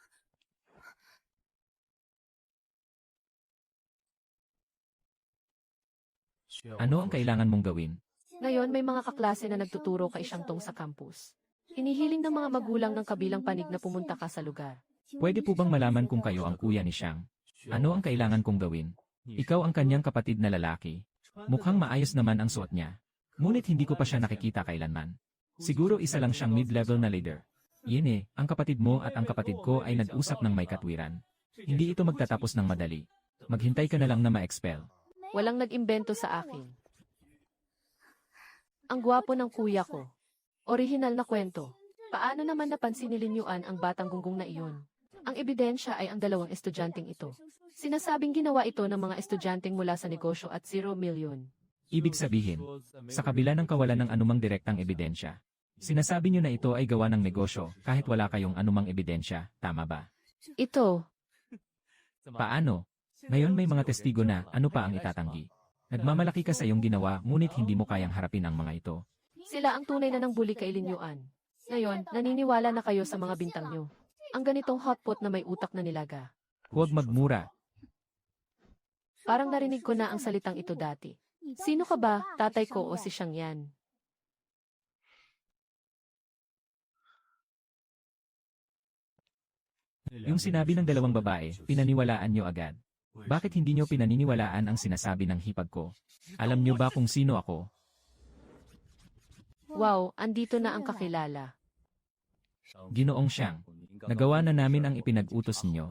Ano ang kailangan mong gawin? Ngayon may mga kaklase na nagtuturo kay Xiangtong sa campus. Hinihiling ng mga magulang ng kabilang panig na pumunta ka sa lugar. Pwede po bang malaman kung kayo ang kuya ni Xiang? Ano ang kailangan kong gawin? Ikaw ang kanyang kapatid na lalaki. Mukhang maayos naman ang suot niya. Ngunit hindi ko pa siya nakikita kailanman. Siguro isa lang siyang mid-level na leader. Yun ang kapatid mo at ang kapatid ko ay nag-usap ng may katwiran. Hindi ito magtatapos ng madali. Maghintay ka na lang na ma-expel. Walang nag-imbento sa akin. Ang gwapo ng kuya ko. Orihinal na kwento. Paano naman napansin ni Lin Yuan ang batang gunggong na iyon? Ang ebidensya ay ang dalawang estudyanteng ito. Sinasabing ginawa ito ng mga estudyanteng mula sa negosyo at 0 million. Ibig sabihin, sa kabila ng kawalan ng anumang direktang ebidensya, sinasabi niyo na ito ay gawa ng negosyo kahit wala kayong anumang ebidensya, tama ba? Ito, Paano? Ngayon may mga testigo na, ano pa ang itatanggi? Nagmamalaki ka sa iyong ginawa ngunit hindi mo kayang harapin ang mga ito. sila ang tunay na nangbuli kay Lin Yuan. Ngayon, naniniwala na kayo sa mga bintang nyo. Ang ganitong hotpot na may utak na nilaga. Huwag magmura. Parang narinig ko na ang salitang ito dati. Sino ka ba, tatay ko o si Siyang yan? Yung sinabi ng dalawang babae, pinaniwalaan niyo agad. Bakit hindi niyo pinaniniwalaan ang sinasabi ng hipag ko? Alam niyo ba kung sino ako? Wow, andito na ang kakilala. Ginoong Siyang. Nagawa na namin ang ipinag-utos ninyo.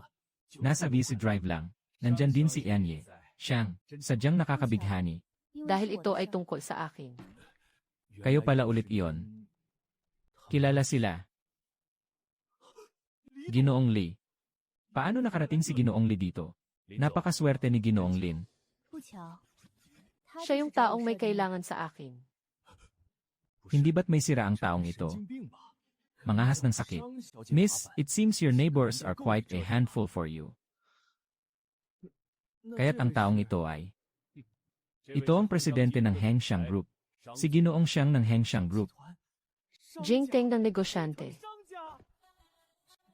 Nasa busy drive lang. Nandyan din si Anye. Siyang, sadyang nakakabighani. Dahil ito ay tungkol sa akin. Kayo pala ulit iyon. Kilala sila. Ginoong Lee. Paano nakarating si Ginoong Lee dito? Napakaswerte ni Ginoong Lin. Siya yung taong may kailangan sa akin. Hindi ba't may sira ang taong ito? Mangahas ng sakit. Miss, it seems your neighbors are quite a handful for you. Kaya't ang taong ito ay... Ito ang presidente ng Hengxiang Group. Si Ginoong Siyang ng Hengxiang Group. Jing Teng ng negosyante.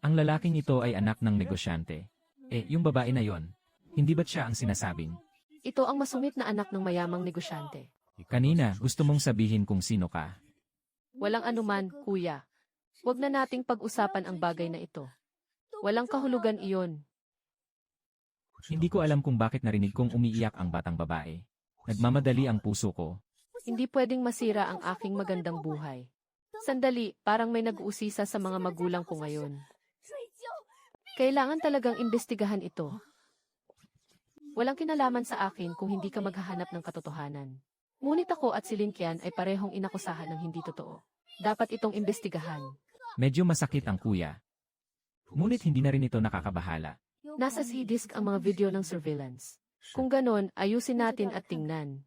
Ang lalaking ito ay anak ng negosyante. Yung babae na yon, hindi ba't siya ang sinasabing? Ito ang masungit na anak ng mayamang negosyante. Kanina, gusto mong sabihin kung sino ka. Walang anuman, kuya. Huwag na nating pag-usapan ang bagay na ito. Walang kahulugan iyon. Hindi ko alam kung bakit narinig kong umiiyak ang batang babae. Nagmamadali ang puso ko. Hindi pwedeng masira ang aking magandang buhay. Sandali, parang may nag-uusisa sa mga magulang ko ngayon. Kailangan talagang imbestigahan ito. Walang kinalaman sa akin kung hindi ka maghahanap ng katotohanan. Ngunit ako at si Lin Qian ay parehong inakusahan ng hindi totoo. Dapat itong imbestigahan. Medyo masakit ang kuya. Ngunit hindi na rin ito nakakabahala. Nasa C-disk ang mga video ng surveillance. Kung ganon, ayusin natin at tingnan.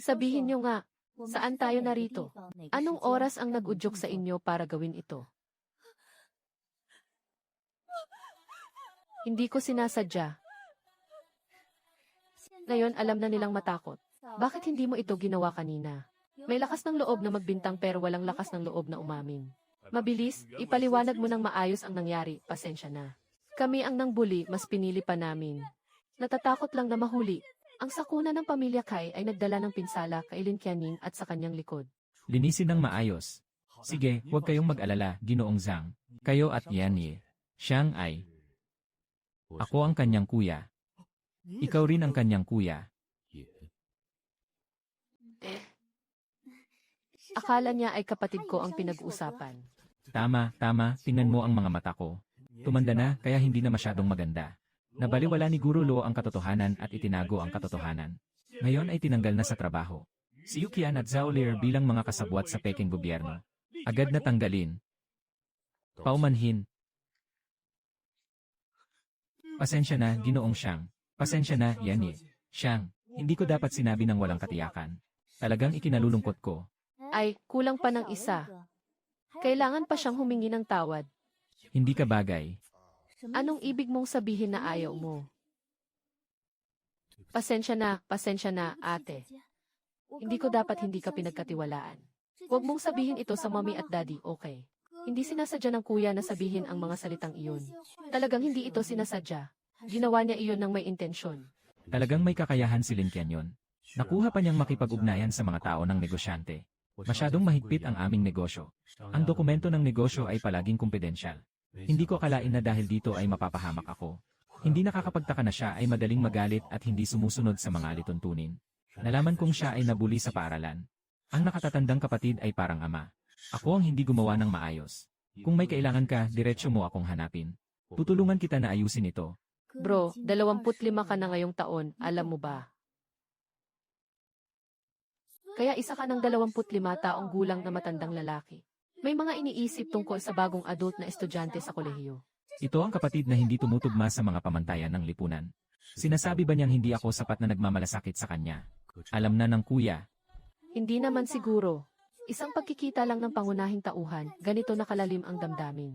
Sabihin nyo nga, saan tayo narito? Anong oras ang nag-udyok sa inyo para gawin ito? Hindi ko sinasadya. Ngayon alam na nilang matakot. Bakit hindi mo ito ginawa kanina? May lakas ng loob na magbintang pero walang lakas ng loob na umamin. Mabilis, ipaliwanag mo ng maayos ang nangyari, pasensya na. Kami ang nangbuli, mas pinili pa namin. Natatakot lang na mahuli. Ang sakuna ng pamilya Kai ay nagdala ng pinsala kay Lin Qianin at sa kanyang likod. Linisin ng maayos. Sige, huwag kayong mag-alala, Ginoong Zhang. Kayo at Yannie. Siyang ay... Ako ang kanyang kuya. Ikaw rin ang kanyang kuya. Akala niya ay kapatid ko ang pinag-uusapan. Tama, tingnan mo ang mga mata ko. Tumanda na, kaya hindi na masyadong maganda. Nabaliwala ni Guru Luo ang katotohanan at itinago ang katotohanan. Ngayon ay tinanggal na sa trabaho. Si Yukian at Zhao Lier bilang mga kasabwat sa Peking gobyerno. Agad na tanggalin. Paumanhin. Pasensya na, Ginoong Siyang. Pasensya na, Yannie. Siyang, hindi ko dapat sinabi ng walang katiyakan. Talagang ikinalulungkot ko. Ay, kulang pa ng isa. Kailangan pa siyang humingi ng tawad. Hindi ka bagay. Anong ibig mong sabihin na ayaw mo? Pasensya na, ate. Hindi ko dapat hindi ka pinagkatiwalaan. Huwag mong sabihin ito sa mommy at daddy, okay? Hindi sinasadya ng kuya na sabihin ang mga salitang iyon. Talagang hindi ito sinasadya. Ginawa niya iyon ng may intensyon. Talagang may kakayahan si Lin Qian. Nakuha pa niyang makipag-ugnayan sa mga tao ng negosyante. Masyadong mahigpit ang aming negosyo. Ang dokumento ng negosyo ay palaging kumpidensyal. Hindi ko akalain na dahil dito ay mapapahamak ako. Hindi nakakapagtaka na siya ay madaling magalit at hindi sumusunod sa mga alituntunin. Nalaman kong siya ay nabuli sa paaralan. Ang nakatatandang kapatid ay parang ama. Ako ang hindi gumawa ng maayos. Kung may kailangan ka, diretsyo mo akong hanapin. Tutulungan kita na ayusin ito. Bro, 25 ka na ngayong taon, alam mo ba? Kaya isa ka ng 25 taong gulang na matandang lalaki. May mga iniisip tungkol sa bagong adult na estudyante sa kolehiyo. Ito ang kapatid na hindi tumutugma sa mga pamantayan ng lipunan. Sinasabi ba niyang hindi ako sapat na nagmamalasakit sa kanya? Alam na ng kuya. Hindi naman siguro. Isang pagkikita lang ng pangunahing tauhan, ganito nakalalim ang damdamin.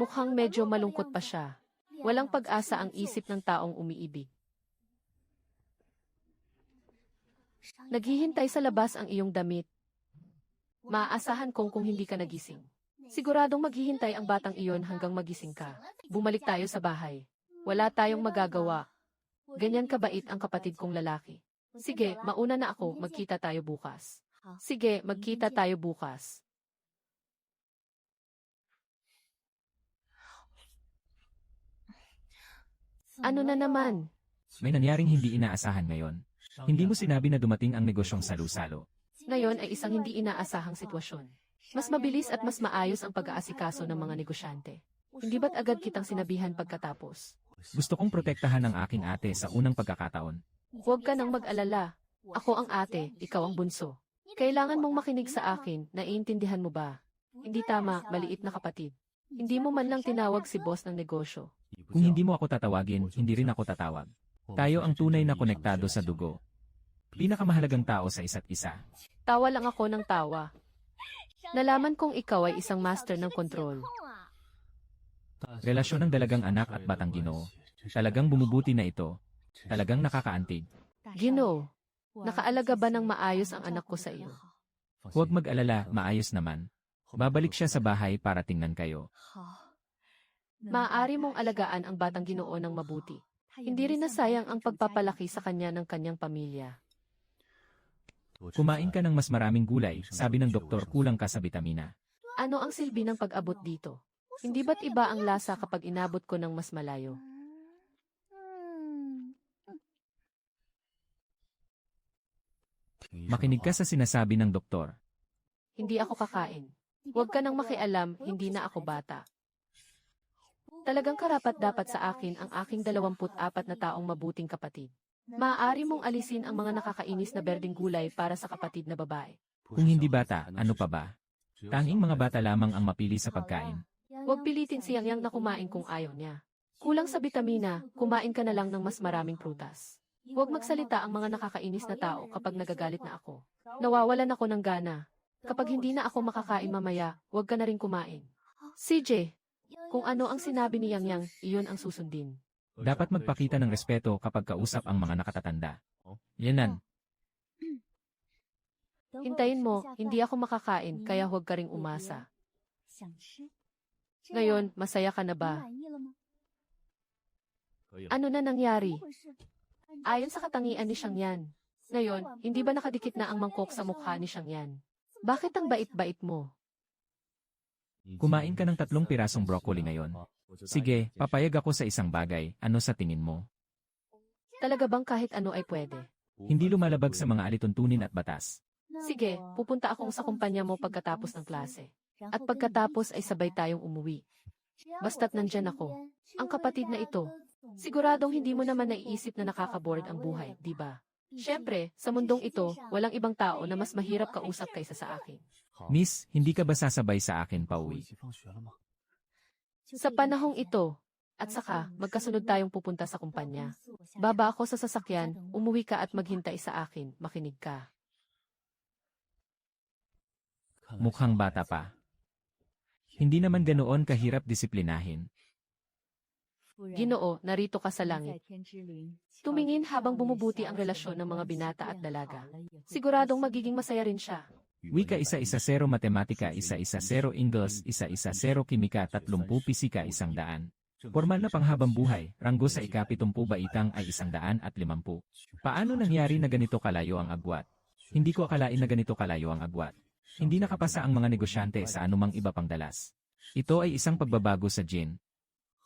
Mukhang medyo malungkot pa siya. Walang pag-asa ang isip ng taong umiibig. Naghihintay sa labas ang iyong damit. Maaasahan kong kung hindi ka nagising. Siguradong maghihintay ang batang iyon hanggang magising ka. Bumalik tayo sa bahay. Wala tayong magagawa. Ganyan kabait ang kapatid kong lalaki. Sige, mauna na ako, magkita tayo bukas. Sige, magkita tayo bukas. Ano na naman? May nangyaring hindi inaasahan ngayon. Hindi mo sinabi na dumating ang negosyong salo-salo. Ngayon ay isang hindi inaasahang sitwasyon. Mas mabilis at mas maayos ang pag-aasikaso ng mga negosyante. Hindi ba't agad kitang sinabihan pagkatapos? Gusto kong protektahan ang aking ate sa unang pagkakataon. Huwag ka nang mag-alala. Ako ang ate, ikaw ang bunso. Kailangan mong makinig sa akin, naiintindihan mo ba? Hindi tama, maliit na kapatid. Hindi mo man lang tinawag si boss ng negosyo. Kung hindi mo ako tatawagin, hindi rin ako tatawag. Tayo ang tunay na konektado sa dugo. Pinakamahalagang tao sa isa't isa. Tawa lang ako ng tawa. Nalaman kong ikaw ay isang master ng kontrol. Relasyon ng dalagang anak at batang Ginoo. Talagang bumubuti na ito. Talagang nakakaantig. Ginoo, nakaalaga ba ng maayos ang anak ko sa iyo? Huwag mag-alala, maayos naman. Babalik siya sa bahay para tingnan kayo. Maaari mong alagaan ang batang Ginoo ng mabuti. Hindi rin nasayang ang pagpapalaki sa kanya ng kanyang pamilya. Kumain ka ng mas maraming gulay, sabi ng doktor kulang ka sa bitamina. Ano ang silbi ng pag-abot dito? Hindi ba't iba ang lasa kapag inabot ko ng mas malayo? Makinig ka sa sinasabi ng doktor. Hindi ako kakain. Huwag ka nang makialam, hindi na ako bata. Talagang karapat-dapat sa akin ang aking 24 na taong mabuting kapatid. Maaari mong alisin ang mga nakakainis na berdeng gulay para sa kapatid na babae. Kung hindi bata, ano pa ba? Tanging mga bata lamang ang mapili sa pagkain. Huwag pilitin si Yang na kumain kung ayaw niya. Kulang sa bitamina, kumain ka na lang ng mas maraming prutas. Huwag magsalita ang mga nakakainis na tao kapag nagagalit na ako. Nawawalan ako ng gana. Kapag hindi na ako makakain mamaya, huwag ka na rin kumain. CJ, kung ano ang sinabi ni Yang, iyon ang susundin. Dapat magpakita ng respeto kapag kausap ang mga nakatatanda. Yanan. Hintayin mo, hindi ako makakain, kaya huwag ka ring umasa. Ngayon, masaya ka na ba? Ano na nangyari? Ayon sa katangian ni Xiang Yan. Ngayon, hindi ba nakadikit na ang mangkok sa mukha ni Xiang Yan? Bakit ang bait-bait mo? Kumain ka ng 3 pirasong broccoli ngayon. Sige, papayag ako sa isang bagay. Ano sa tingin mo? Talaga bang kahit ano ay pwede? Hindi lumalabag sa mga alituntunin at batas. Sige, pupunta akong sa kumpanya mo pagkatapos ng klase. At pagkatapos ay sabay tayong umuwi. Basta't nandyan ako. Ang kapatid na ito. Siguradong hindi mo naman naiisip na nakakaboard ang buhay, di ba? Siyempre, sa mundong ito, walang ibang tao na mas mahirap kausap kaysa sa akin. Miss, hindi ka ba sasabay sa akin pauwi? Sa panahong ito, at saka, magkasunod tayong pupunta sa kumpanya. Baba ako sa sasakyan, umuwi ka at maghintay sa akin, makinig ka. Mukhang bata pa. Hindi naman ganoon kahirap disiplinahin. Ginoo, narito ka sa langit. Tumingin habang bumubuti ang relasyon ng mga binata at dalaga. Siguradong magiging masaya rin siya. Wika 1-0 matematika 1-0 Ingles 1-0 kimika 30 pisika 100. Formal na panghabang buhay, ranggo sa ika-70 baitang ay 150. Paano nangyari na ganito kalayo ang agwat? Hindi ko akalain na ganito kalayo ang agwat. Hindi nakapasa ang mga negosyante sa anumang iba pang dalas. Ito ay isang pagbabago sa Jin.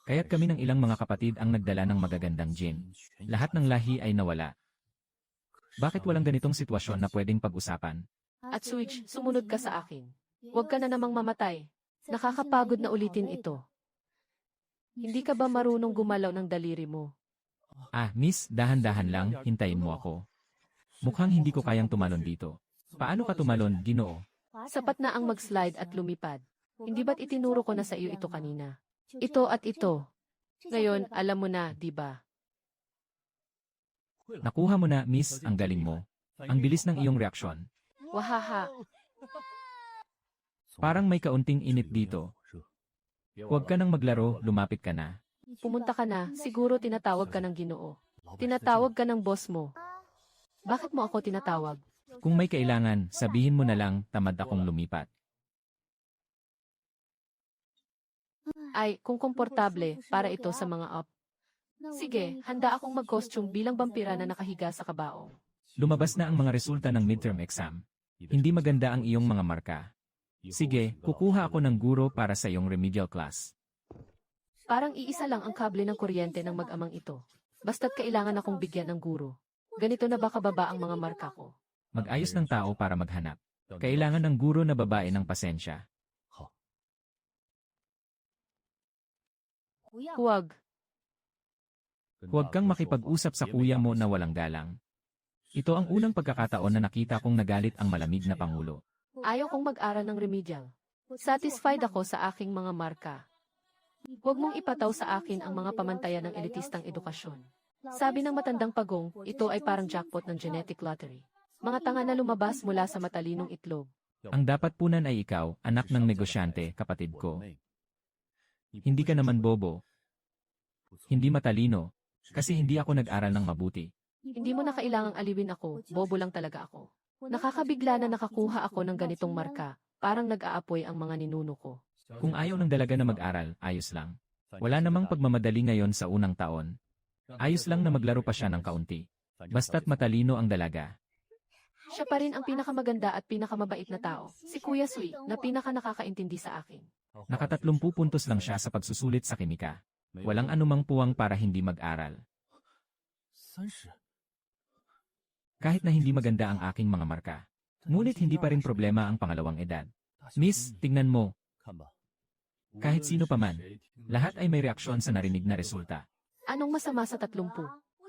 Kaya't kami ng ilang mga kapatid ang nagdala ng magagandang gin. Lahat ng lahi ay nawala. Bakit walang ganitong sitwasyon na pwedeng pag-usapan? At Switch, sumunod ka sa akin. Huwag ka na namang mamatay. Nakakapagod na ulitin ito. Hindi ka ba marunong gumalaw ng daliri mo? Ah, miss, dahan-dahan lang, hintayin mo ako. Mukhang hindi ko kayang tumalon dito. Paano ka tumalon, Ginoo? Sapat na ang mag-slide at lumipad. Hindi ba't itinuro ko na sa iyo ito kanina? Ito at ito. Ngayon, alam mo na, di ba? Nakuha mo na, miss, ang galing mo. Ang bilis ng iyong reaksyon. Wahaha. Parang may kaunting init dito. Huwag ka nang maglaro, lumapit ka na. Pumunta ka na, siguro tinatawag ka ng Ginoo. Tinatawag ka ng boss mo. Bakit mo ako tinatawag? Kung may kailangan, sabihin mo na lang, tamad akong lumipat. Ay, kung komportable, para ito sa mga up. Sige, handa akong mag-costume bilang vampira na nakahiga sa kabaong. Lumabas na ang mga resulta ng midterm exam. Hindi maganda ang iyong mga marka. Sige, kukuha ako ng guro para sa iyong remedial class. Parang iisa lang ang kable ng kuryente ng mag-amang ito. Basta't kailangan akong bigyan ng guro. Ganito na ba kababa ang mga marka ko? Mag-ayos ng tao para maghanap. Kailangan ng guro na babae ng pasensya. Huwag. Huwag kang makipag-usap sa kuya mo na walang galang. Ito ang unang pagkakataon na nakita kong nagalit ang malamig na pangulo. Ayaw kong mag-aral ng remedial. Satisfied ako sa aking mga marka. Huwag mong ipataw sa akin ang mga pamantayan ng elitistang edukasyon. Sabi ng matandang pagong, ito ay parang jackpot ng genetic lottery. Mga tanga na lumabas mula sa matalinong itlog. Ang dapat punan ay ikaw, anak ng negosyante, kapatid ko. Hindi ka naman bobo. Hindi matalino. Kasi hindi ako nag-aral ng mabuti. Hindi mo na kailangang aliwin ako, bobo lang talaga ako. Nakakabigla na nakakuha ako ng ganitong marka, parang nag-aapoy ang mga ninuno ko. Kung ayaw ng dalaga na mag-aral, ayos lang. Wala namang pagmamadali ngayon sa unang taon. Ayos lang na maglaro pa siya ng kaunti. Basta't matalino ang dalaga. Siya pa rin ang pinakamaganda at pinakamabait na tao, si Kuya Sui, na pinaka-nakakaintindi sa akin. Naka-30 puntos lang siya sa pagsusulit sa kimika. Walang anumang puwang para hindi mag-aral. Kahit na hindi maganda ang aking mga marka. Ngunit hindi pa rin problema ang pangalawang edad. Miss, tingnan mo. Kahit sino pa man, lahat ay may reaksyon sa narinig na resulta. Anong masama sa 30?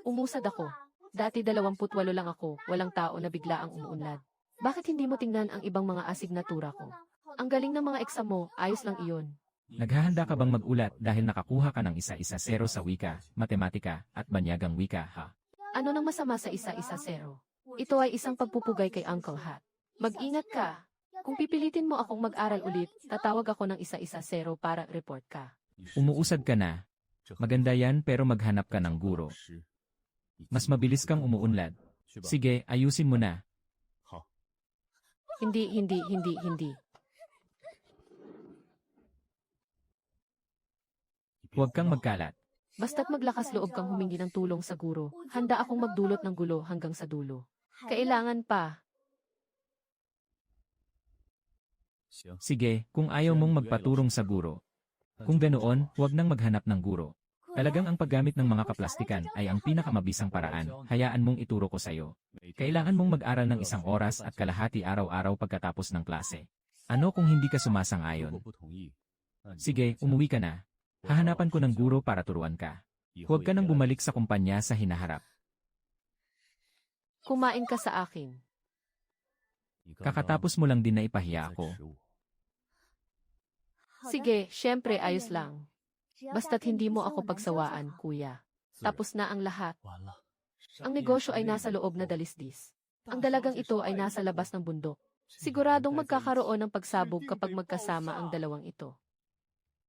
Umusad ako. Dati 28 lang ako, walang tao na bigla ang umuunlad. Bakit hindi mo tingnan ang ibang mga asignatura ko? Ang galing ng mga eksam mo, ayos lang iyon. Naghahanda ka bang mag-ulat dahil nakakuha ka ng isa-isa zero sa wika, matematika, at banyagang wika, ha? Ano nang masama sa isa-isa zero? Ito ay isang pagpupugay kay Uncle Hat. Mag-ingat ka. Kung pipilitin mo akong mag-aral ulit, tatawag ako ng isa-isa zero para report ka. Umuusad ka na. Maganda yan pero maghanap ka ng guro. Mas mabilis kang umuunlad. Sige, ayusin mo na. Hindi. Huwag kang magkalat. Basta't maglakas loob kang humingi ng tulong sa guro, handa akong magdulot ng gulo hanggang sa dulo. Kailangan pa. Sige, kung ayaw mong magpaturong sa guro. Kung ganoon, huwag nang maghanap ng guro. Talagang ang paggamit ng mga kaplastikan ay ang pinakamabisang paraan, hayaan mong ituro ko sa'yo. Kailangan mong mag-aral ng 1 oras at kalahati araw-araw pagkatapos ng klase. Ano kung hindi ka sumasang-ayon? Sige, umuwi ka na. Hahanapan ko ng guro para turuan ka. Huwag ka nang bumalik sa kumpanya sa hinaharap. Kumain ka sa akin. Kakatapos mo lang din na ipahiya ako. Sige, syempre ayos lang. Basta't hindi mo ako pagsawaan, kuya. Tapos na ang lahat. Ang negosyo ay nasa loob na dalisdis. Ang dalagang ito ay nasa labas ng bundok. Siguradong magkakaroon ng pagsabog kapag magkasama ang dalawang ito.